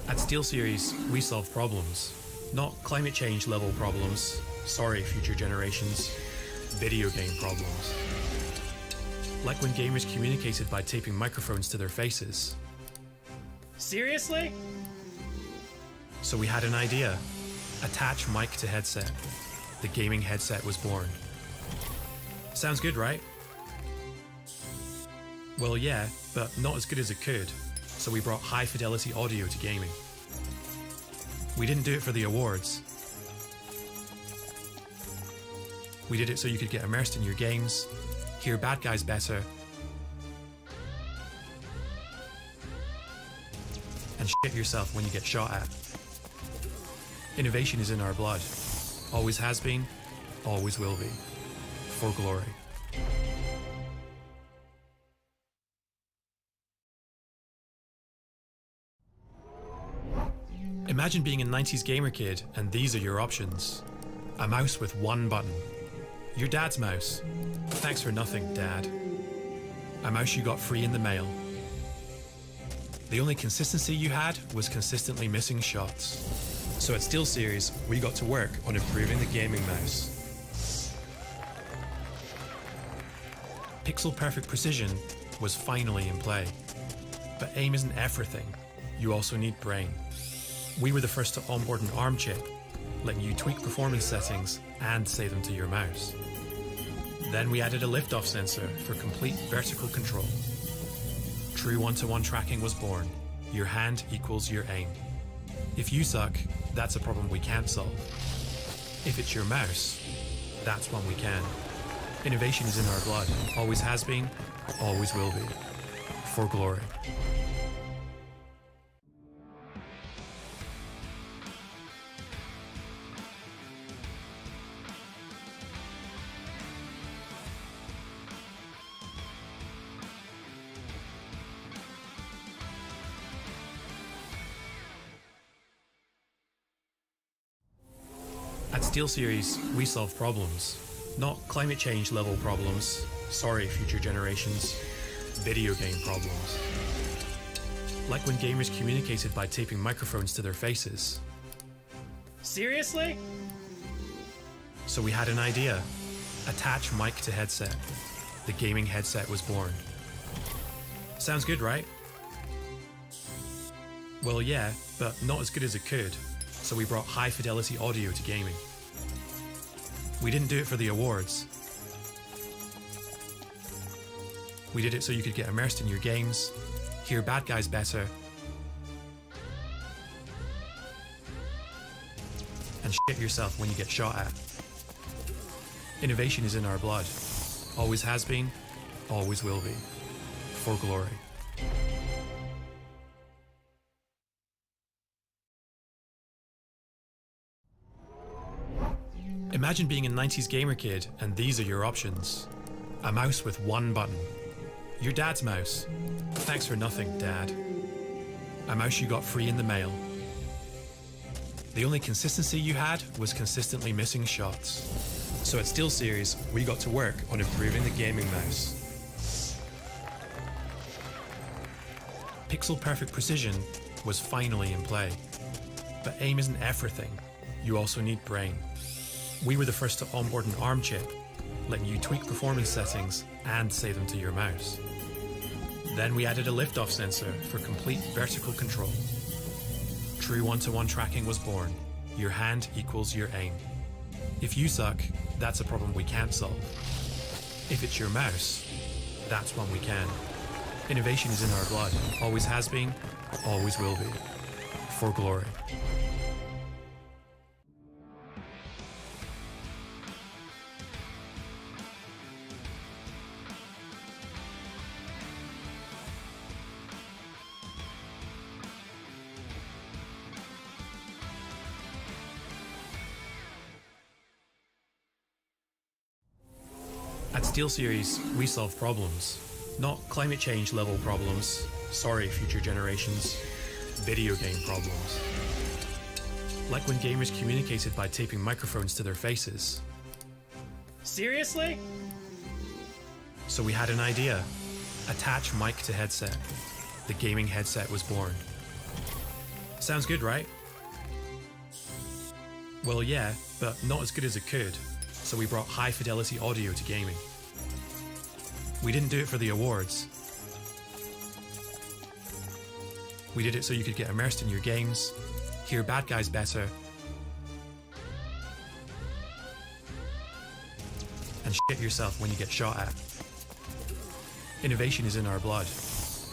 At SteelSeries, we solve problems, not climate change level problems. Sorry, future generations. Video game problems. Like when gamers communicated by taping microphones to their faces. Seriously? So we had an idea. Attach mic to headset. The gaming headset was born. Sounds good, right? Well, yeah, but not as good as it could. So we brought high fidelity audio to gaming. We didn't do it for the awards. We did it so you could get immersed in your games, hear bad guys better, and shit yourself when you get shot at. Innovation is in our blood. Always has been, always will be. For glory. Imagine being a 90s gamer kid and these are your options. A mouse with one button. Your dad's mouse. Thanks for nothing, Dad. A mouse you got free in the mail. The only consistency you had was consistently missing shots. So at SteelSeries, we got to work on improving the gaming mouse. Pixel perfect precision was finally in play. But aim isn't everything. You also need brain. We were the first to onboard an ARM chip, letting you tweak performance settings and save them to your mouse. Then we added a liftoff sensor for complete vertical control. True one-to-one tracking was born. Your hand equals your aim. If you suck, that's a problem we can't solve. If it's your mouse, that's one we can. Innovation is in our blood. Always has been, always will be. For glory. At SteelSeries, we solve problems, not climate change level problems. Sorry, future generations. Video game problems. Like when gamers communicated by taping microphones to their faces. Seriously? So we had an idea. Attach mic to headset. The gaming headset was born. Sounds good, right? Well, yeah, but not as good as it could. So we brought high fidelity audio to gaming. We didn't do it for the awards. We did it so you could get immersed in your games, hear bad guys better, and shit yourself when you get shot at. Innovation is in our blood. Always has been, always will be. For glory. Imagine being a 90s gamer kid and these are your options. A mouse with one button. Your dad's mouse. Thanks for nothing, Dad. A mouse you got free in the mail. The only consistency you had was consistently missing shots. So at SteelSeries, we got to work on improving the gaming mouse. Pixel perfect precision was finally in play. But aim isn't everything. You also need brain. We were the first to onboard an ARM chip, letting you tweak performance settings and save them to your mouse. Then we added a liftoff sensor for complete vertical control. True one-to-one tracking was born. Your hand equals your aim. If you suck, that's a problem we can't solve. If it's your mouse, that's one we can. Innovation is in our blood. Always has been, always will be. For glory. At SteelSeries, we solve problems, not climate change level problems. Sorry, future generations. Video game problems. Like when gamers communicated by taping microphones to their faces. Seriously? So we had an idea. Attach mic to headset. The gaming headset was born. Sounds good, right? Well, yeah, but not as good as it could. So we brought high fidelity audio to gaming. We didn't do it for the awards. We did it so you could get immersed in your games, hear bad guys better, and shit yourself when you get shot at. Innovation is in our blood.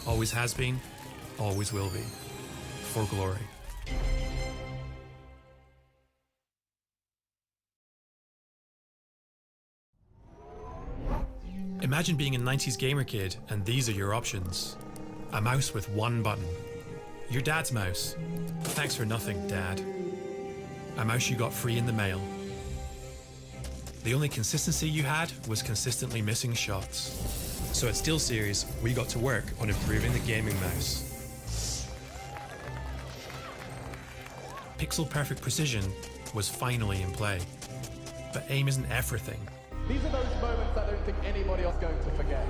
Always has been, always will be. For glory. Imagine being a 90s gamer kid and these are your options. A mouse with one button. Your dad's mouse. Thanks for nothing, Dad. A mouse you got free in the mail. The only consistency you had was consistently missing shots. So at SteelSeries, we got to work on improving the gaming mouse. pixel-perfect precision was finally in play. But aim isn't everything. These are those moments I don't think anybody else is going to forget.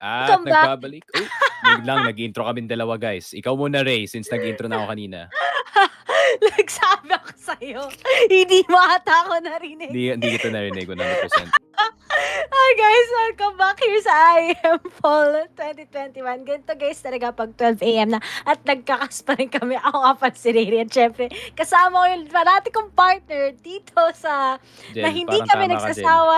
At Welcome back. nagbabalik. Oh, biglang nag-intro kami dalawa, guys. Ikaw muna, Ray, since nag-intro na ako kanina. Nagsabi ako sa'yo, hindi mo ata ako narinig. Hindi kita narinig 100%. Hi guys! Welcome back here sa IEM Fall 2021. Ganito guys talaga pag 12 AM na at nagkakas pa rin kami. Ako nga pa si Riri at syempre kasama ko yung parati kong partner dito sa Jen, na hindi parang kami tama ka, nagsasawa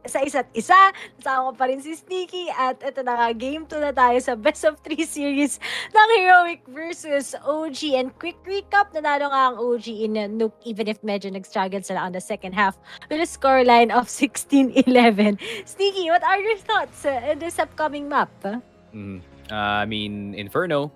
sa isa't isa. Kasama ko pa rin si Sneaky at ito na nga, game 2 na tayo sa best of 3 series ng Heroic versus OG. And quick recap, nanalo nga ang OG in Nuke even if medyo nag-struggle sila on the second half with a scoreline of 16-11. Sneaky, what are your thoughts in this upcoming map? I mean, Inferno,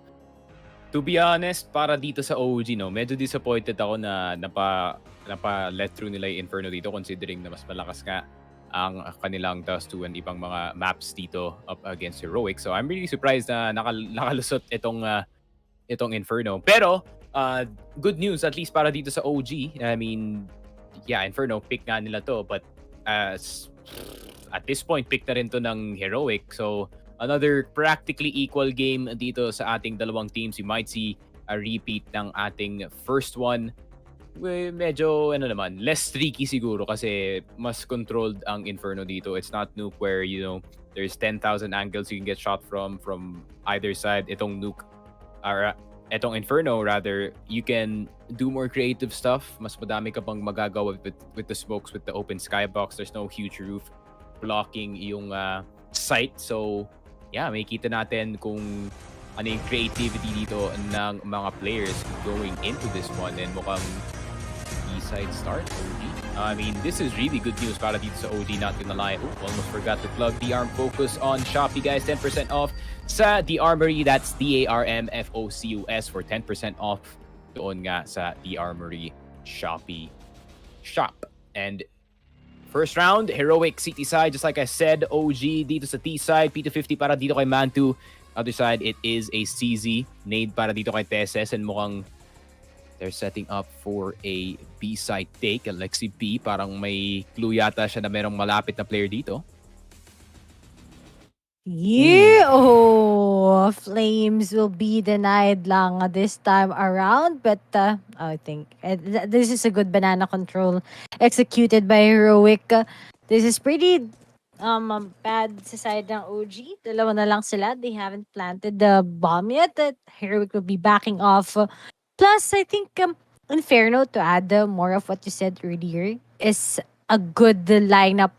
to be honest, para dito sa OG, no, medyo disappointed ako na napa-let through nila yung Inferno dito considering na mas malakas nga ang kanilang Dust 2 and ibang mga maps dito up against Heroic. So I'm really surprised na nakalusot itong Inferno. Pero, good news at least para dito sa OG. I mean, yeah, Inferno, pick nga nila to. But at this point, pick na rin to ng Heroic. So, another practically equal game dito sa ating dalawang teams. You might see a repeat ng ating first one. Medyo, less tricky siguro kasi mas controlled ang Inferno dito. It's not Nuke where, there's 10,000 angles you can get shot from either side. Itong Nuke, or etong Inferno, rather, you can do more creative stuff. Mas madami ka pang magagawa with the smokes, with the open skybox. There's no huge roof blocking yung sight. So, yeah, makikita natin kung ano yung creativity dito ng mga players going into this one. And mukhang B-side start, OG. I mean, this is really good news para dito sa OG, not gonna lie. Oh, almost forgot to plug the ARM Focus on Shopee, guys. 10% off sa The Armory. That's DARMFOCUS for 10% off doon nga sa The Armory Shopee shop. And first round, Heroic City side, just like I said, OG dito sa T side, P250 para dito kay Mantu. Other side, it is a CZ. Nade para dito kay Teses, and mukhang they're setting up for a B-side take. Alexi B, parang may clue yata siya na merong malapit na player dito. Yeah, oh, Flames will be denied lang this time around, but I think this is a good banana control executed by Heroic. This is pretty bad sa side ng OG. Dalawa na lang sila. They haven't planted the bomb yet. That Heroic will be backing off. Plus, I think Inferno, to add more of what you said earlier, is a good lineup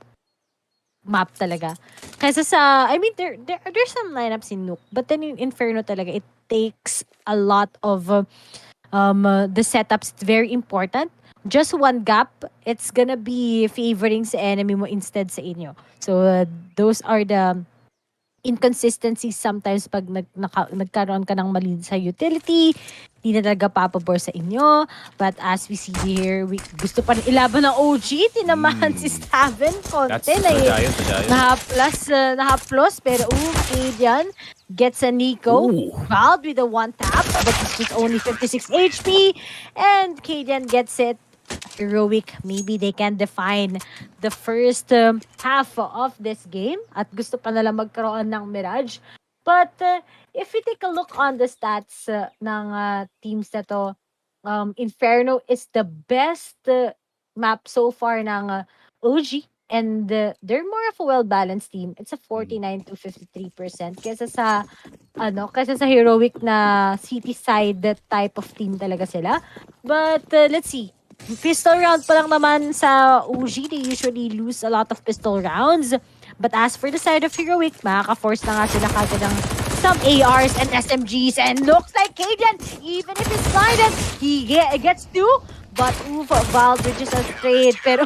map talaga. Kasi I mean, there's some lineups in Nuke, but then in Inferno talaga, it takes a lot of the setups. It's very important. Just one gap, it's gonna be favoring sa enemy mo instead sa inyo. So, those are the inconsistencies sometimes pag nagkaroon ka ng mali sa utility, di na talaga papabor sa inyo. But as we see here, gusto pa rin ilaban ng OG. Tinamahan si Staven. Konti na nahaplos. Pero Kadian gets a Nico. Valve with a one tap. But it's just only 56 HP. And Kadian gets it. Heroic, maybe they can define the first half of this game at gusto pa nila magkaroon ng Mirage. But if we take a look on the stats ng teams na to, Inferno is the best map so far ng OG, and they're more of a well-balanced team. It's a 49 to 53% kaysa sa Heroic na city side type of team talaga sila. But let's see. Pistol round pa lang naman sa OG, they usually lose a lot of pistol rounds. But as for the side of Heroic, makaka-force na nga sila kagad ng some ARs and SMGs, and looks like Cajun, even if he's blinded, he gets two. But Val bridges are straight, pero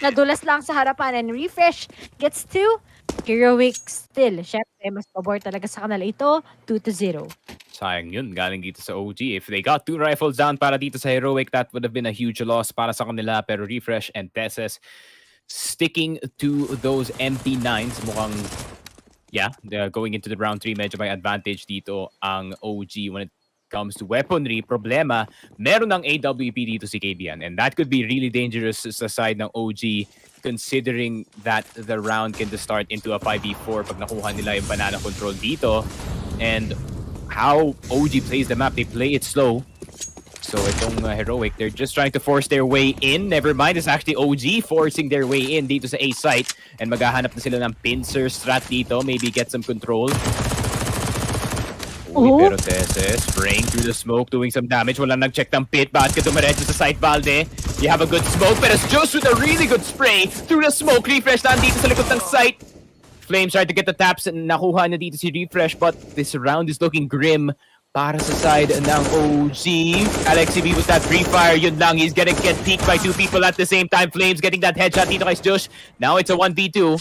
nadulas lang sa harapan, and Refresh gets two. Heroic still, syempre, mas pabor talaga sa kanila ito, 2-0. Sayang yun, galing dito sa OG. If they got 2 rifles down para dito sa Heroic, that would have been a huge loss para sa kanila. Pero Refresh and Teses sticking to those MP9s. Mukhang, yeah, going into the round 3, medyo may advantage dito ang OG when it comes to weaponry. Problema, meron ng AWP dito si KBN. And that could be really dangerous sa side ng OG, considering that the round can just start into a 5v4 pag nakuha nila yung banana control dito. And how OG plays the map, they play it slow. So itong Heroic, they're just trying to force their way in. Never mind, it's actually OG forcing their way in dito sa A site. And maghahanap na sila ng pincer strat dito. Maybe get some control. Uy, pero Teses spraying through the smoke, doing some damage. Walang nag-check ng pit. Bakit ka dumiretso sa site, Valde? You have a good smoke, pero it's just with a really good spray through the smoke. Refresh na dito sa likod ng site. Flames tried to get the taps and nakuha na dito si Refresh, but this round is looking grim para sa side ng OG. Alexi B with that free fire, yun lang. He's gonna get peeked by 2 people at the same time. Flames getting that headshot dito kay Josh. Now it's a 1v2.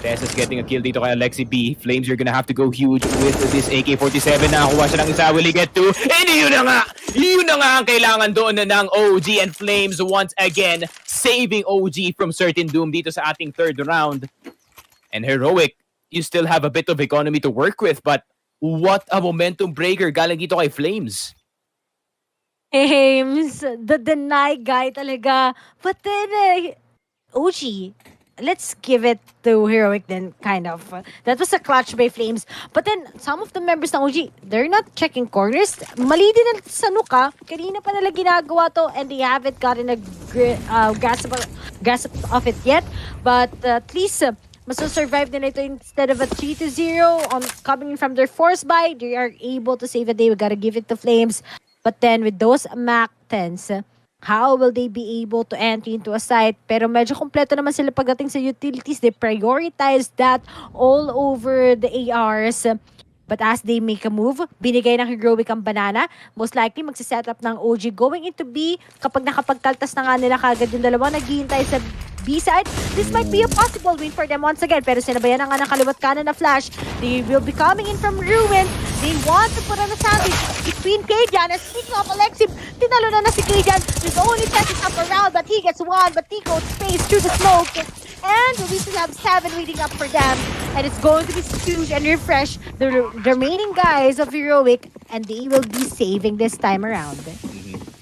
Tess is getting a kill dito kay Alexi B. Flames are gonna have to go huge with this AK-47. Nakakuha siya ng isa. Will he get 2? And yun na nga! Yun na nga ang kailangan doon ng OG. And Flames once again saving OG from certain doom dito sa ating 3rd round. And Heroic, you still have a bit of economy to work with, but what a momentum breaker galing dito kay Flames. Flames, the deny guy talaga. But then, OG, let's give it to Heroic then, kind of. That was a clutch by Flames. But then, some of the members ng OG, they're not checking corners. Mali din sa Nuka. Kanina pa nila ginagawa to, and they haven't gotten a grasp of it yet. But at least, maso-survive nila ito instead of a 3-0 on coming in from their force buy. They are able to save a day. We gotta give it to Flames. But then with those Mac 10s, how will they be able to enter into a site? Pero medyo kompleto naman sila pagdating sa utilities. They prioritize that all over the ARs. But as they make a move, binigay ng Heroic ang banana. Most likely, magsiset up ng OG going into B. Kapag nakapagkaltas na nga nila kagad yung dalawa, naghihintay sa B side. This might be a possible win for them once again. Pero sinabayan na nga ng kaliwat kanan na flash. They will be coming in from Ruin. They want to put on a sandwich between Kajan. And speaking of Alexi, tinalo na si Kajan. There's only 10 up around, but he gets one. But he goes space through the smoke. And we still have 7 waiting up for them. And it's going to be Stooge and Refresh, the remaining guys of Heroic. And they will be saving this time around.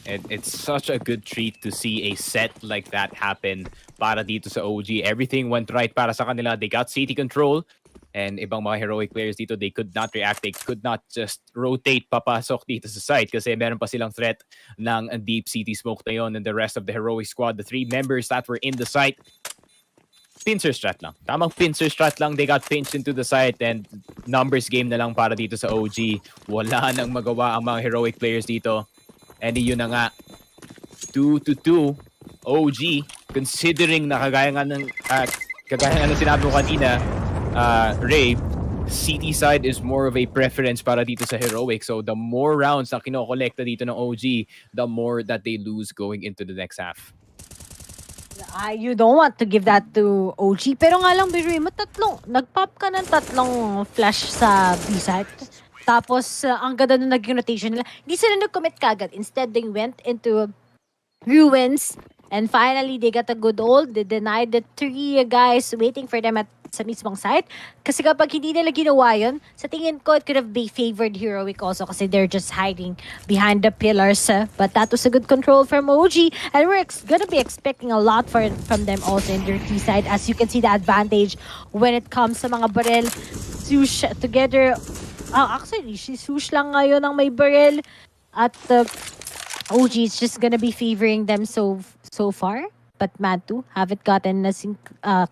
It's such a good treat to see a set like that happen para dito sa OG. Everything went right para sa kanila. They got city control. And ibang mga Heroic players dito, they could not react. They could not just rotate papasok dito sa site kasi meron pa silang threat ng deep city smoke na yun. And the rest of the Heroic squad, the 3 members that were in the site, pincer strat lang. Tamang pincer strat lang. They got pinched into the site and numbers game na lang para dito sa OG. Wala nang magawa ang mga Heroic players dito. And yun na nga, 2-2 OG, considering na kagaya nga ng sinabi mo kanina, Ray, city side is more of a preference para dito sa Heroic. So the more rounds na kinokolekta dito ng OG, the more that they lose going into the next half. You don't want to give that to OG. Pero nga lang, Biruin mo, nag-pop ka ng 3 flash sa B-site. Tapos, ang ganda nung naging rotation nila. Hindi sila nag-commit kagad. Instead, they went into Ruins. And finally, they got a good hold. They denied the 3 guys waiting for them at sa mismong site. Kasi kapag hindi nila ginawa yun, sa tingin ko, it could have been favored Heroic also kasi they're just hiding behind the pillars. But that was a good control from OG. And we're gonna be expecting a lot from them also in their T side. As you can see, the advantage when it comes sa mga barrel. Sush together. Actually, si Sush lang ngayon ang may barrel. At OG is just gonna be favoring them so far. But Matu haven't gotten a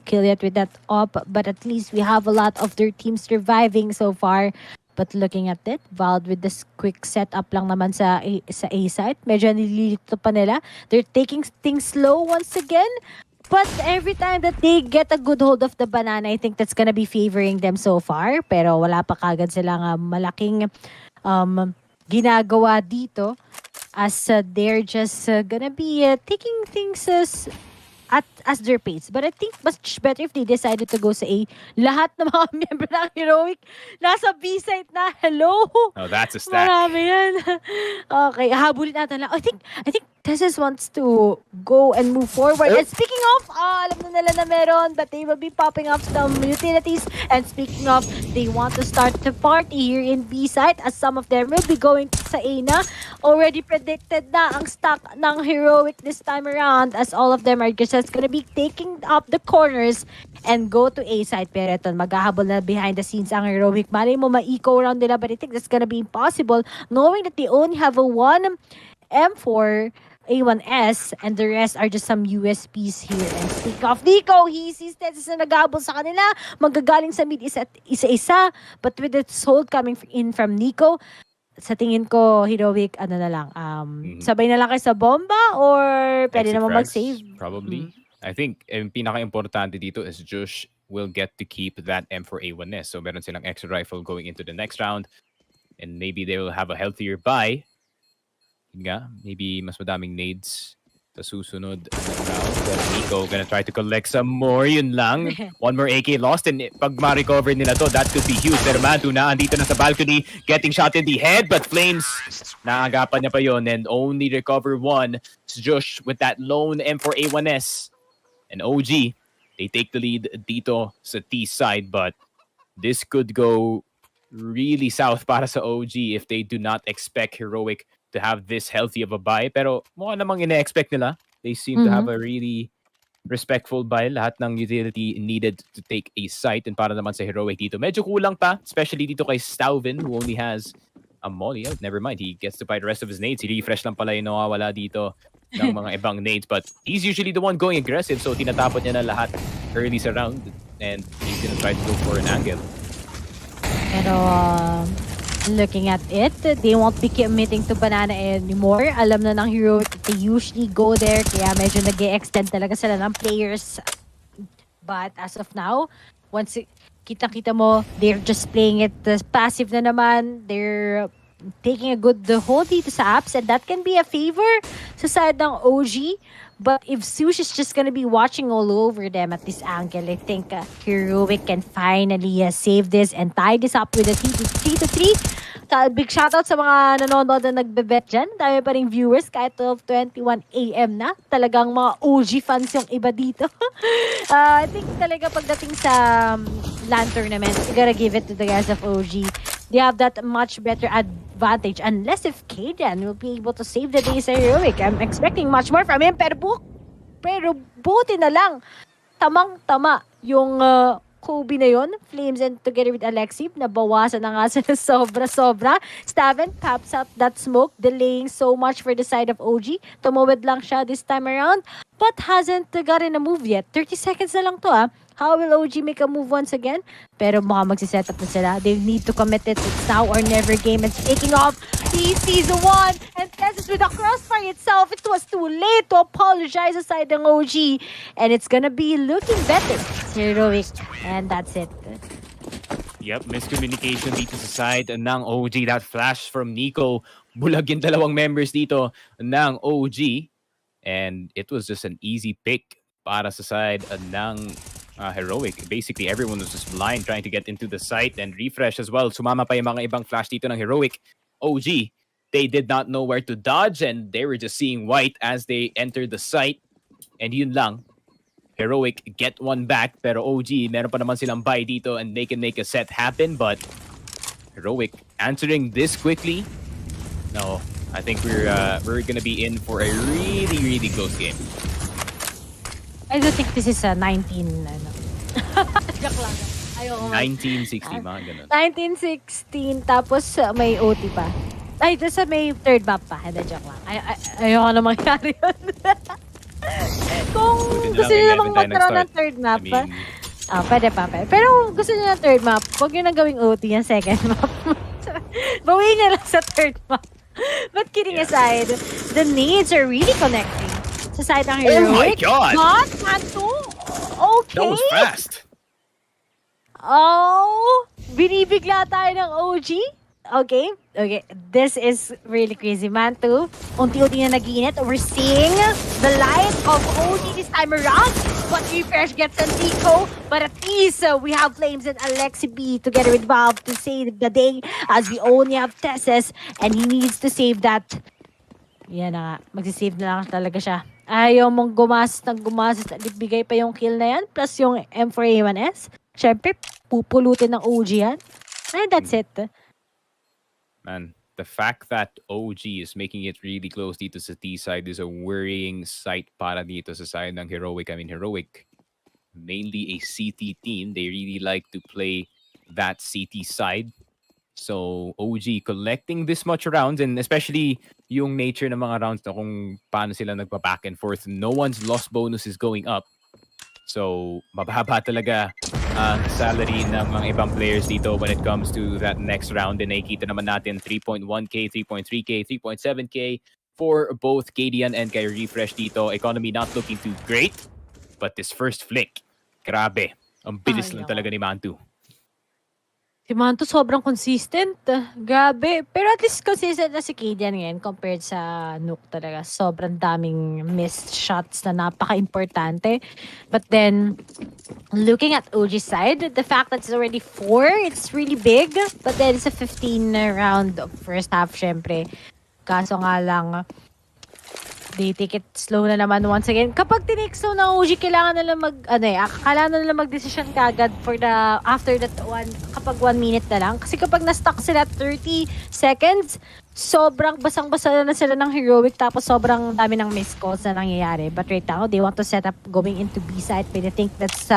kill yet with that op. But at least we have a lot of their team surviving so far. But looking at it, Vald with this quick setup lang naman sa A site. Medyo nililito pa nila. They're taking things slow once again. But every time that they get a good hold of the banana, I think that's gonna be favoring them so far. Pero wala pa kagad silang malaking ginagawa dito. As they're just gonna be taking things as their pace. But I think much better if they decided to go sa A. Lahat ng mga member ng Heroic nasa B site na. Hello! Oh, that's a stack. Marami yan. Okay, habulin natin lang. I think Tessus wants to go and move forward. And speaking of, alam na nila na meron, but they will be popping up some utilities. And speaking of, they want to start the party here in B site as some of them will be going sa A na. Already predicted na ang stock ng Heroic this time around as all of them are just gonna be taking up the corners and go to A side. Pero ito, maghahabol na behind the scenes ang Heroic. Malay mo ma-eco round nila, but I think that's gonna be impossible knowing that they only have a 1 M4 A1S and the rest are just some USPs here. And speak of Nico, he sees Tessus na naghabol sa kanila. Magagaling sa mid isa-isa. But with its hold coming in from Nico, sa tingin ko, Heroic, ano na lang, sabay na lang kayo sa bomba or pwede Exit naman frags, mag-save? Probably. I think yung pinaka-importante dito is Josh will get to keep that M4A1S. So meron silang extra rifle going into the next round. And maybe they will have a healthier buy. Yun nga, maybe mas madaming nades sa susunod na round. But Nico gonna try to collect some more. Yun lang. One more AK lost. And pag ma-recover nila to, that could be huge. Pero Matu na andito na sa balcony, getting shot in the head. But Flames, naagapan niya pa yun. And only recover one. It's Josh with that lone M4A1S. And OG, they take the lead dito sa T side. But this could go really south para sa OG if they do not expect Heroic to have this healthy of a buy. Pero mukha namang ina-expect nila. They seem to have a really respectful buy. Lahat ng utility needed to take a site. And para naman sa Heroic dito, medyo kulang pa. Especially dito kay Stauvin who only has a molly. Oh, never mind. He gets to buy the rest of his nades. I-refresh lang pala yung nawawala dito ng mga ibang nades. But he's usually the one going aggressive. So tinatapon niya na lahat early sa round. And he's gonna try to go for an angle. Pero looking at it, they won't be committing to banana anymore. Alam na ng Heroic that they usually go there. Kaya medyo nag-extend talaga sila ng players. But as of now, once kita-kita mo, they're just playing it passive na naman. They're taking a good hold dito sa apps. And that can be a favor sa side ng OG. But if Sush is just gonna be watching all over them at this angle, I think Heroic can finally save this and tie this up with a 3-3. Big shoutout sa mga nanonood na nagbe-bet dyan. Dami pa rin viewers kahit 12:21 AM na. Talagang mga OG fans yung iba dito. I think talaga pagdating sa LAN tournament, you gotta give it to the guys of OG. They have that much better advantage. Unless if Kaden will be able to save the day sa Heroic. I'm expecting much more from him. Pero buti na lang. Tamang-tama yung Kobe na yun. Flames and together with Alexi. Nabawasan na nga sila sobra-sobra. Staven pops out that smoke. Delaying so much for the side of OG. Tumawid lang siya this time around. But hasn't gotten a move yet. 30 seconds na lang to How will OG make a move once again? Pero mukhang magsiset up na sila. They need to commit it. It's now or never game. And taking off, he sees the one. And Tessus with the crossfire itself. It was too late to apologize aside ng OG. And it's gonna be looking better. Heroic. And that's it. Yep, miscommunication dito sa side ng OG. That flash from Nico. Bulag yung dalawang members dito ng OG. And it was just an easy pick para sa side ng Heroic. Basically, everyone was just blind trying to get into the site and refresh as well. Sumama pa yung mga ibang flash dito ng Heroic. OG, they did not know where to dodge and they were just seeing white as they entered the site. And yun lang. Heroic get one back, pero OG, meron pa naman silang buy dito and they can make a set happen, but Heroic answering this quickly. No, I think we're gonna be in for a really, really close game. I don't think this is a 19, ano. Joke lang. Ayoko. 1960, mga ganun. 1916, tapos may OT pa. Ay, tapos may third map pa. Hindi, joke lang. Ayoko na mangyari yun. Kung gusto nyo namang magkaroon ng third map, pwede pa. Pero gusto nyo ng third map, huwag nyo na gawing OT yung second map. Bawiin nyo lang sa third map. But kidding aside, the nades are really connecting sa side ng Heroic. Oh my God! God, Manto? Okay. That was fast. Oh, binibigla tayo ng OG. Okay. This is really crazy, Manto. Unti-unti na nag-iinit. We're seeing the light of OG this time around. But Refresh gets an eco. But at least we have Flames and Alexi B together with Valve to save the day, as we only have Tesses and he needs to save that. Yan na nga. Magsisave na lang talaga siya. Ayaw mong gumastos. Bigay pa yung kill na yan. Plus yung M4A1S. Siyempre, pupulutin ng OG yan. And that's it. Man, the fact that OG is making it really close dito sa T side is a worrying sight para dito sa side ng Heroic. I mean, Heroic, mainly a CT team. They really like to play that CT side. So, OG collecting this much rounds, and especially yung nature ng mga rounds na kung paano sila nagpa-back and forth. No one's lost bonus is going up. So, mababa talaga ang salary ng mga ibang players dito when it comes to that next round. And nakikita naman natin 3.1k, 3.3k, 3.7k for both Kadian and kay Refresh dito. Economy not looking too great. But this first flick, grabe. Ang bilis lang talaga ni Mantu. Si Manto sobrang consistent. Grabe. Pero at least consistent na si Kadian ngayon compared sa Nuke talaga. Sobrang daming missed shots na napaka-importante. But then, looking at OG side, the fact that it's already 4, it's really big. But then, it's a 15 round of first half, syempre. Kaso nga lang, they take it slow na naman once again. Kapag tinake slow na OG, kailangan nila kailangan nila mag-decision kagad for the, after that one, kapag 1 minute na lang. Kasi kapag na-stuck sila 30 seconds, sobrang basang-basa na sila ng Heroic, tapos sobrang dami ng missed calls na nangyayari. But right now, they want to set up going into B side, but I think that's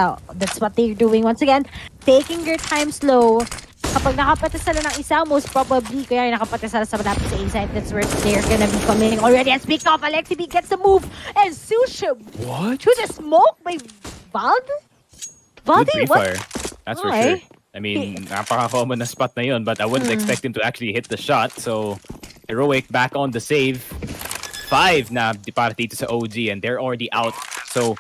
what they're doing once again. Taking their time slow. Kapag nakapatay sila ng isa, most probably, kaya nakapatay sila sa malapit sa A-side, that's where they're gonna be coming already. And speak of, Alexi B gets the move, and Sush, What? to the smoke by Valde? Good What? pre-fire. That's for sure. I mean, napaka-common na spot na yun, but I wouldn't expect him to actually hit the shot. So, Heroic back on the save. 5 na para dito sa OG, and they're already out. So,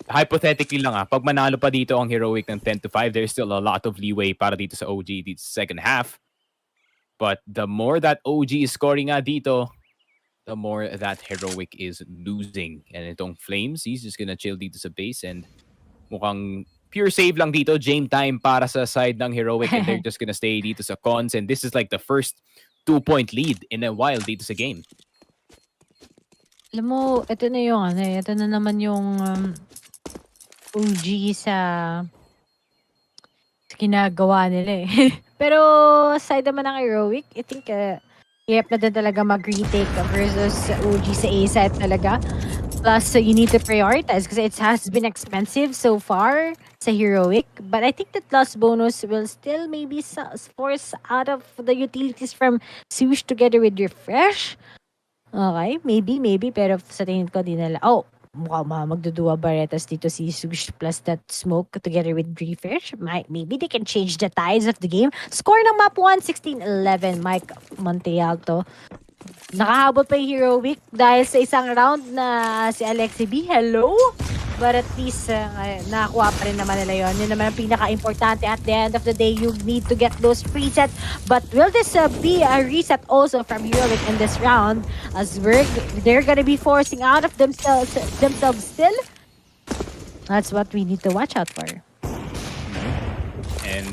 hypothetically lang pag manalo pa dito ang Heroic ng 10-5, there's still a lot of leeway para dito sa OG dito sa second half. But the more that OG is scoring dito, the more that Heroic is losing. And itong Flames, he's just gonna chill dito sa base, and mukhang pure save lang dito. Game time para sa side ng Heroic, and they're just gonna stay dito sa cons. And this is like the first 2-point lead in a while dito sa game. Alam mo, ito na yung ito na naman yung OG sa ginagawa nila eh. Pero side naman ng Heroic, I think hirap na din talaga mag-retake versus OG sa A-side talaga. Plus, you need to prioritize kasi it has been expensive so far sa Heroic. But I think that loss bonus will still maybe force out of the utilities from Sush together with Refresh. Okay, maybe. Pero sa tingin ko, di nila. Oh, mukhang magdudua Barretas dito si Sush plus that smoke together with Refresh. Maybe they can change the tides of the game. Score ng map 1, 16-11, Mike Montealto. Nakahabot pa yung Heroic dahil sa isang round na si Alexi B. Hello? But at least, nakakuha pa rin naman nila yun. Yun naman ang pinaka-importante. At the end of the day, you need to get those presets. But will this be a reset also from Heroic in this round? As they're gonna be forcing out of themselves still? That's what we need to watch out for. And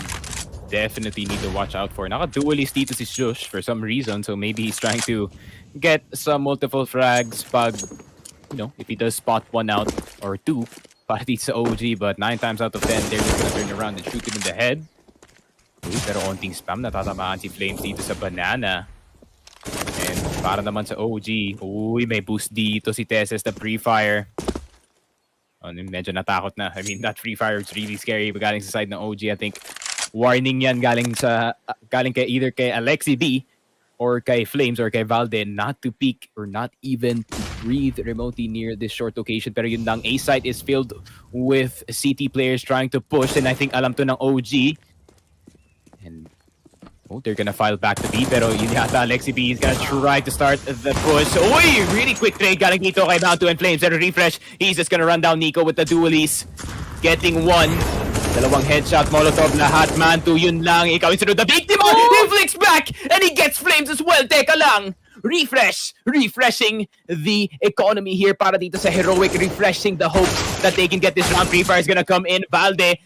definitely need to watch out for. Naka-duelist dito si Shush for some reason. So maybe he's trying to get some multiple frags pag, if he does spot 1 out or 2, para dito sa OG, but 9 times out of 10, they're just gonna turn around and shoot him in the head. Uy, pero onting spam, natatamaan si Flames dito sa banana. And para naman sa OG, uy, may boost dito si Tesses, the pre-fire. Medyo natakot na. I mean, that free fire is really scary. Galing sa side ng OG, I think warning yan galing kay either kay Alexi B or kay Flames or kay Valde not to peek or not even to breathe remotely near this short location. Pero yun lang, A side is filled with CT players trying to push, and I think alam to ng OG. And they're gonna file back to B, pero yun yata, Alexi B is gonna try to start the push. Uy! Really quick trade galing dito kay Mount2 and Flames. Pero refresh, he's just gonna run down Nico with the dualies. Getting one. Dalawang headshot, Molotov, lahat. Mount2, yun lang. Ikaw yung sunod na biktima! He flicks back! And he gets Flames as well. Teka lang! Refreshing the economy here para dito sa Heroic. Refreshing the hope that they can get this round. Free Fire is gonna come in. Valde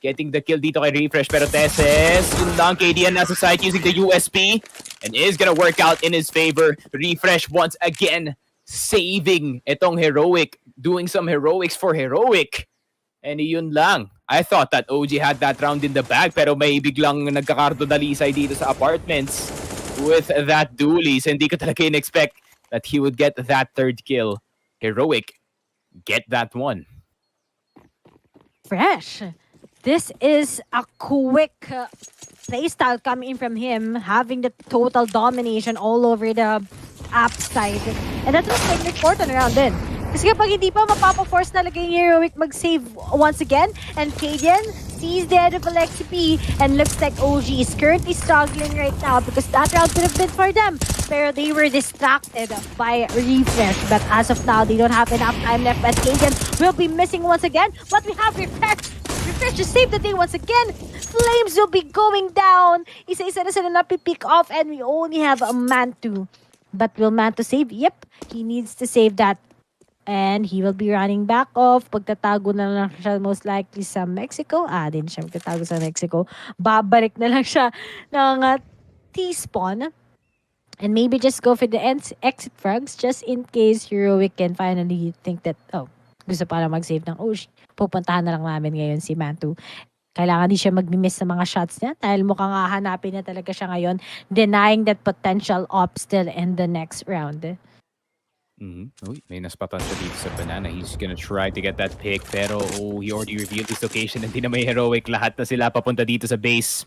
getting the kill dito kay Refresh. Pero Tesses, yun lang. KDN nasa side using the USP. And is gonna work out in his favor. Refresh once again saving itong Heroic. Doing some heroics for Heroic. And yun lang. I thought that OG had that round in the bag, pero may biglang nagkakardo-dalisay dito sa apartments with that dualies. Hindi ko talaga in-expect that he would get that third kill. Heroic, get that one. Fresh. This is a quick playstyle coming from him, having the total domination all over the app side. And that was like important around din. Kasi kapag hindi pa, mapapaforce talaga yung Heroic mag-save once again. And Cadian sees the head of Alexi P and looks like OG is currently struggling right now because that round could have been for them. Pero they were distracted by Refresh. But as of now, they don't have enough time left. But Cadian will be missing once again. But we have Refresh. Refresh just saved the day once again. Flames will be going down. Isa-isa na sila napipick off and we only have a Mount2. But will Mount2 save? Yep, he needs to save that. And he will be running back off. Pagtatago na lang siya most likely sa Mexico. Din siya magtatago sa Mexico. Babalik na lang siya ng T-spawn. And maybe just go for the exit frags just in case Heroic can finally think that, gusto pa na mag-save ng pupuntahan na lang namin ngayon si Mount2. Kailangan din siya mag-miss sa mga shots niya dahil mukhang hahanapin na talaga siya ngayon, denying that potential op still in the next round. Uy, may naspatan siya dito sa banana. He's gonna try to get that pick, pero he already revealed his location. Hindi na may Heroic. Lahat na sila papunta dito sa base.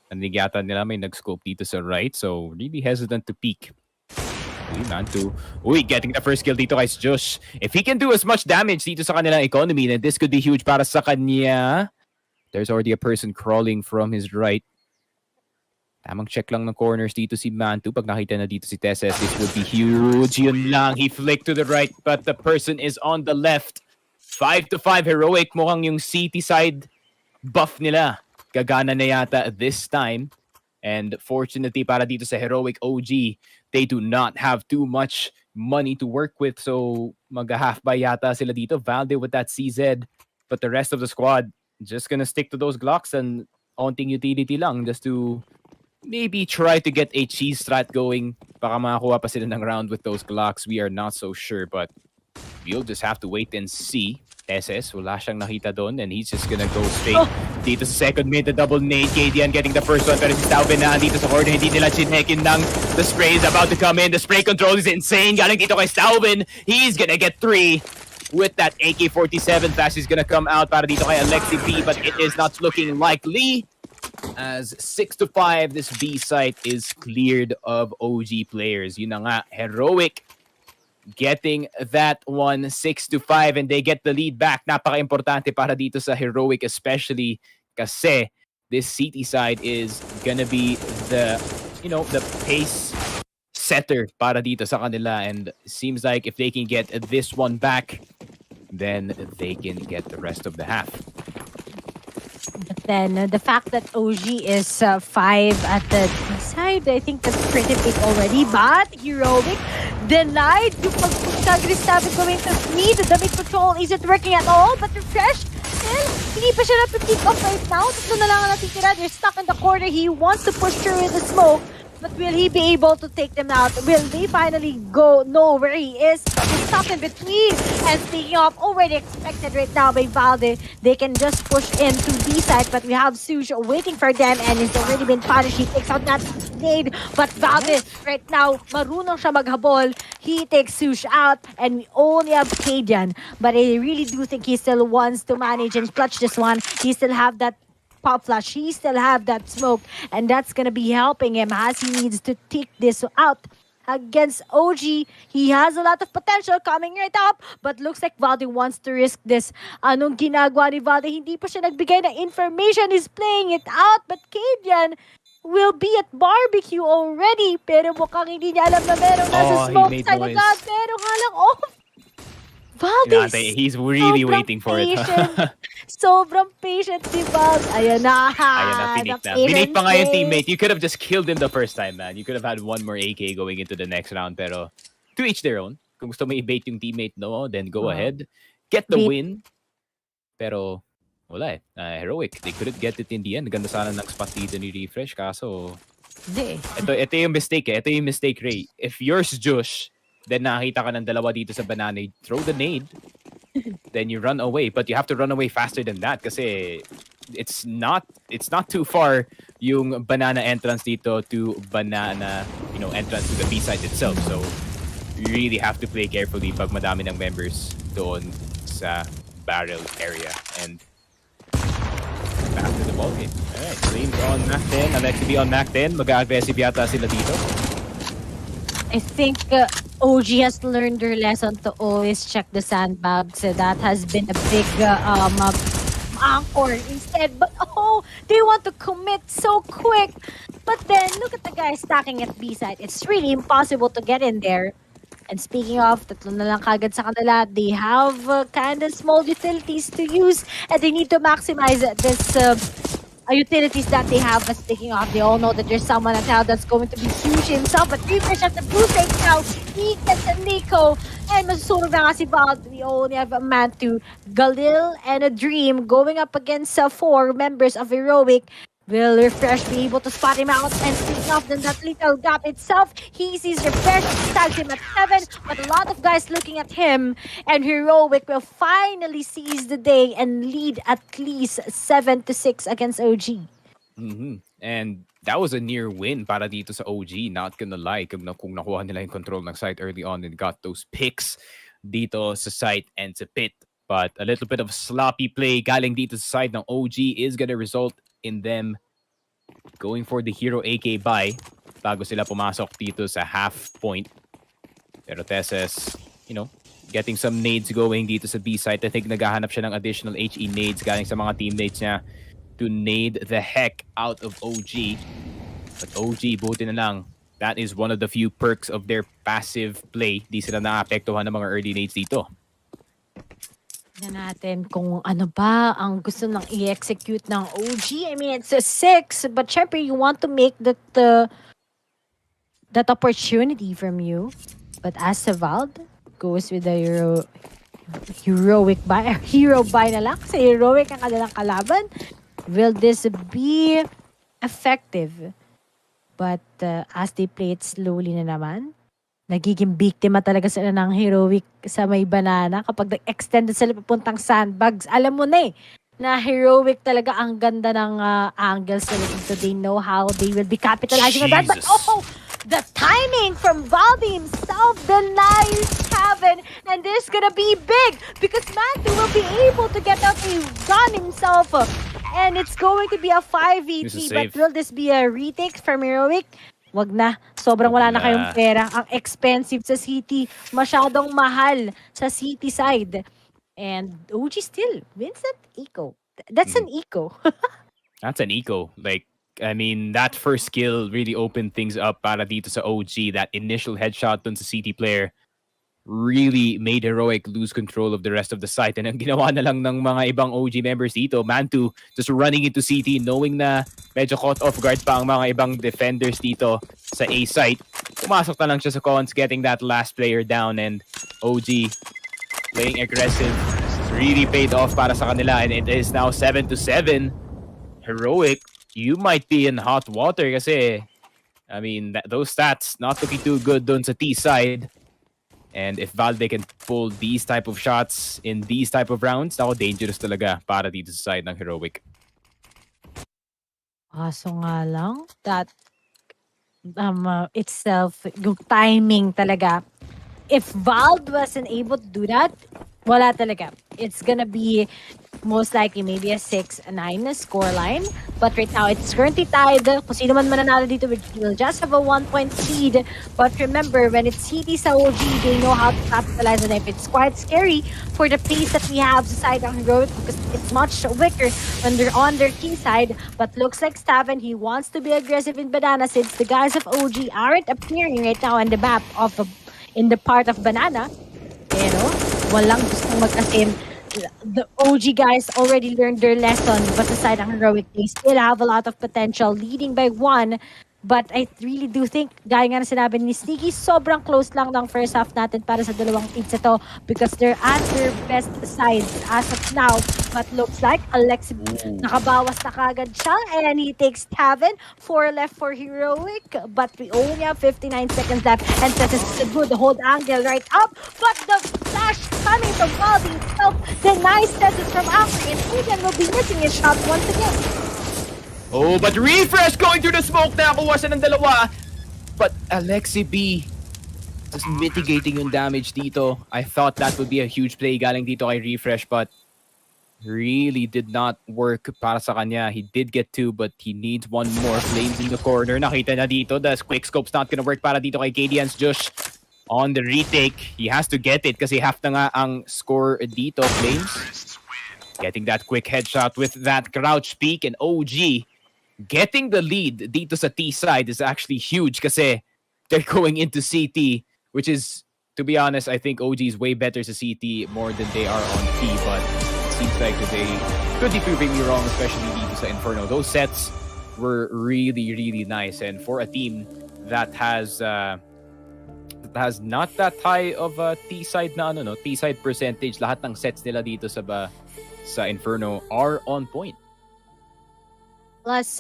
Hindi yata nila may nag-scope dito sa right, so really hesitant to peek. Uy, Mount2. Uy, getting the first kill dito kay Josh. If he can do as much damage dito sa kanilang economy, then this could be huge para sa kanya. There's already a person crawling from his right. Tamang check lang ng corners dito si Mount2. Pag nakita na dito si Tesses, this would be huge. Yun lang. He flicked to the right, but the person is on the left. 5-5 Heroic. Mukhang yung CT side buff nila. Gagana na yata this time. And fortunately para dito sa Heroic OG, they do not have too much money to work with. So mag-half buy yata sila dito. Valde with that CZ. But the rest of the squad, just gonna stick to those Glocks and onting utility lang just to maybe try to get a cheese strat going. Baka makakuha pa sila ng round with those Glocks. We are not so sure, but we'll just have to wait and see. Tesses, wala siyang nakita doon, and he's just gonna go straight dito sa second mid, the double nade. KDN getting the first one, pero si Staubin na dito sa corner. Hindi nila chinekin ng the spray is about to come in. The spray control is insane. Galing dito kay Staubin. He's gonna get 3 with that AK-47. Flash is gonna come out para dito kay Alexi B, but it is not looking likely. As 6-5, this B site is cleared of OG players. Yun na nga, Heroic getting that one 6-5, and they get the lead back. Napaka-importante para dito sa Heroic, especially kasi this CT side is gonna be the pace setter para dito sa kanila, and seems like if they can get this one back, then they can get the rest of the half. But then the fact that OG is 5 at the D side, I think that's pretty big already. But Heroic denied yung pag-push namin going to Smith. The mid control isn't working at all. But Refresh, still, hindi pa siya napipick off right now. Tatlo na lang ang natitira. They're stuck in the corner. He wants to push through with the smoke. but will he be able to take them out? Will they finally know where he is? He's stuck in between. And speaking of already expected right now by Valde, they can just push into B side, but we have Sush waiting for them and he's already been punished. He takes out that nade, but Valde right now, marunong siya maghabol. He takes Sush out and we only have Cadian. But I really do think he still wants to manage and clutch this one. He still have that pop flash. He still have that smoke, and that's gonna be helping him as he needs to take this out against OG. He has a lot of potential coming right up, but looks like Valde wants to risk this. Anong ginagawa ni Valde? Hindi pa siya nagbigay ng information. He's playing it out, but Cadian will be at barbecue already. Pero mukhang hindi niya alam na meron na sa smoke side agad. Pero nga lang, Valde, he's really waiting for it. Sobrang patient si Valde. Ayan na. Pinik na. Pinik pa nga yung teammate. You could have just killed him the first time, man. You could have had one more AK going into the next round. Pero to each their own. Kung gusto mo i-bait yung teammate, no, then go ahead. Get the win. Pero wala eh. Heroic. They couldn't get it in the end. Ganda sana ng spot dito ni Refresh. Kaso, ito yung mistake eh. Ito yung mistake, Ray. If yours Josh, then nakakita ka ng dalawa dito sa banana, you throw the nade, then you run away. But you have to run away faster than that kasi it's not too far yung banana entrance dito to banana, entrance to the B side itself. So you really have to play carefully pag madami ng members doon sa barrel area. And back to the ballgame. Alright, Flames on Mac 10. Alex to be on Mac 10. Mag-aggressive yata sila dito. I think OG has learned their lesson to always check the sandbags. That has been a big anchor instead. But they want to commit so quick. But then, look at the guys stacking at B side. It's really impossible to get in there. And speaking of, tatlo na lang kagad sa kanila. They have kind of small utilities to use. And they need to maximize this utilities that they have. But speaking of, they all know that there's someone at now that's going to be huge himself. But Refresh at the blue side now. He gets a Nico. And masusunog na nga si Valde. We only have a man to Galil and a Dream going up against 4 members of Heroic. Will Refresh be able to spot him out? And speaking of that little gap itself, he sees Refresh, tags him at 7, but a lot of guys looking at him, and Heroic will finally seize the day and lead at least 7-6 against OG. And that was a near win para dito sa OG, not gonna lie. Kung nakuha nila yung control ng site early on and got those picks dito sa site and sa pit. But a little bit of sloppy play galing dito sa side ng OG is gonna result in them going for the hero AK buy bago sila pumasok dito sa half point. Pero Tesses, getting some nades going dito sa B site. I think naghahanap siya ng additional HE nades galing sa mga teammates niya to nade the heck out of OG. But OG, buti na lang. That is one of the few perks of their passive play. Di sila naapektuhan ng mga early nades dito. Na natin kung ano ba ang gusto nang i-execute ng OG. I mean, it's a 6, but syempre you want to make that opportunity from you. But as Valde goes with the heroic buy, hero buy na lang kasi heroic ang kanilang kalaban. Will this be effective? But as they play it slowly na naman, nagiging biktima talaga sila ng heroic sa may banana kapag nag-extend sila papuntang sandbags. Alam mo na na heroic talaga ang ganda ng angles nila dito. They know how they will be capitalizing on that. But the timing from Valde himself, the nice cabin, and this is gonna be big because Mantu will be able to get out a gun himself. And it's going to be a 5v3. But will this be a retake from heroic? Wag na. Sobrang wala na kayong pera. Ang expensive sa city. Masyadong mahal sa city side. And OG still wins that eco. That's an eco. That's an eco. Like, I mean, that first kill really opened things up para dito sa OG. That initial headshot dun sa city player really made Heroic lose control of the rest of the site. And ang ginawa na lang ng mga ibang OG members dito, Mantu just running into CT, knowing na medyo caught off guard pa ang mga ibang defenders dito sa A site. Pumasok na lang siya sa cons, getting that last player down, and OG playing aggressive really paid off para sa kanila, and it is now 7-7. Heroic, you might be in hot water kasi I mean, those stats not looking too good dun sa T side. And if Valve can pull these type of shots in these type of rounds, ako dangerous talaga para dito sa side ng Heroic. Kaso nga lang, that itself, yung timing talaga. If Valve wasn't able to do that, wala talaga. It's gonna be most likely maybe a 6-9 na scoreline. But right now, it's currently tied. Kung sino man mananalo dito, will just have a 1-point lead. But remember, when it's CT sa OG, they know how to capitalize on it. It's quite scary for the pace that we have sa side ng Heroic because it's much weaker when they're on their team side. But looks like Staven, he wants to be aggressive in Banana since the guys of OG aren't appearing right now on the map of in the part of Banana. Pero walang gustong mag-asim. The OG guys already learned their lesson, but aside ng Heroic, they still have a lot of potential, leading by 1. But I really do think, gaya nga na sinabi ni Sneaky, sobrang close lang ng first half natin para sa dalawang teams ito because they're at their best sides as of now. But looks like Alexi nakabawas na kagad siya and he takes Taven. 4 left for Heroic, but we only have 59 seconds left and this is a good hold angle right up. But the flash coming from Valdi itself denies Tesis from Afri and Eden will be missing his shot once again. Oh, but Refresh going through the smoke na kawasan ng dalawa. But Alexi B just mitigating yung damage dito. I thought that would be a huge play galing dito kay Refresh, but really did not work para sa kanya. He did get 2, but he needs 1 more. Flames in the corner. Nakita na dito. The quick scope's not gonna work para dito kay Cadians. Josh on the retake. He has to get it kasi half na nga ang score dito. Flames getting that quick headshot with that crouch peek, and OG getting the lead dito sa T side is actually huge kasi they're going into CT, which is, to be honest, I think OG is way better sa CT more than they are on T, but it seems like they could be proving me wrong, especially dito sa Inferno. Those sets were really, really nice, and for a team that has not that high of a T side na T side percentage, lahat ng sets nila dito sa Inferno are on point. Plus,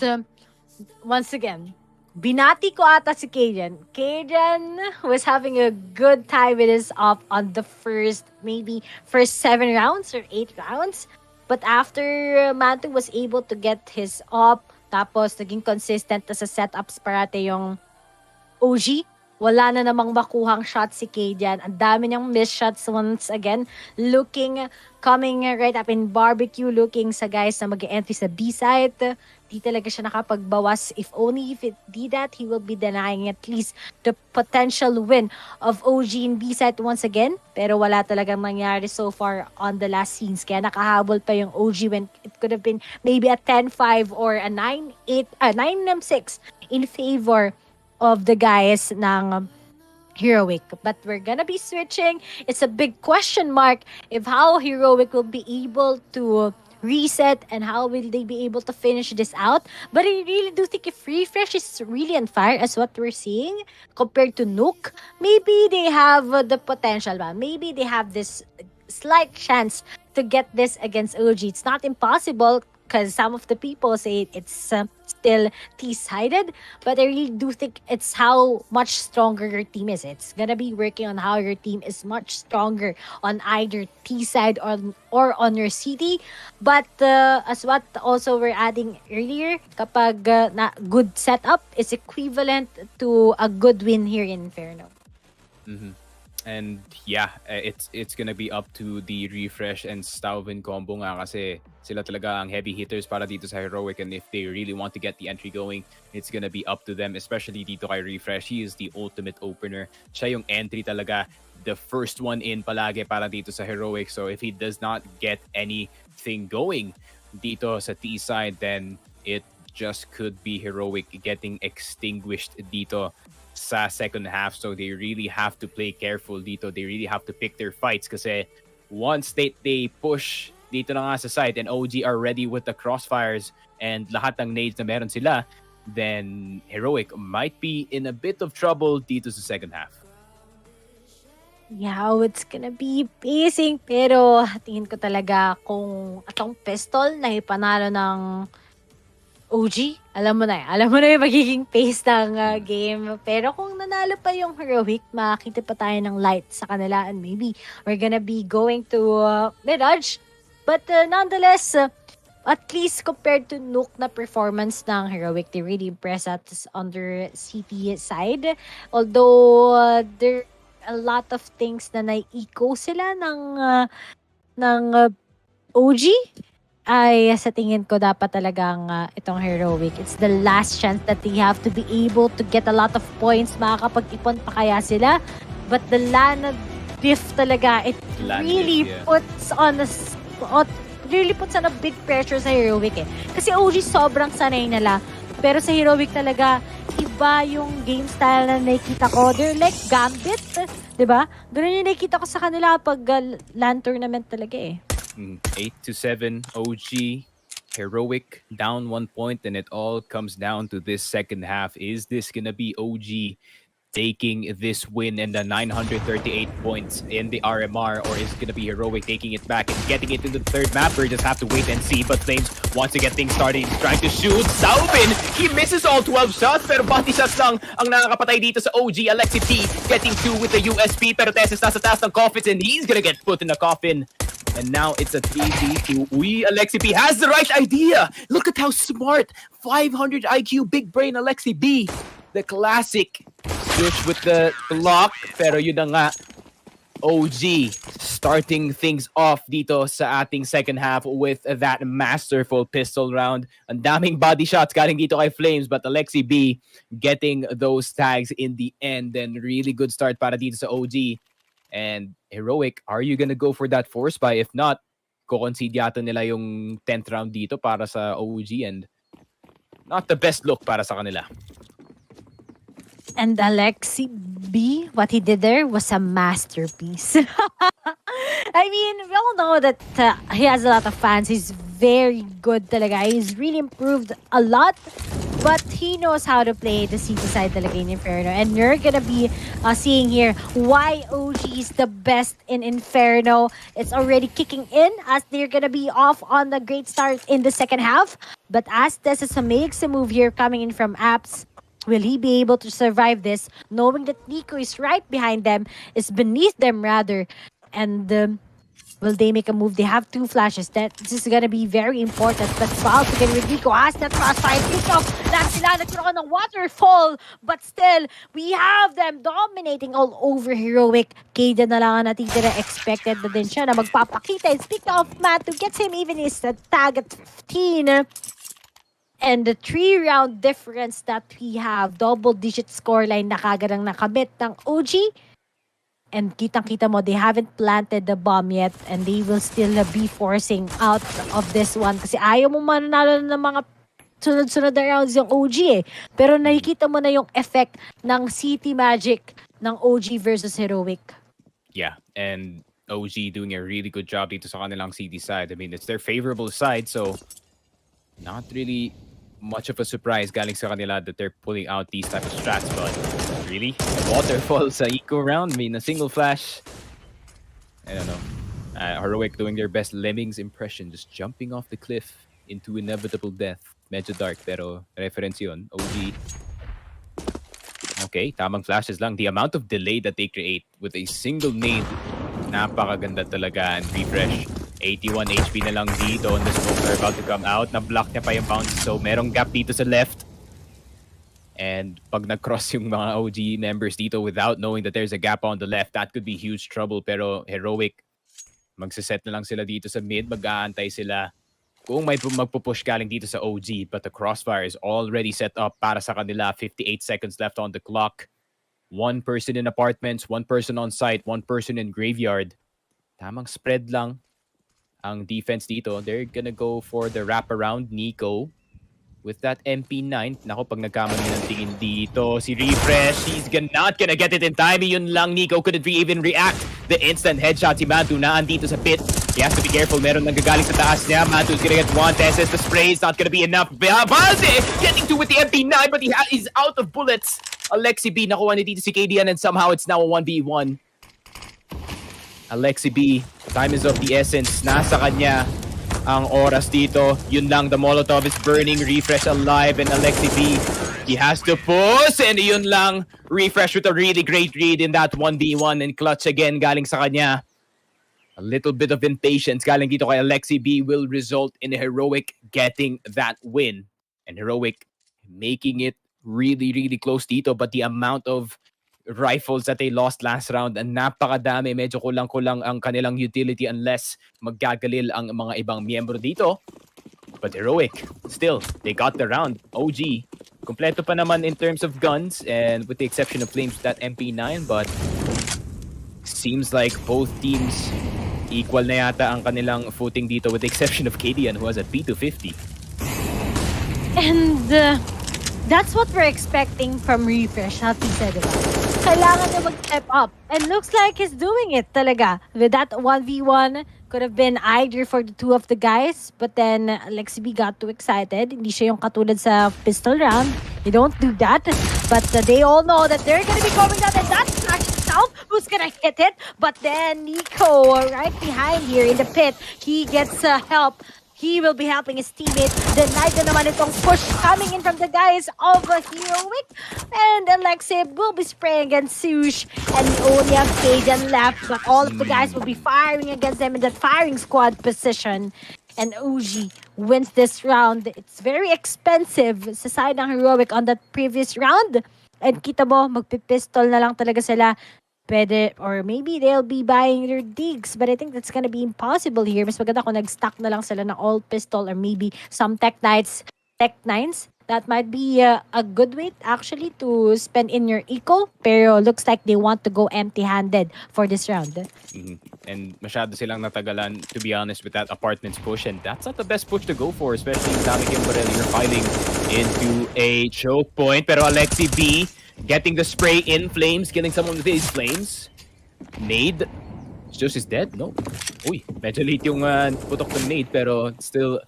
once again, binati ko ata si Kajan. Kajan was having a good time with his op on the first 7 rounds or 8 rounds. But after Mantu was able to get his op, tapos naging consistent na sa setups parate yung OG, wala na namang makuhang shot si Kajan. Ang dami niyang missed shots once again. Coming right up in barbecue, looking sa guys na mag-entry sa B-side. Di talaga siya nakapagbawas. If only if it did that, he will be denying at least the potential win of OG in B-side once again. Pero wala talagang nangyari so far on the last scenes. Kaya nakahabol pa yung OG when it could have been maybe a 10-5 or a 9-6 in favor of the guys ng Heroic. But we're gonna be switching. It's a big question mark if how Heroic will be able to reset and how will they be able to finish this out. But I really do think if Refresh is really on fire as what we're seeing compared to Nuke, maybe they have the potential. Maybe they have this slight chance to get this against OG. It's not impossible because some of the people say it's still T-sided, but I really do think it's how much stronger your team is. It's gonna be working on how your team is much stronger on either T-side or on your city. But as what also we're adding earlier, kapag na good setup is equivalent to a good win here in Inferno. Mm-hmm. And yeah, it's gonna be up to the Refresh and Stauvin combo nga kasi sila talaga ang heavy hitters para dito sa Heroic, and if they really want to get the entry going, it's gonna be up to them, especially dito kay Refresh. He is the ultimate opener. Siya yung entry talaga, the first one in palagi para dito sa Heroic. So if he does not get anything going dito sa T side, then it just could be Heroic getting extinguished dito sa second half. So they really have to play careful dito. They really have to pick their fights kasi once they push dito na nga sa side and OG are ready with the crossfires and lahat ng nades na meron sila, then Heroic might be in a bit of trouble dito sa second half. Yeah, it's gonna be pacing, pero tingin ko talaga kung atong pistol na ipanalo ng OG, alam mo na, alam mo na yung magiging pace ng game. Pero kung nanalo pa yung Heroic, makakita pa tayo ng light sa kanila and maybe we're gonna be going to Mirage. But nonetheless, at least compared to Nook na performance ng Heroic, they really impressed us on their CT side. Although there are a lot of things na nai-echo sila ng OG, ay sa tingin ko dapat talagang itong Heroic. It's the last chance that they have to be able to get a lot of points. Makakapag-ipon pa kaya sila. But the Lana diff talaga, it Lana really diff, yeah. puts on a big pressure sa Heroic eh. Kasi OG sobrang sanay nila. Pero sa Heroic talaga, iba yung game style na nakikita ko. They're like Gambit, diba? Doon yung nakikita ko sa kanila pag LAN tournament talaga eh. 8-7 OG. Heroic down 1 point, and it all comes down to this second half. Is this gonna be OG taking this win and the 938 points in the RMR, or is it gonna be Heroic taking it back and getting it into the third map? We just have to wait and see. But Flames wants to get things started. He's trying to shoot. Salvin, he misses all 12 shots, pero body shots lang ang nakakapatay dito sa OG. Alexi T getting 2 with the USP, pero Tessis nasa taas ng coffins, and he's gonna get put in the coffin. And now it's a 3v2. Alexi B has the right idea. Look at how smart. 500 IQ, big brain Alexi B. The classic switch with the block. Pero yun na nga, OG starting things off dito sa ating second half with that masterful pistol round. Ang daming body shots galing dito kay Flames, but Alexi B getting those tags in the end. And really good start para dito sa OG. And Heroic, are you gonna go for that force buy? If not, kukoncede yata nila yung 10th round dito para sa OG, and not the best look para sa kanila. And Alexi B, what he did there was a masterpiece. I mean, we all know that he has a lot of fans. He's very good talaga. He's really improved a lot. But he knows how to play the CT side talaga in Inferno. And you're gonna be seeing here why OG is the best in Inferno. It's already kicking in as they're gonna be off on the great start in the second half. But as Tessa makes a move here coming in from Apps, will he be able to survive this, knowing that Nico is right behind them, is beneath them rather, and will they make a move? They have 2 flashes. This is gonna be very important. But Foul together with Nico has that crossfire pick off. Lahat sila nagkaroon ng waterfall. But still, we have them dominating all over Heroic. Kayden na lang ang natitira. Expected na din siya na magpapakita. And speaking of Matu, gets him even his tag at 15. And the 3-round difference that we have, double-digit scoreline na kagad ang nakamit ng OG. And kitang-kita mo, they haven't planted the bomb yet, and they will still be forcing out of this one. Kasi ayaw mo mananalo ng mga sunod-sunod na rounds yung OG eh. Pero nakikita mo na yung effect ng City Magic ng OG versus Heroic. Yeah, and OG doing a really good job dito sa kanilang CD side. I mean, it's their favorable side, so not really much of a surprise galing sa kanila that they're pulling out these type of strats. But really, waterfall sa eco round, I mean, a single flash. I don't know. Heroic doing their best Lemmings impression, just jumping off the cliff into inevitable death. Medyo dark, pero reference yun. OG. Okay, tamang flashes lang. The amount of delay that they create with a single nade, napakaganda talaga. And refresh. 81 HP na lang dito, and the smokes are about to come out. Na-block niya pa yung bounce, so merong gap dito sa left. And pag nag-cross yung mga OG members dito without knowing that there's a gap on the left, that could be huge trouble. Pero Heroic, magsiset na lang sila dito sa mid, mag-aantay sila kung may magpupush galing dito sa OG. But the crossfire is already set up para sa kanila. 58 seconds left on the clock. 1 person in apartments, 1 person on site, 1 person in graveyard. Tamang spread lang ang defense dito. They're gonna go for the wraparound. Nico with that MP9. Nako, pag nagkamali ng tingin dito, si Refresh, he's not gonna get it in time. Yun lang, Nico couldn't even react. The instant headshot, si Matu na andito sa pit. He has to be careful. Meron nang gagaling sa taas niya. Matu's gonna get 1. Tesses, the spray is not gonna be enough. Balde getting 2 with the MP9, but he's out of bullets. Alexi B, nakuha ni dito si KDN, and somehow it's now a 1v1. Alexi B, time is of the essence. Nasa kanya. ang oras dito. Yun lang, the Molotov is burning. Refresh alive and Alexi B, he has to push and yun lang. Refresh with a really great read in that 1v1 and clutch again galing sa kanya. A little bit of impatience galing dito kay Alexi B will result in Heroic getting that win. And Heroic making it really, really close dito. But the amount of rifles that they lost last round, and napakadami. Medyo kulang-kulang ang kanilang utility unless maggagalil ang mga ibang miyembro dito. But Heroic, still, they got the round. OG, kompleto pa naman in terms of guns, and with the exception of Flames, that MP9, but seems like both teams equal na yata ang kanilang footing dito with the exception of KDN who has a P250. And that's what we're expecting from Refresh, how Tisa, diba? Kailangan niya mag-step up. And looks like he's doing it talaga. With that 1v1, could have been either for the two of the guys, but then Alexi B got too excited. Hindi siya yung katulad sa pistol round. You don't do that. But they all know that they're gonna be going down, and that's Flash himself who's gonna hit it. But then Nico, right behind here in the pit, he gets help. He will be helping his teammate. Denied na naman itong push coming in from the guys of Heroic. And Alexei will be spraying against Sush. And we only have Kajan left. But all of the guys will be firing against them in that firing squad position. And OG wins this round. It's very expensive sa side ng Heroic on that previous round. And kita mo, magpipistol na lang talaga sila. Pwede, or maybe they'll be buying their digs, but I think that's gonna be impossible here. Mas maganda kung nag-stack na lang sila ng all pistol or maybe some Tech 9s. That might be a good way actually to spend in your eco, pero looks like they want to go empty-handed for this round. And masyado silang natagalan, to be honest, with that apartments push, and that's not the best push to go for, especially yung Dami Kimberel, you're fighting into a choke point, pero Alexi B getting the spray in flames, killing someone with his flames. Nade. Just is dead? No. Uy, medyo late yung putok ng nade, pero still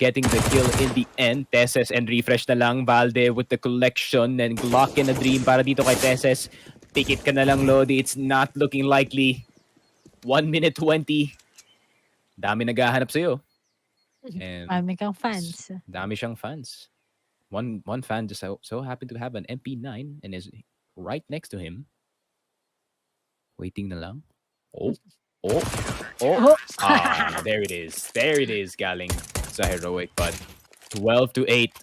getting the kill in the end. Teses and Refresh na lang. Valde with the collection and Glock in a dream para dito kay Teses. Pick it ka na lang, Lodi. It's not looking likely. 1 minute 20. Dami naghahanap sa'yo. And Dami kang fans. Dami siyang fans. One fan just so happened to have an MP9 and is right next to him. Waiting na lang. Oh. There it is. There it is, galing sa Heroic. But 12-8,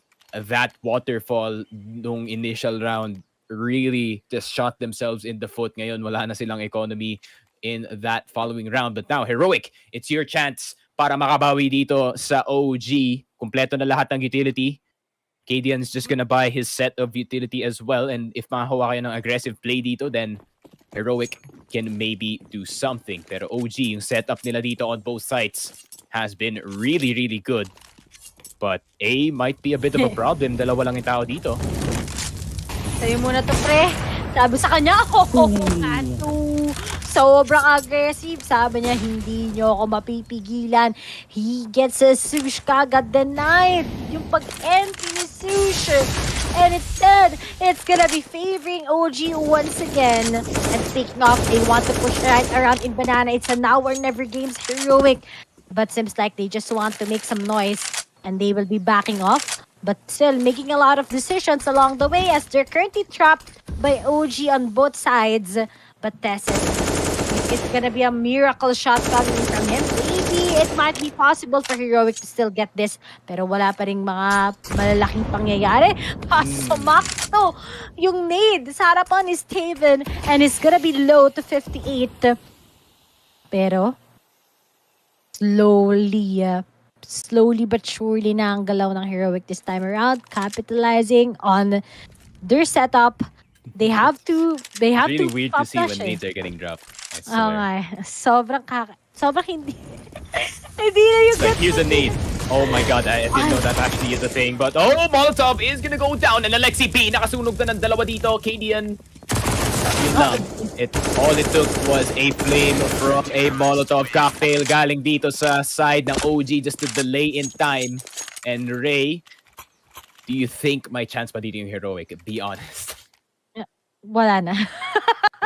that waterfall nung initial round really just shot themselves in the foot. Ngayon, wala na silang economy in that following round. But now, Heroic, it's your chance para makabawi dito sa OG. Kompleto na lahat ng utility. Cadian's just gonna buy his set of utility as well, and if makahawa kayo ng aggressive play dito, then Heroic can maybe do something. Pero OG, yung setup nila dito on both sides has been really, really good. But A might be a bit of a problem. Dalawa lang yung tao dito. Sa'yo muna to, pre. Sabi sa kanya, sobrang aggressive. Sabi niya, hindi nyo ako mapipigilan. He gets a Sush kagad denied. Yung pag-empty ni Sush. And instead, it's gonna be favoring OG once again. And speaking of, they want to push right around in Banana. It's a now or never games Heroic. But seems like they just want to make some noise. And they will be backing off. But still making a lot of decisions along the way as they're currently trapped by OG on both sides. But Tesset, it's gonna be a miracle shot coming from him. Maybe it might be possible for Heroic to still get this. Pero wala pa ring mga malalaking pangyayari. Pasumakto yung nade sa harapan is Taven. And it's gonna be low to 58. Pero slowly but surely na ang galaw ng Heroic this time around, capitalizing on their setup. They have to Really weird to see when flush nades are getting dropped. I swear. Oo nga. Sobrang hindi. Hindi na yung It's like, here's a nade. Oh my god, I didn't know that actually is a thing. But Molotov is gonna go down, and Alexi B nakasunog na ng dalawa dito. Kadian. Yun lang. All it took was a flame from a Molotov cocktail galing dito sa side ng OG just to delay in time. And Ray, do you think may chance pa dito yung Heroic? Be honest. wala na.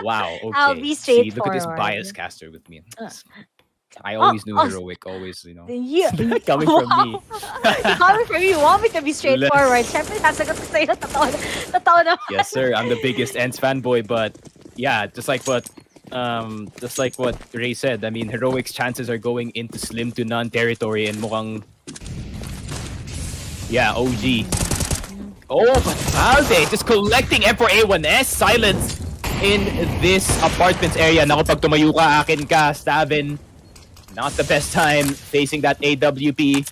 Wow, okay. I'll be See, look at this straightforward. bias caster with me. I always knew oh, Heroic, always, you know. Yeah. Coming from me. Coming from you, want me to be straightforward. Siyempre, sasagot ko sa'yo, totoo naman. Yes, sir. I'm the biggest Ents fanboy, but yeah, just like what Ray said, I mean, Heroic's chances are going into slim to none territory and mukhang OG. Oh, but Valde just collecting M4A1S. Silence in this apartments area. Naku, pag tumayo ka, akin ka, Stavin. Not the best time facing that AWP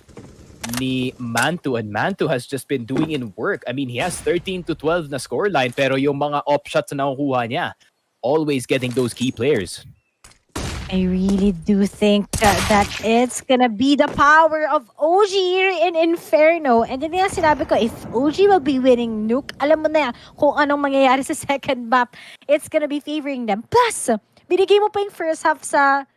ni Mantu. And Mantu has just been doing in work. I mean, he has 13 to 12 na scoreline, pero yung mga op shots na nakukuha niya, always getting those key players. I really do think that it's gonna be the power of OG here in Inferno. And yun nga sinabi ko, if OG will be winning Nuke, alam mo na kung anong mangyayari sa second map. It's gonna be favoring them. Plus, binigay mo pa yung first half sa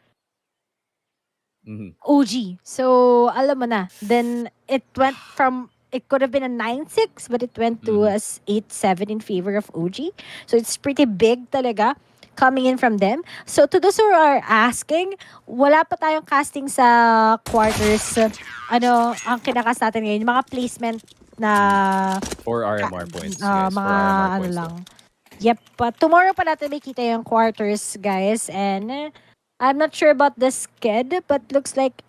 OG. So, alam mo na. Then, it went from, it could have been a 9-6, but it went to a 8-7 in favor of OG. So, it's pretty big talaga coming in from them. So, to those who are asking, wala pa tayong casting sa quarters. Ano, ang kinakas natin ngayon, mga placement na 4 RMR points. mga 4 RMR ano points lang. Yep. Tomorrow pa natin may kita yung quarters, guys. And I'm not sure about the sked, but looks like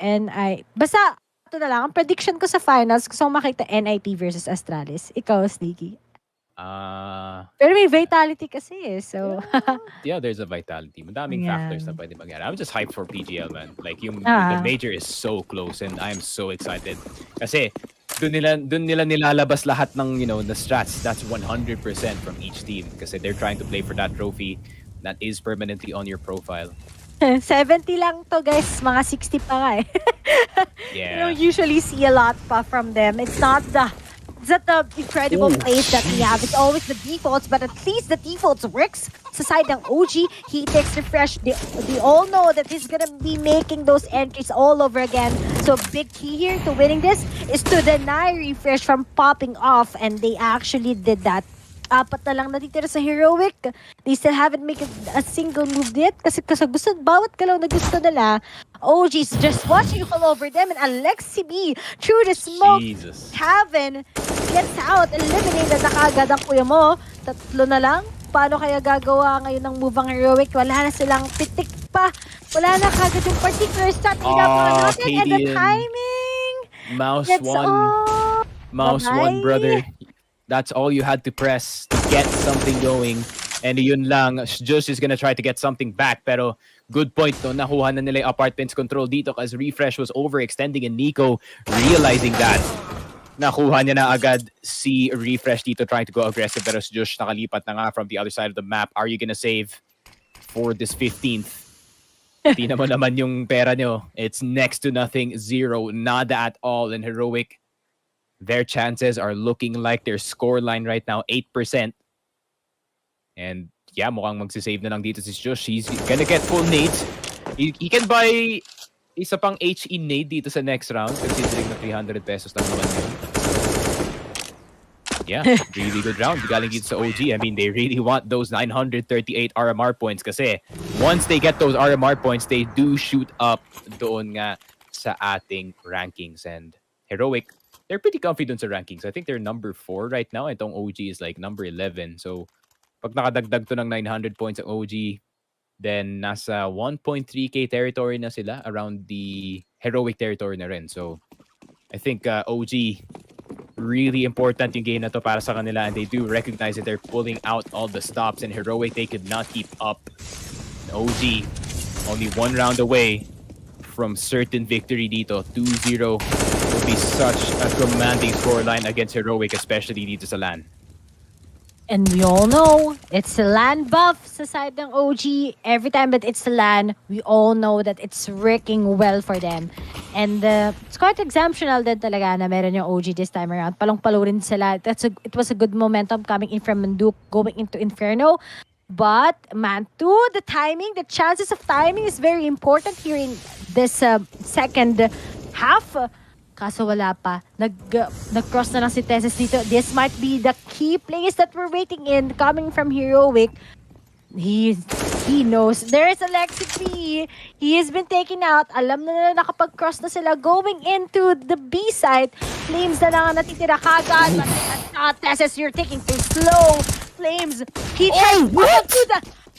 basta, ito na lang. Ang prediction ko sa finals, gusto ko makita NIP versus Astralis. Ikaw, Sneaky. Pero may vitality kasi eh. So, yeah, there's a vitality. Madaming Yeah. factors na pwede mangyari. I'm just hyped for PGL, man. Like, the major is so close and I'm so excited. Kasi, dun nila nilalabas lahat ng, you know, the strats. That's 100% from each team. Kasi they're trying to play for that trophy that is permanently on your profile. 70 lang to, guys. Mga 60 pa nga eh. Yeah. You don't usually see a lot pa from them. It's not the incredible plays that we have. It's always the defaults, but at least the defaults works. Sa side ng OG, he takes refresh. They all know that he's gonna be making those entries all over again. So big key here to winning this is to deny refresh from popping off, and they actually did that. Apat na lang natitira sa Heroic. They still haven't made a single move yet kasi gusto, bawat galaw na gusto nila, OG's just watching all over them, and Alexi B through the smoke. Jesus. Kevin gets out, eliminated na kagad ang kuya mo. Tatlo na lang. Paano kaya gagawa ngayon ng move ang Heroic? Wala na silang pitik pa. Wala na kagad yung particular strategy na mga natin. And the timing. Mouse That's one. all. Mouse Bye-bye. one, brother. That's all you had to press to get something going. And yun lang, Just is gonna try to get something back. Pero good point, no? Nakuha na nila yung apartments control dito kasi Refresh was overextending and Nico realizing that. Nakuha niya na agad si Refresh dito trying to go aggressive pero si Josh nakalipat na nga from the other side of the map. Are you gonna save for this 15th? Tingnan mo naman yung pera nyo. It's next to nothing, zero, nada at all. And Heroic, their chances are looking like their scoreline right now, 8%. And yeah, mukhang magsisave na lang dito si Josh. He's gonna get full nades. He can buy isa pang HE nade dito sa next round considering na 300 pesos lang naman yun. Yeah, really good round. Galing dito sa OG. I mean, they really want those 938 RMR points kasi once they get those RMR points, they do shoot up doon nga sa ating rankings. And Heroic, they're pretty confident sa rankings. I think they're number 4 right now. Itong OG is like number 11. So, pag nakadagdag to ng 900 points ang OG, then nasa 1.3k territory na sila around the Heroic territory na rin. So, I think OG, really important yung game na to para sa kanila, and they do recognize that they're pulling out all the stops, and Heroic, they could not keep up. OG, only one round away from certain victory dito. 2-0 will be such a commanding scoreline against Heroic, especially dito sa LAN. And we all know, it's a LAN buff sa side ng OG. Every time that it's a LAN, we all know that it's working well for them. And it's quite exemptional din talaga na meron yung OG this time around. Palong-palo rin sila. It was a good momentum coming in from Manduke, going into Inferno. But, man, too, the timing, the chances of timing is very important here in this second half. Kaso wala pa. Nag-cross na lang si Tesis dito. This might be the key plays that we're waiting in coming from Heroic. He's He knows there's Alexi P. He has been taken out. Alam na nila nakapag-cross na sila going into the B site. Flames na lang ang natitira kagad. But Tessus, you're taking too slow. Flames, he tried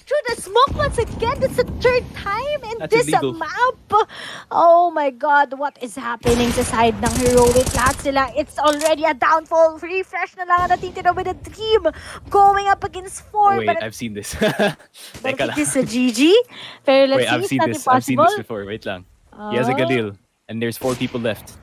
through the smoke once again. That's the third time in That's this illegal. map. Oh my god, what is happening sa side ng Heroic? Lahat sila, it's already a downfall. Refresh na lang ang natitira with a team going up against 4. Wait, but I've seen this. but Teka it lang. is a GG. Pero let's Wait, see, I've it's seen not this. I've seen impossible. this before. Wait lang. He has a Galil, and there's 4 people left.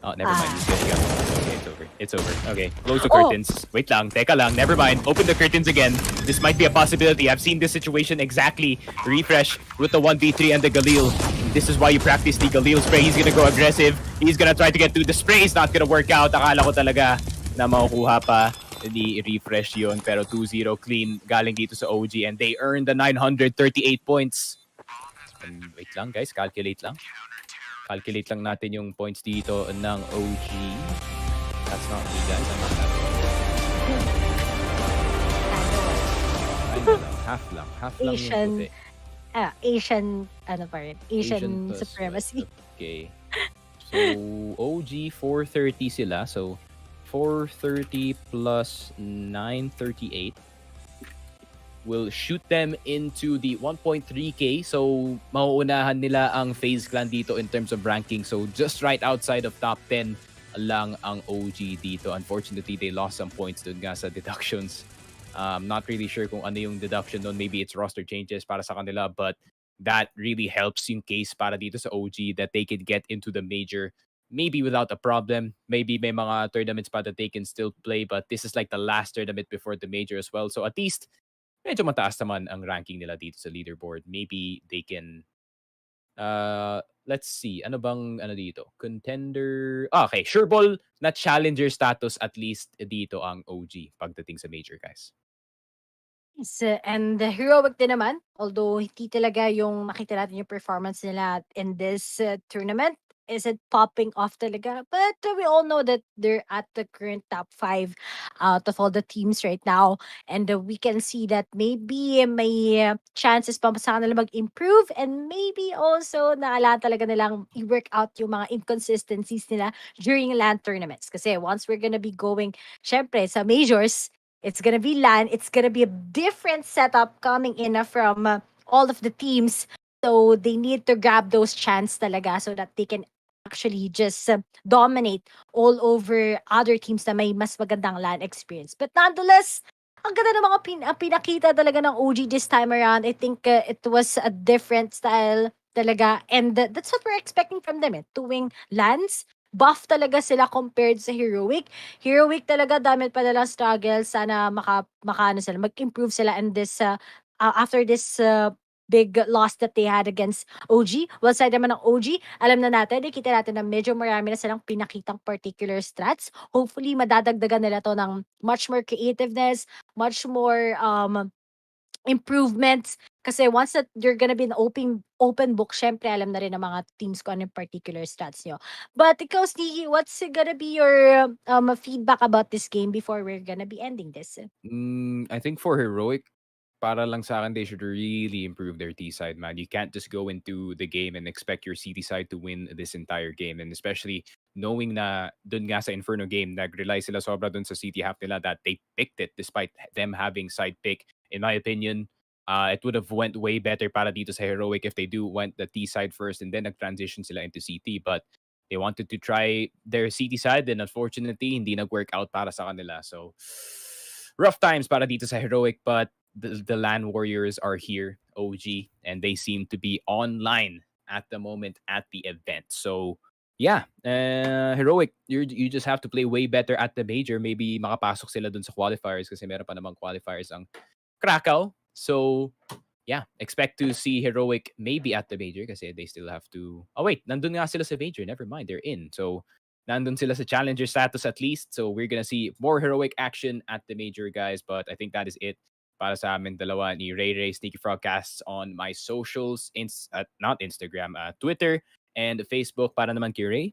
Oh, never mind. He's getting up. Okay, it's over. It's over. Okay, close the curtains. Wait lang. Teka lang. Never mind. Open the curtains again. This might be a possibility. I've seen this situation exactly. Refresh with the 1v3 and the Galil. This is why you practice the Galil spray. He's gonna go aggressive. He's gonna try to get through the spray. It's not gonna work out. Akala ko talaga na makukuha pa ni Refresh yun. Pero 2-0 clean galing dito sa OG. And they earned the 938 points. Wait lang guys. Calculate lang. Calculate lang natin yung points dito ng OG. That's not me, guys. I'm not happy. Half lang. Half lang Asian, yung puti. Asian, ano pa rin? Asian plus supremacy. white. Okay. So, OG 430 sila. So, 430 plus 938 will shoot them into the 1.3k. So, mauunahan nila ang FaZe Clan dito in terms of ranking. So, just right outside of top 10 lang ang OG dito. Unfortunately, they lost some points dun nga sa deductions. Not really sure kung ano yung deduction doon. Maybe it's roster changes para sa kanila, but that really helps yung case para dito sa OG that they can get into the major maybe without a problem. Maybe may mga tournaments pa that they can still play, but this is like the last tournament before the major as well. So at least medyo mataas naman ang ranking nila dito sa leaderboard. Maybe they can let's see. Ano bang ano dito? Contender. Okay, sure ball na challenger status at least dito ang OG pagdating sa major, guys. Yes, and the Heroic din naman, although hindi talaga yung makita natin yung performance nila in this tournament, isn't popping off talaga. But we all know that they're at the current top 5 out of all the teams right now. And we can see that maybe may chances pa sa kanila mag-improve, and maybe also naalala talaga nilang i-work out yung mga inconsistencies nila during LAN tournaments. Kasi once we're gonna be going, syempre, sa majors, it's gonna be LAN. It's gonna be a different setup coming in from all of the teams. So they need to grab those chances talaga so that they can actually just dominate all over other teams na may mas magandang LAN experience. But nonetheless, ang ganda ng mga pinakita talaga ng OG this time around. I think it was a different style talaga. And that's what we're expecting from them. Tuwing LANs, buff talaga sila compared sa Heroic. Heroic talaga, dami pa nilang struggle. Sana mag-improve sila in this, after this big loss that they had against OG. Well, side naman ng OG, alam na natin, nakita natin na medyo marami na silang pinakitang particular strats. Hopefully, madadagdagan nila to ng much more creativeness, much more improvements. Kasi once that you're gonna be an open book, syempre alam na rin ng mga teams ko ano yung particular stats nyo. But ikaw, Sneaky, what's gonna be your feedback about this game before we're gonna be ending this? I think for Heroic, para lang sa akin, they should really improve their T side, man. You can't just go into the game and expect your CT side to win this entire game. And especially knowing na dun nga sa Inferno game, nag-rely sila sobra dun sa CT half nila that they picked it despite them having side pick. In my opinion, it would have went way better para dito sa Heroic if they went the T side first and then nag-transition sila into CT. But they wanted to try their CT side and unfortunately, hindi nag-work out para sa kanila. So, rough times para dito sa Heroic, but the LAN Warriors are here, OG, and they seem to be online at the moment at the event. So, yeah, Heroic, you just have to play way better at the major. Maybe makapasok sila dun sa qualifiers kasi meron pa namang qualifiers ang Krakow. So, yeah, expect to see Heroic maybe at the major kasi they still have to... Oh, wait, nandun nga sila sa major. Never mind, they're in. So, nandun sila sa challenger status at least. So, we're gonna see more Heroic action at the major, guys. But I think that is it para sa amin dalawa ni Ray Sneaky Frogcasts on my socials, not Instagram, Twitter and Facebook. Para naman kay Ray.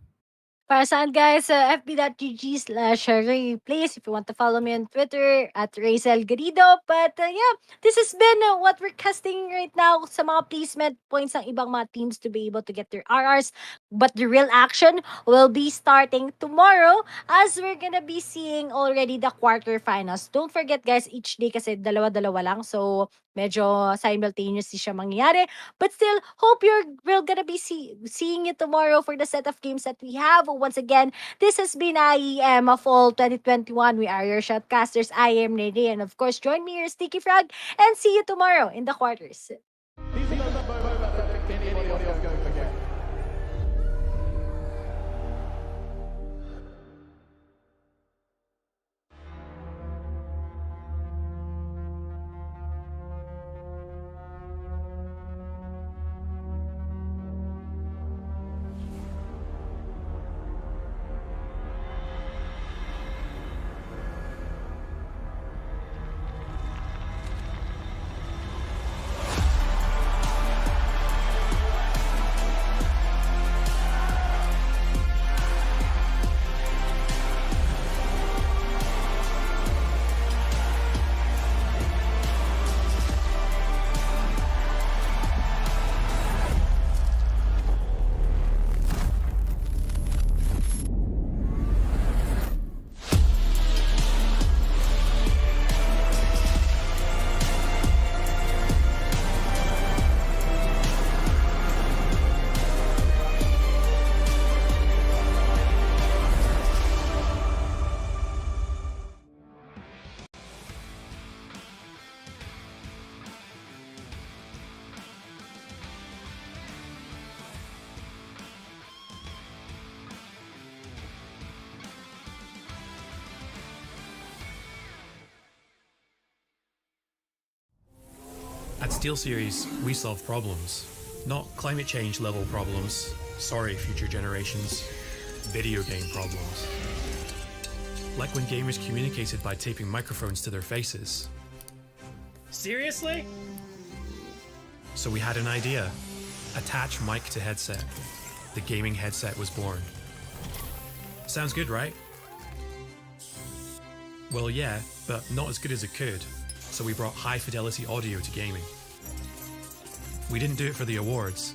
Para saan guys? Sa fb.gg/replays if you want to follow me on Twitter at Rachel Garrido. But yeah, this has been what we're casting right now sa mga placement points ng ibang mga teams to be able to get their RRs. But the real action will be starting tomorrow as we're gonna be seeing already the quarterfinals. Don't forget guys, each day kasi dalawa-dalawa lang. So medyo simultaneously siya mangyayari. But still, hope we're gonna be seeing you tomorrow for the set of games that we have. Once again, this has been IEM of Fall 2021. We are your shotcasters. I am Nene, and of course, join me here, Sticky Frog, and see you tomorrow in the quarters. These are those moments I don't think anybody else is going to forget. At SteelSeries, we solve problems, not climate change level problems. Sorry, future generations. Video game problems. Like when gamers communicated by taping microphones to their faces. Seriously? So we had an idea. Attach mic to headset. The gaming headset was born. Sounds good, right? Well, yeah, but not as good as it could. So we brought high fidelity audio to gaming. We didn't do it for the awards.